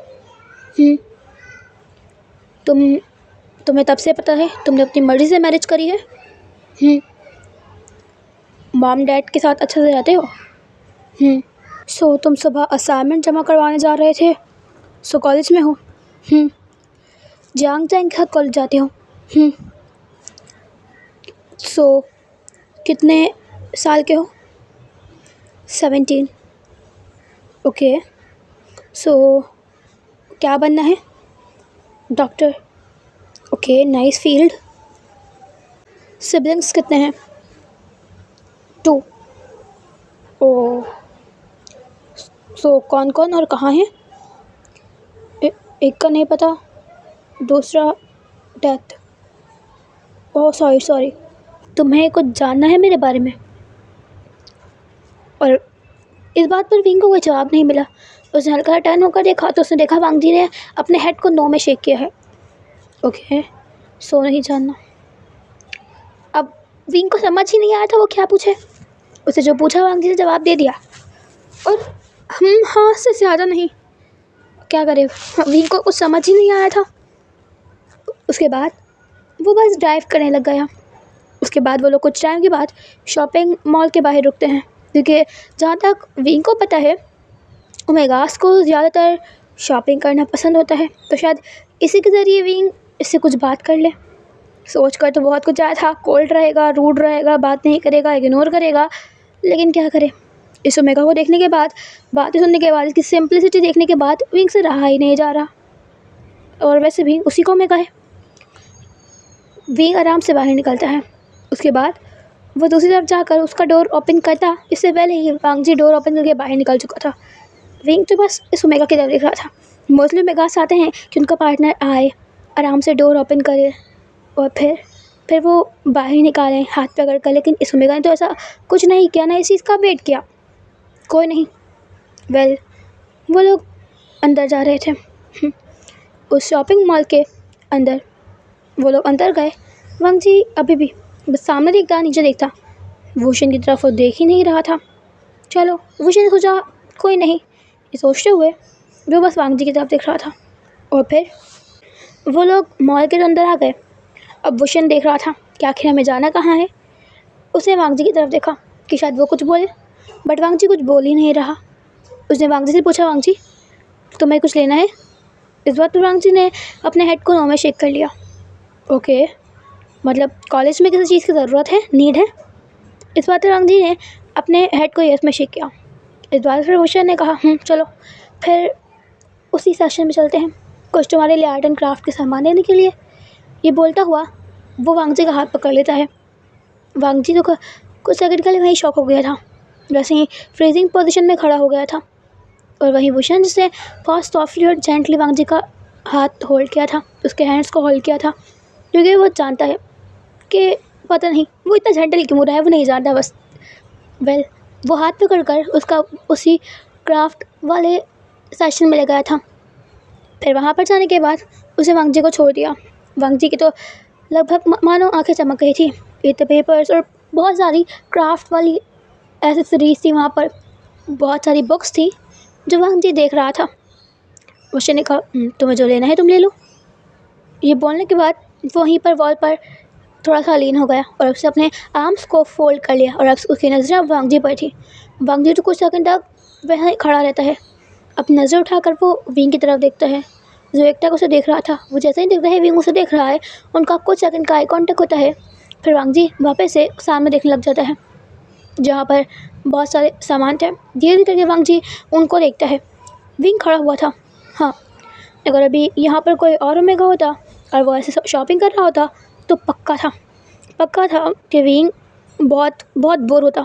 तुम्हें तब से पता है तुमने अपनी मर्ज़ी से मैरिज करी है? मॉम डैड के साथ अच्छे से रहते हो? सो तुम सुबह असाइनमेंट जमा करवाने जा रहे थे, सो कॉलेज में हो? जांग के साथ कॉलेज जाते हो? सो कितने साल के हो? 17। ओके, सो क्या बनना है? Doctor. Okay, nice field. Siblings कितने हैं? 2। ओ, सो कौन कौन और कहाँ हैं? एक का नहीं पता, दूसरा डेथ। ओह सॉरी, तुम्हें कुछ जानना है मेरे बारे में? और इस बात पर विंग को कोई जवाब नहीं मिला। उसने हल्का टर्न होकर देखा तो उसने देखा वांगजी ने अपने हेड को नो में शेक किया है। ओके, सो नहीं जानना। अब विंग को समझ ही नहीं आया था वो क्या पूछे। उसे जो पूछा वांगजी ने जवाब दे दिया, और हाँ से ज़्यादा नहीं। क्या करे, विंग को कुछ समझ ही नहीं आया था। उसके बाद वो बस ड्राइव करने लग गया। उसके बाद वो लोग कुछ टाइम के बाद शॉपिंग मॉल के बाहर रुकते हैं, क्योंकि जहाँ तक विंग को पता है ओमेगास को ज़्यादातर शॉपिंग करना पसंद होता है, तो शायद इसी के ज़रिए विंग इससे कुछ बात कर ले। सोच कर तो बहुत कुछ आया था, कोल्ड रहेगा, रूड रहेगा, बात नहीं करेगा, इग्नोर करेगा, लेकिन क्या करे, इस ओमेगा को देखने के बाद, बातें सुनने के बाद, इसकी सिंप्लिसिटी देखने के बाद विंग से रहा ही नहीं जा रहा। और वैसे भी उसी को ओमेगा है। विंग आराम से बाहर निकलता है। उसके बाद वो दूसरी तरफ जाकर उसका डोर ओपन करता, इससे पहले ही वांगजी डोर ओपन करके बाहर निकल चुका था। विंग तो बस इस ओमेगा की तरफ देख रहा था। मोस्टली ओमेगास आते हैं कि उनका पार्टनर आए, आराम से डोर ओपन करे और फिर वो बाहर निकालें हाथ पकड़ कर, लेकिन इस ओमेगा ने तो ऐसा कुछ नहीं किया, ना इस चीज़ का वेट किया। कोई नहीं। वो लोग अंदर जा रहे थे। उस शॉपिंग मॉल के अंदर वो लोग अंदर गए। वांगजी अभी भी बस सामने देखता, नीचे देखता, वोशन की तरफ वो देख ही नहीं रहा था। चलो, वोशन ने सोचा कोई नहीं, ये सोचते हुए वो बस वांगजी की तरफ देख रहा था। और फिर वो लोग मॉल के अंदर आ गए। अब वोशन देख रहा था कि आखिर हमें जाना कहाँ है। उसने वांगजी की तरफ देखा कि शायद वो कुछ बोले, बट वांगजी कुछ बोल ही नहीं रहा। उसने वांगजी से पूछा, वांगजी तुम्हें कुछ लेना है? इस बात पर वांग जी ने अपने हेड को नो में शेक कर लिया। ओके, मतलब कॉलेज में किसी चीज़ की ज़रूरत है, नीड है? इस बात पर वांग जी ने अपने हेड को यस में शेक किया। इस बात पर भूषण ने कहा चलो फिर उसी सेशन में चलते हैं, कुछ तुम्हारे लिए आर्ट एंड क्राफ्ट के सामान लेने के लिए। ये बोलता हुआ वो वांग जी का हाथ पकड़ लेता है। वांग जी तो कुछ सेकंड के लिए वहीं शॉक हो गया था, वैसे ही फ्रीजिंग पोजीशन में खड़ा हो गया था। और वहीं भूषण जिसने बहुत सॉफ्टली और जेंटली वांग जी का हाथ होल्ड किया था, उसके हैंड्स को होल्ड किया था, क्योंकि वो जानता है कि पता नहीं वो इतना जेंटल क्यों हो रहा है, वो नहीं जानता बस। वो हाथ पकड़ कर उसका उसी क्राफ्ट वाले सेशन में ले गया था। फिर वहाँ पर जाने के बाद उसे वांग जी को छोड़ दिया। वांग जी की तो लगभग मानो आंखें चमक गई थी। इतने पेपर्स और बहुत सारी क्राफ्ट वाली एसेसरीज थी वहाँ पर, बहुत सारी बुक्स थी जो वांग जी देख रहा था। उसे ने कहा तुम्हें जो लेना है तुम ले लो। ये बोलने के बाद वो वहीं पर वॉल पर थोड़ा सा लीन हो गया और उसने अपने आर्म्स को फोल्ड कर लिया और अब उसकी नज़रें अब वांग जी पर थी। वांग जी तो कुछ सेकंड तक वहीं खड़ा रहता है, अपनी नज़र उठाकर वो विंग की तरफ देखता है जो एकटक उसे देख रहा था। वो जैसे ही देखता है विंग उसे देख रहा है, उनका कुछ सेकंड का आई कॉन्टेक्ट होता है। फिर वांग जी वापस से सामने देखने लग जाता है जहाँ पर बहुत सारे सामान थे। धीरे धीरे करके वांग जी उनको देखता है। विंग खड़ा हुआ था। हाँ, अगर अभी यहाँ पर कोई और ओमेगा होता और वो ऐसे शॉपिंग कर रहा होता तो पक्का था कि विंग बहुत बहुत बोर होता।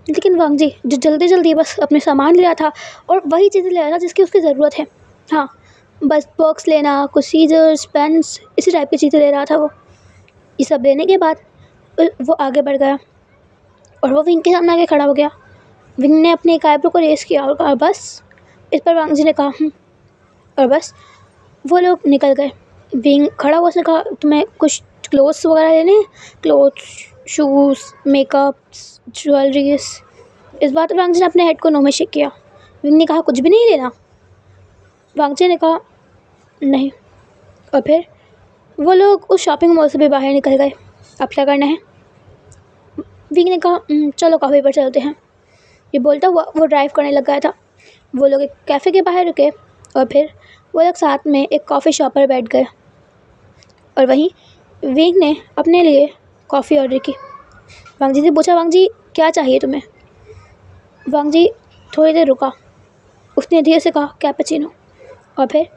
लेकिन वांग जी जो जल्दी जल्दी बस अपने सामान ले रहा था और वही चीज़ें ले रहा था जिसकी उसकी ज़रूरत है। हाँ, बस बॉक्स लेना, कुछ सीजर्स, पेन्स, इसी टाइप की चीज़ें ले रहा था वो। ये सब लेने के बाद वो आगे बढ़ गया और वो विंग के सामने आके खड़ा हो गया। विंग ने अपने एक आईब्रो को रेस किया और कहा बस। इस पर वांग जी ने कहा और बस वो लोग निकल गए। विंग खड़ा हुआ, उसने कहा तुम्हें कुछ क्लोथ्स वगैरह लेने हैं? Clothes, shoes, makeup, jewelleries. इस बात पर वांग जी ने अपने हेड को नो में शेक किया। विंग ने कहा कुछ भी नहीं लेना? वांग जी ने कहा नहीं। और फिर वो लोग उस शॉपिंग मॉल से भी बाहर निकल गए। अब क्या करना है? विंग ने कहा चलो कॉफ़ी पर चलते हैं। ये बोलता हुआ वो ड्राइव करने लग गया था। वो लोग एक कैफ़े के बाहर रुके और फिर वो लोग साथ में एक कॉफ़ी शॉप पर बैठ गए और वहीं विंग ने अपने लिए कॉफ़ी ऑर्डर की। वांग जी से पूछा वांग जी क्या चाहिए तुम्हें? वांग जी थोड़ी देर रुका, उसने धीरे से कहा कैपेचिनो। और फिर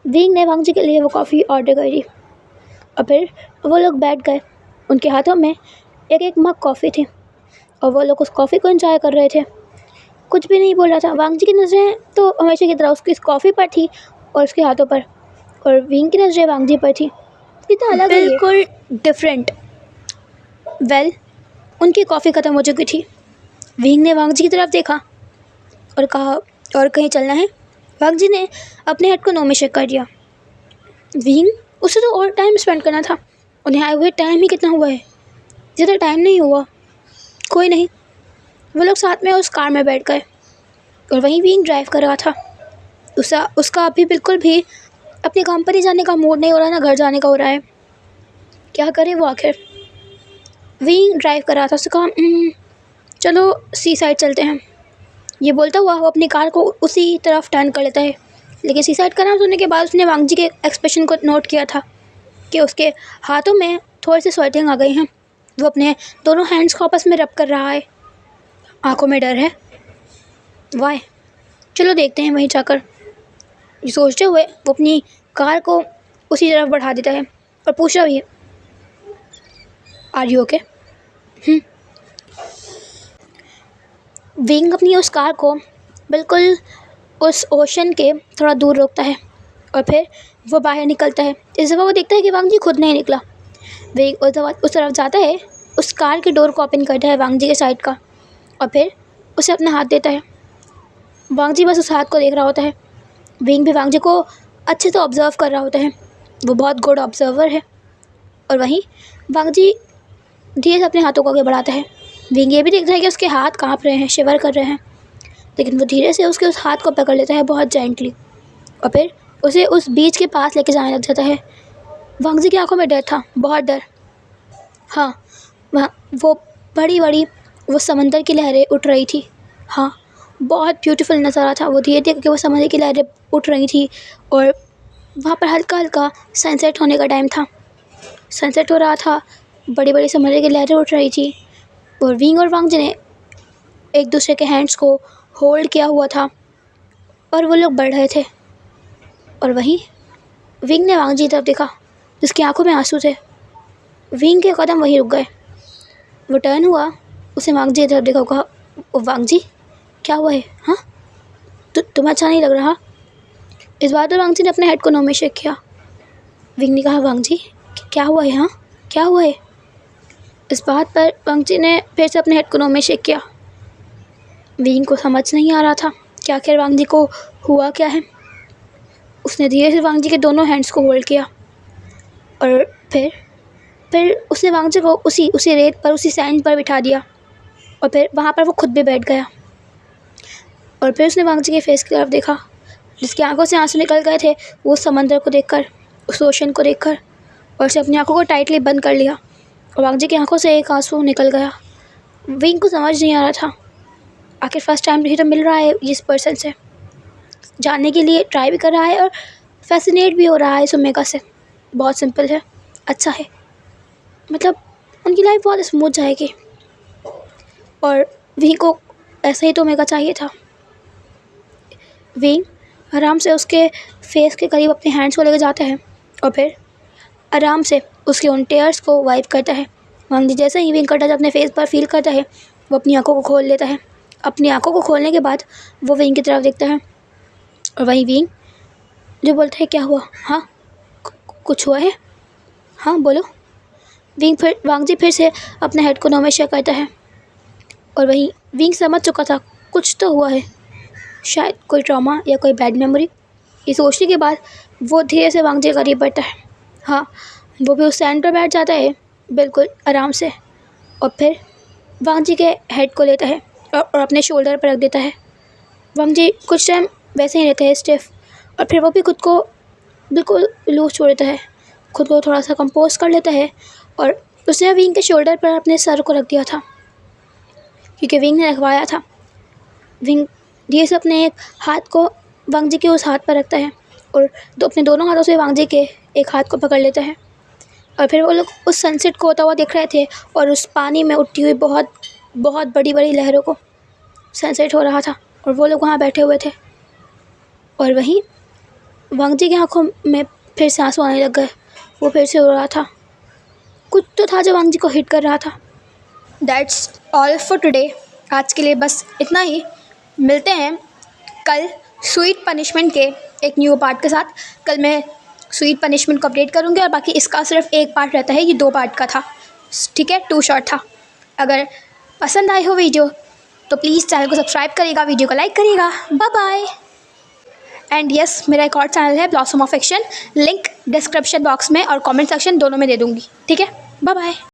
विंग ने वांग जी के लिए वो कॉफ़ी ऑर्डर करी और फिर वो लोग बैठ गए। उनके हाथों में एक एक मग कॉफ़ी थी और वो लोग उस कॉफ़ी को एंजॉय कर रहे थे। कुछ भी नहीं बोल रहा था। वांग जी की नज़रें तो हमेशा की तरह उसकी इस कॉफ़ी पर थी और उसके हाथों पर, और विंग की नज़रें वांग जी पर थी। कितना अलग है ये। बिल्कुल डिफरेंट। उनकी कॉफ़ी ख़त्म हो चुकी थी। विंग ने वांग जी की तरफ देखा और कहा और कहीं चलना है? वांग जी ने अपने हेड को नो में शेक कर दिया। विंग, उसे तो और टाइम स्पेंड करना था। उन्हें आए हुए टाइम ही कितना हुआ है? ज़्यादा टाइम नहीं हुआ। कोई नहीं। वो लोग साथ में उस कार में बैठ गए और वहीं विंग ड्राइव कर रहा था। उसका अभी बिल्कुल भी अपने काम पर ही जाने का मूड नहीं हो रहा, ना घर जाने का हो रहा है। क्या करे वो आखिर? विंग ड्राइव कर रहा था। उसने कहा चलो सी साइड चलते हैं। ये बोलता हुआ वो अपनी कार को उसी तरफ टर्न कर लेता है। लेकिन सी साइड का नाम सुनने के बाद उसने वांग जी के एक्सप्रेशन को नोट किया था कि उसके हाथों में थोड़ी सी स्वेटिंग आ गई हैं। वो अपने दोनों हैंड्स को आपस में रब कर रहा है। आंखों में डर है। वाह, चलो देखते हैं वहीं जाकर। ये सोचते हुए वो अपनी कार को उसी तरफ बढ़ा देता है और पूछ रहा भी है आर यू ओके? विंग अपनी उस कार को बिल्कुल उस ओशन के थोड़ा दूर रोकता है और फिर वो बाहर निकलता है। इस दफ़ा वो देखता है कि वांग जी खुद नहीं निकला। विंग उस तरफ जाता है, उस कार के डोर को ओपन करता है वांग जी के साइड का और फिर उसे अपना हाथ देता है। वांग जी बस उस हाथ को देख रहा होता है। विंग भी वांग जी को अच्छे से ऑब्ज़र्व कर रहा होता है। वो बहुत गुड ऑब्जर्वर है। और वहीं वांग जी धीरे से अपने हाथों को आगे बढ़ाता है। विंग ये भी देखता है कि उसके हाथ काँप रहे हैं, शिवर कर रहे हैं, लेकिन वो धीरे से उसके उस हाथ को पकड़ लेता है बहुत जेंटली और फिर उसे उस बीच के पास लेके जाने लग जाता है। वांग जी की आंखों में डर था, बहुत डर। हाँ, वहाँ वो बड़ी बड़ी वो समंदर की लहरें उठ रही थी। हाँ, बहुत ब्यूटीफुल नज़ारा था। वो धीरे धीरे करके वो समंदर की लहरें उठ रही थी और वहाँ पर हल्का हल्का सनसेट होने का टाइम था। सनसेट हो रहा था, बड़ी बड़ी समुद्र की लहरें उठ रही थी और विंग और वांगजी ने एक दूसरे के हैंड्स को होल्ड किया हुआ था और वो लोग बढ़ रहे थे। और वहीं विंग ने वांगजी की तरफ देखा जिसकी आंखों में आंसू थे। विंग के कदम वहीं रुक गए। वो टर्न हुआ, उसे वांगजी की तरफ देखा, कहा, वांगजी क्या हुआ है? हाँ, तुम्हें अच्छा नहीं लग रहा? इस बार तो वांगजी ने अपने हेड को नो में शेक किया। विंग ने कहा, वांगजी क्या हुआ है? हाँ, क्या हुआ है? इस बात पर वांगजी ने फिर से अपने हेड को नो में शेक किया। विंग को समझ नहीं आ रहा था कि आखिर वांगजी को हुआ क्या है। उसने धीरे से वांगजी के दोनों हैंड्स को होल्ड किया और फिर उसने वांगजी को उसी रेत पर, उसी सैंड पर बिठा दिया और फिर वहाँ पर वो खुद भी बैठ गया। और फिर उसने वांगजी के फेस की तरफ देखा जिसकी आंखों से आंसू निकल गए थे, वो समंदर को देखकर, उस ओशन को देखकर, और उसे अपनी आंखों को टाइटली बंद कर लिया और वांगजी की आंखों से एक आंसू निकल गया। विंग को समझ नहीं आ रहा था, आखिर फर्स्ट टाइम ही तो मिल रहा है इस पर्सन से, जानने के लिए ट्राई भी कर रहा है और फैसिनेट भी हो रहा है इस ओमेगा से। बहुत सिंपल है, अच्छा है, मतलब उनकी लाइफ बहुत स्मूथ जाएगी। और विंग को ऐसा ही तो ओमेगा चाहिए था। विंग आराम से उसके फेस के करीब अपने हैंड्स को लेकर जाता है और फिर आराम से उसके उन टेयर्स को वाइप करता है। वांगजी जैसे ही विंग का टच अपने फेस पर फील करता है, वो अपनी आंखों को खोल लेता है। अपनी आंखों को खोलने के बाद वो विंग की तरफ देखता है और वहीं विंग जो बोलता है, क्या हुआ? हाँ, कुछ हुआ है? हाँ बोलो। वांगजी फिर से अपने हेड को नो में शेक करता है और वहीं विंग समझ चुका था कुछ तो हुआ है, शायद कोई ट्रॉमा या कोई बैड मेमोरी। ये सोचने के बाद वो धीरे से वांगजी के करीब बढ़ता है। हाँ, वो भी उस सैंड पर बैठ जाता है बिल्कुल आराम से और फिर वांगजी के हेड को लेता है और अपने शोल्डर पर रख देता है। वांगजी कुछ टाइम वैसे ही रहता है स्टिफ और फिर वो भी खुद को बिल्कुल लूज छोड़ देता है, खुद को थोड़ा सा कंपोज कर लेता है और उसने विंग के शोल्डर पर अपने सर को रख दिया था क्योंकि विंग ने रखवाया था। विंग धीरे से अपने एक हाथ को वांगजी के उस हाथ पर रखता है और अपने दोनों हाथों से वांगजी के एक हाथ को पकड़ लेता है और फिर वो लोग उस सनसेट को होता हुआ देख रहे थे और उस पानी में उठती हुई बहुत बहुत बड़ी बड़ी लहरों को। सनसेट हो रहा था और वो लोग वहाँ बैठे हुए थे और वहीं वांगजी की आंखों में फिर से आंसू आने लग गए। वो फिर से रो रहा था, कुछ तो था जो वांगजी को हिट कर रहा था। That's all for today. आज के लिए बस इतना ही। मिलते हैं कल स्वीट पनिशमेंट के एक न्यू पार्ट के साथ। कल मैं स्वीट पनिशमेंट को अपडेट करूँगी और बाकी इसका सिर्फ एक पार्ट रहता है, ये 2 पार्ट का था, ठीक है, 2 शॉर्ट था। अगर पसंद आई हो वीडियो तो प्लीज़ चैनल को सब्सक्राइब करिएगा, वीडियो को लाइक करिएगा। Bye bye. एंड यस, मेरा एक और चैनल है Blossom of Action, link description box में और कमेंट सेक्शन दोनों में दे दूँगी, ठीक है। Bye bye.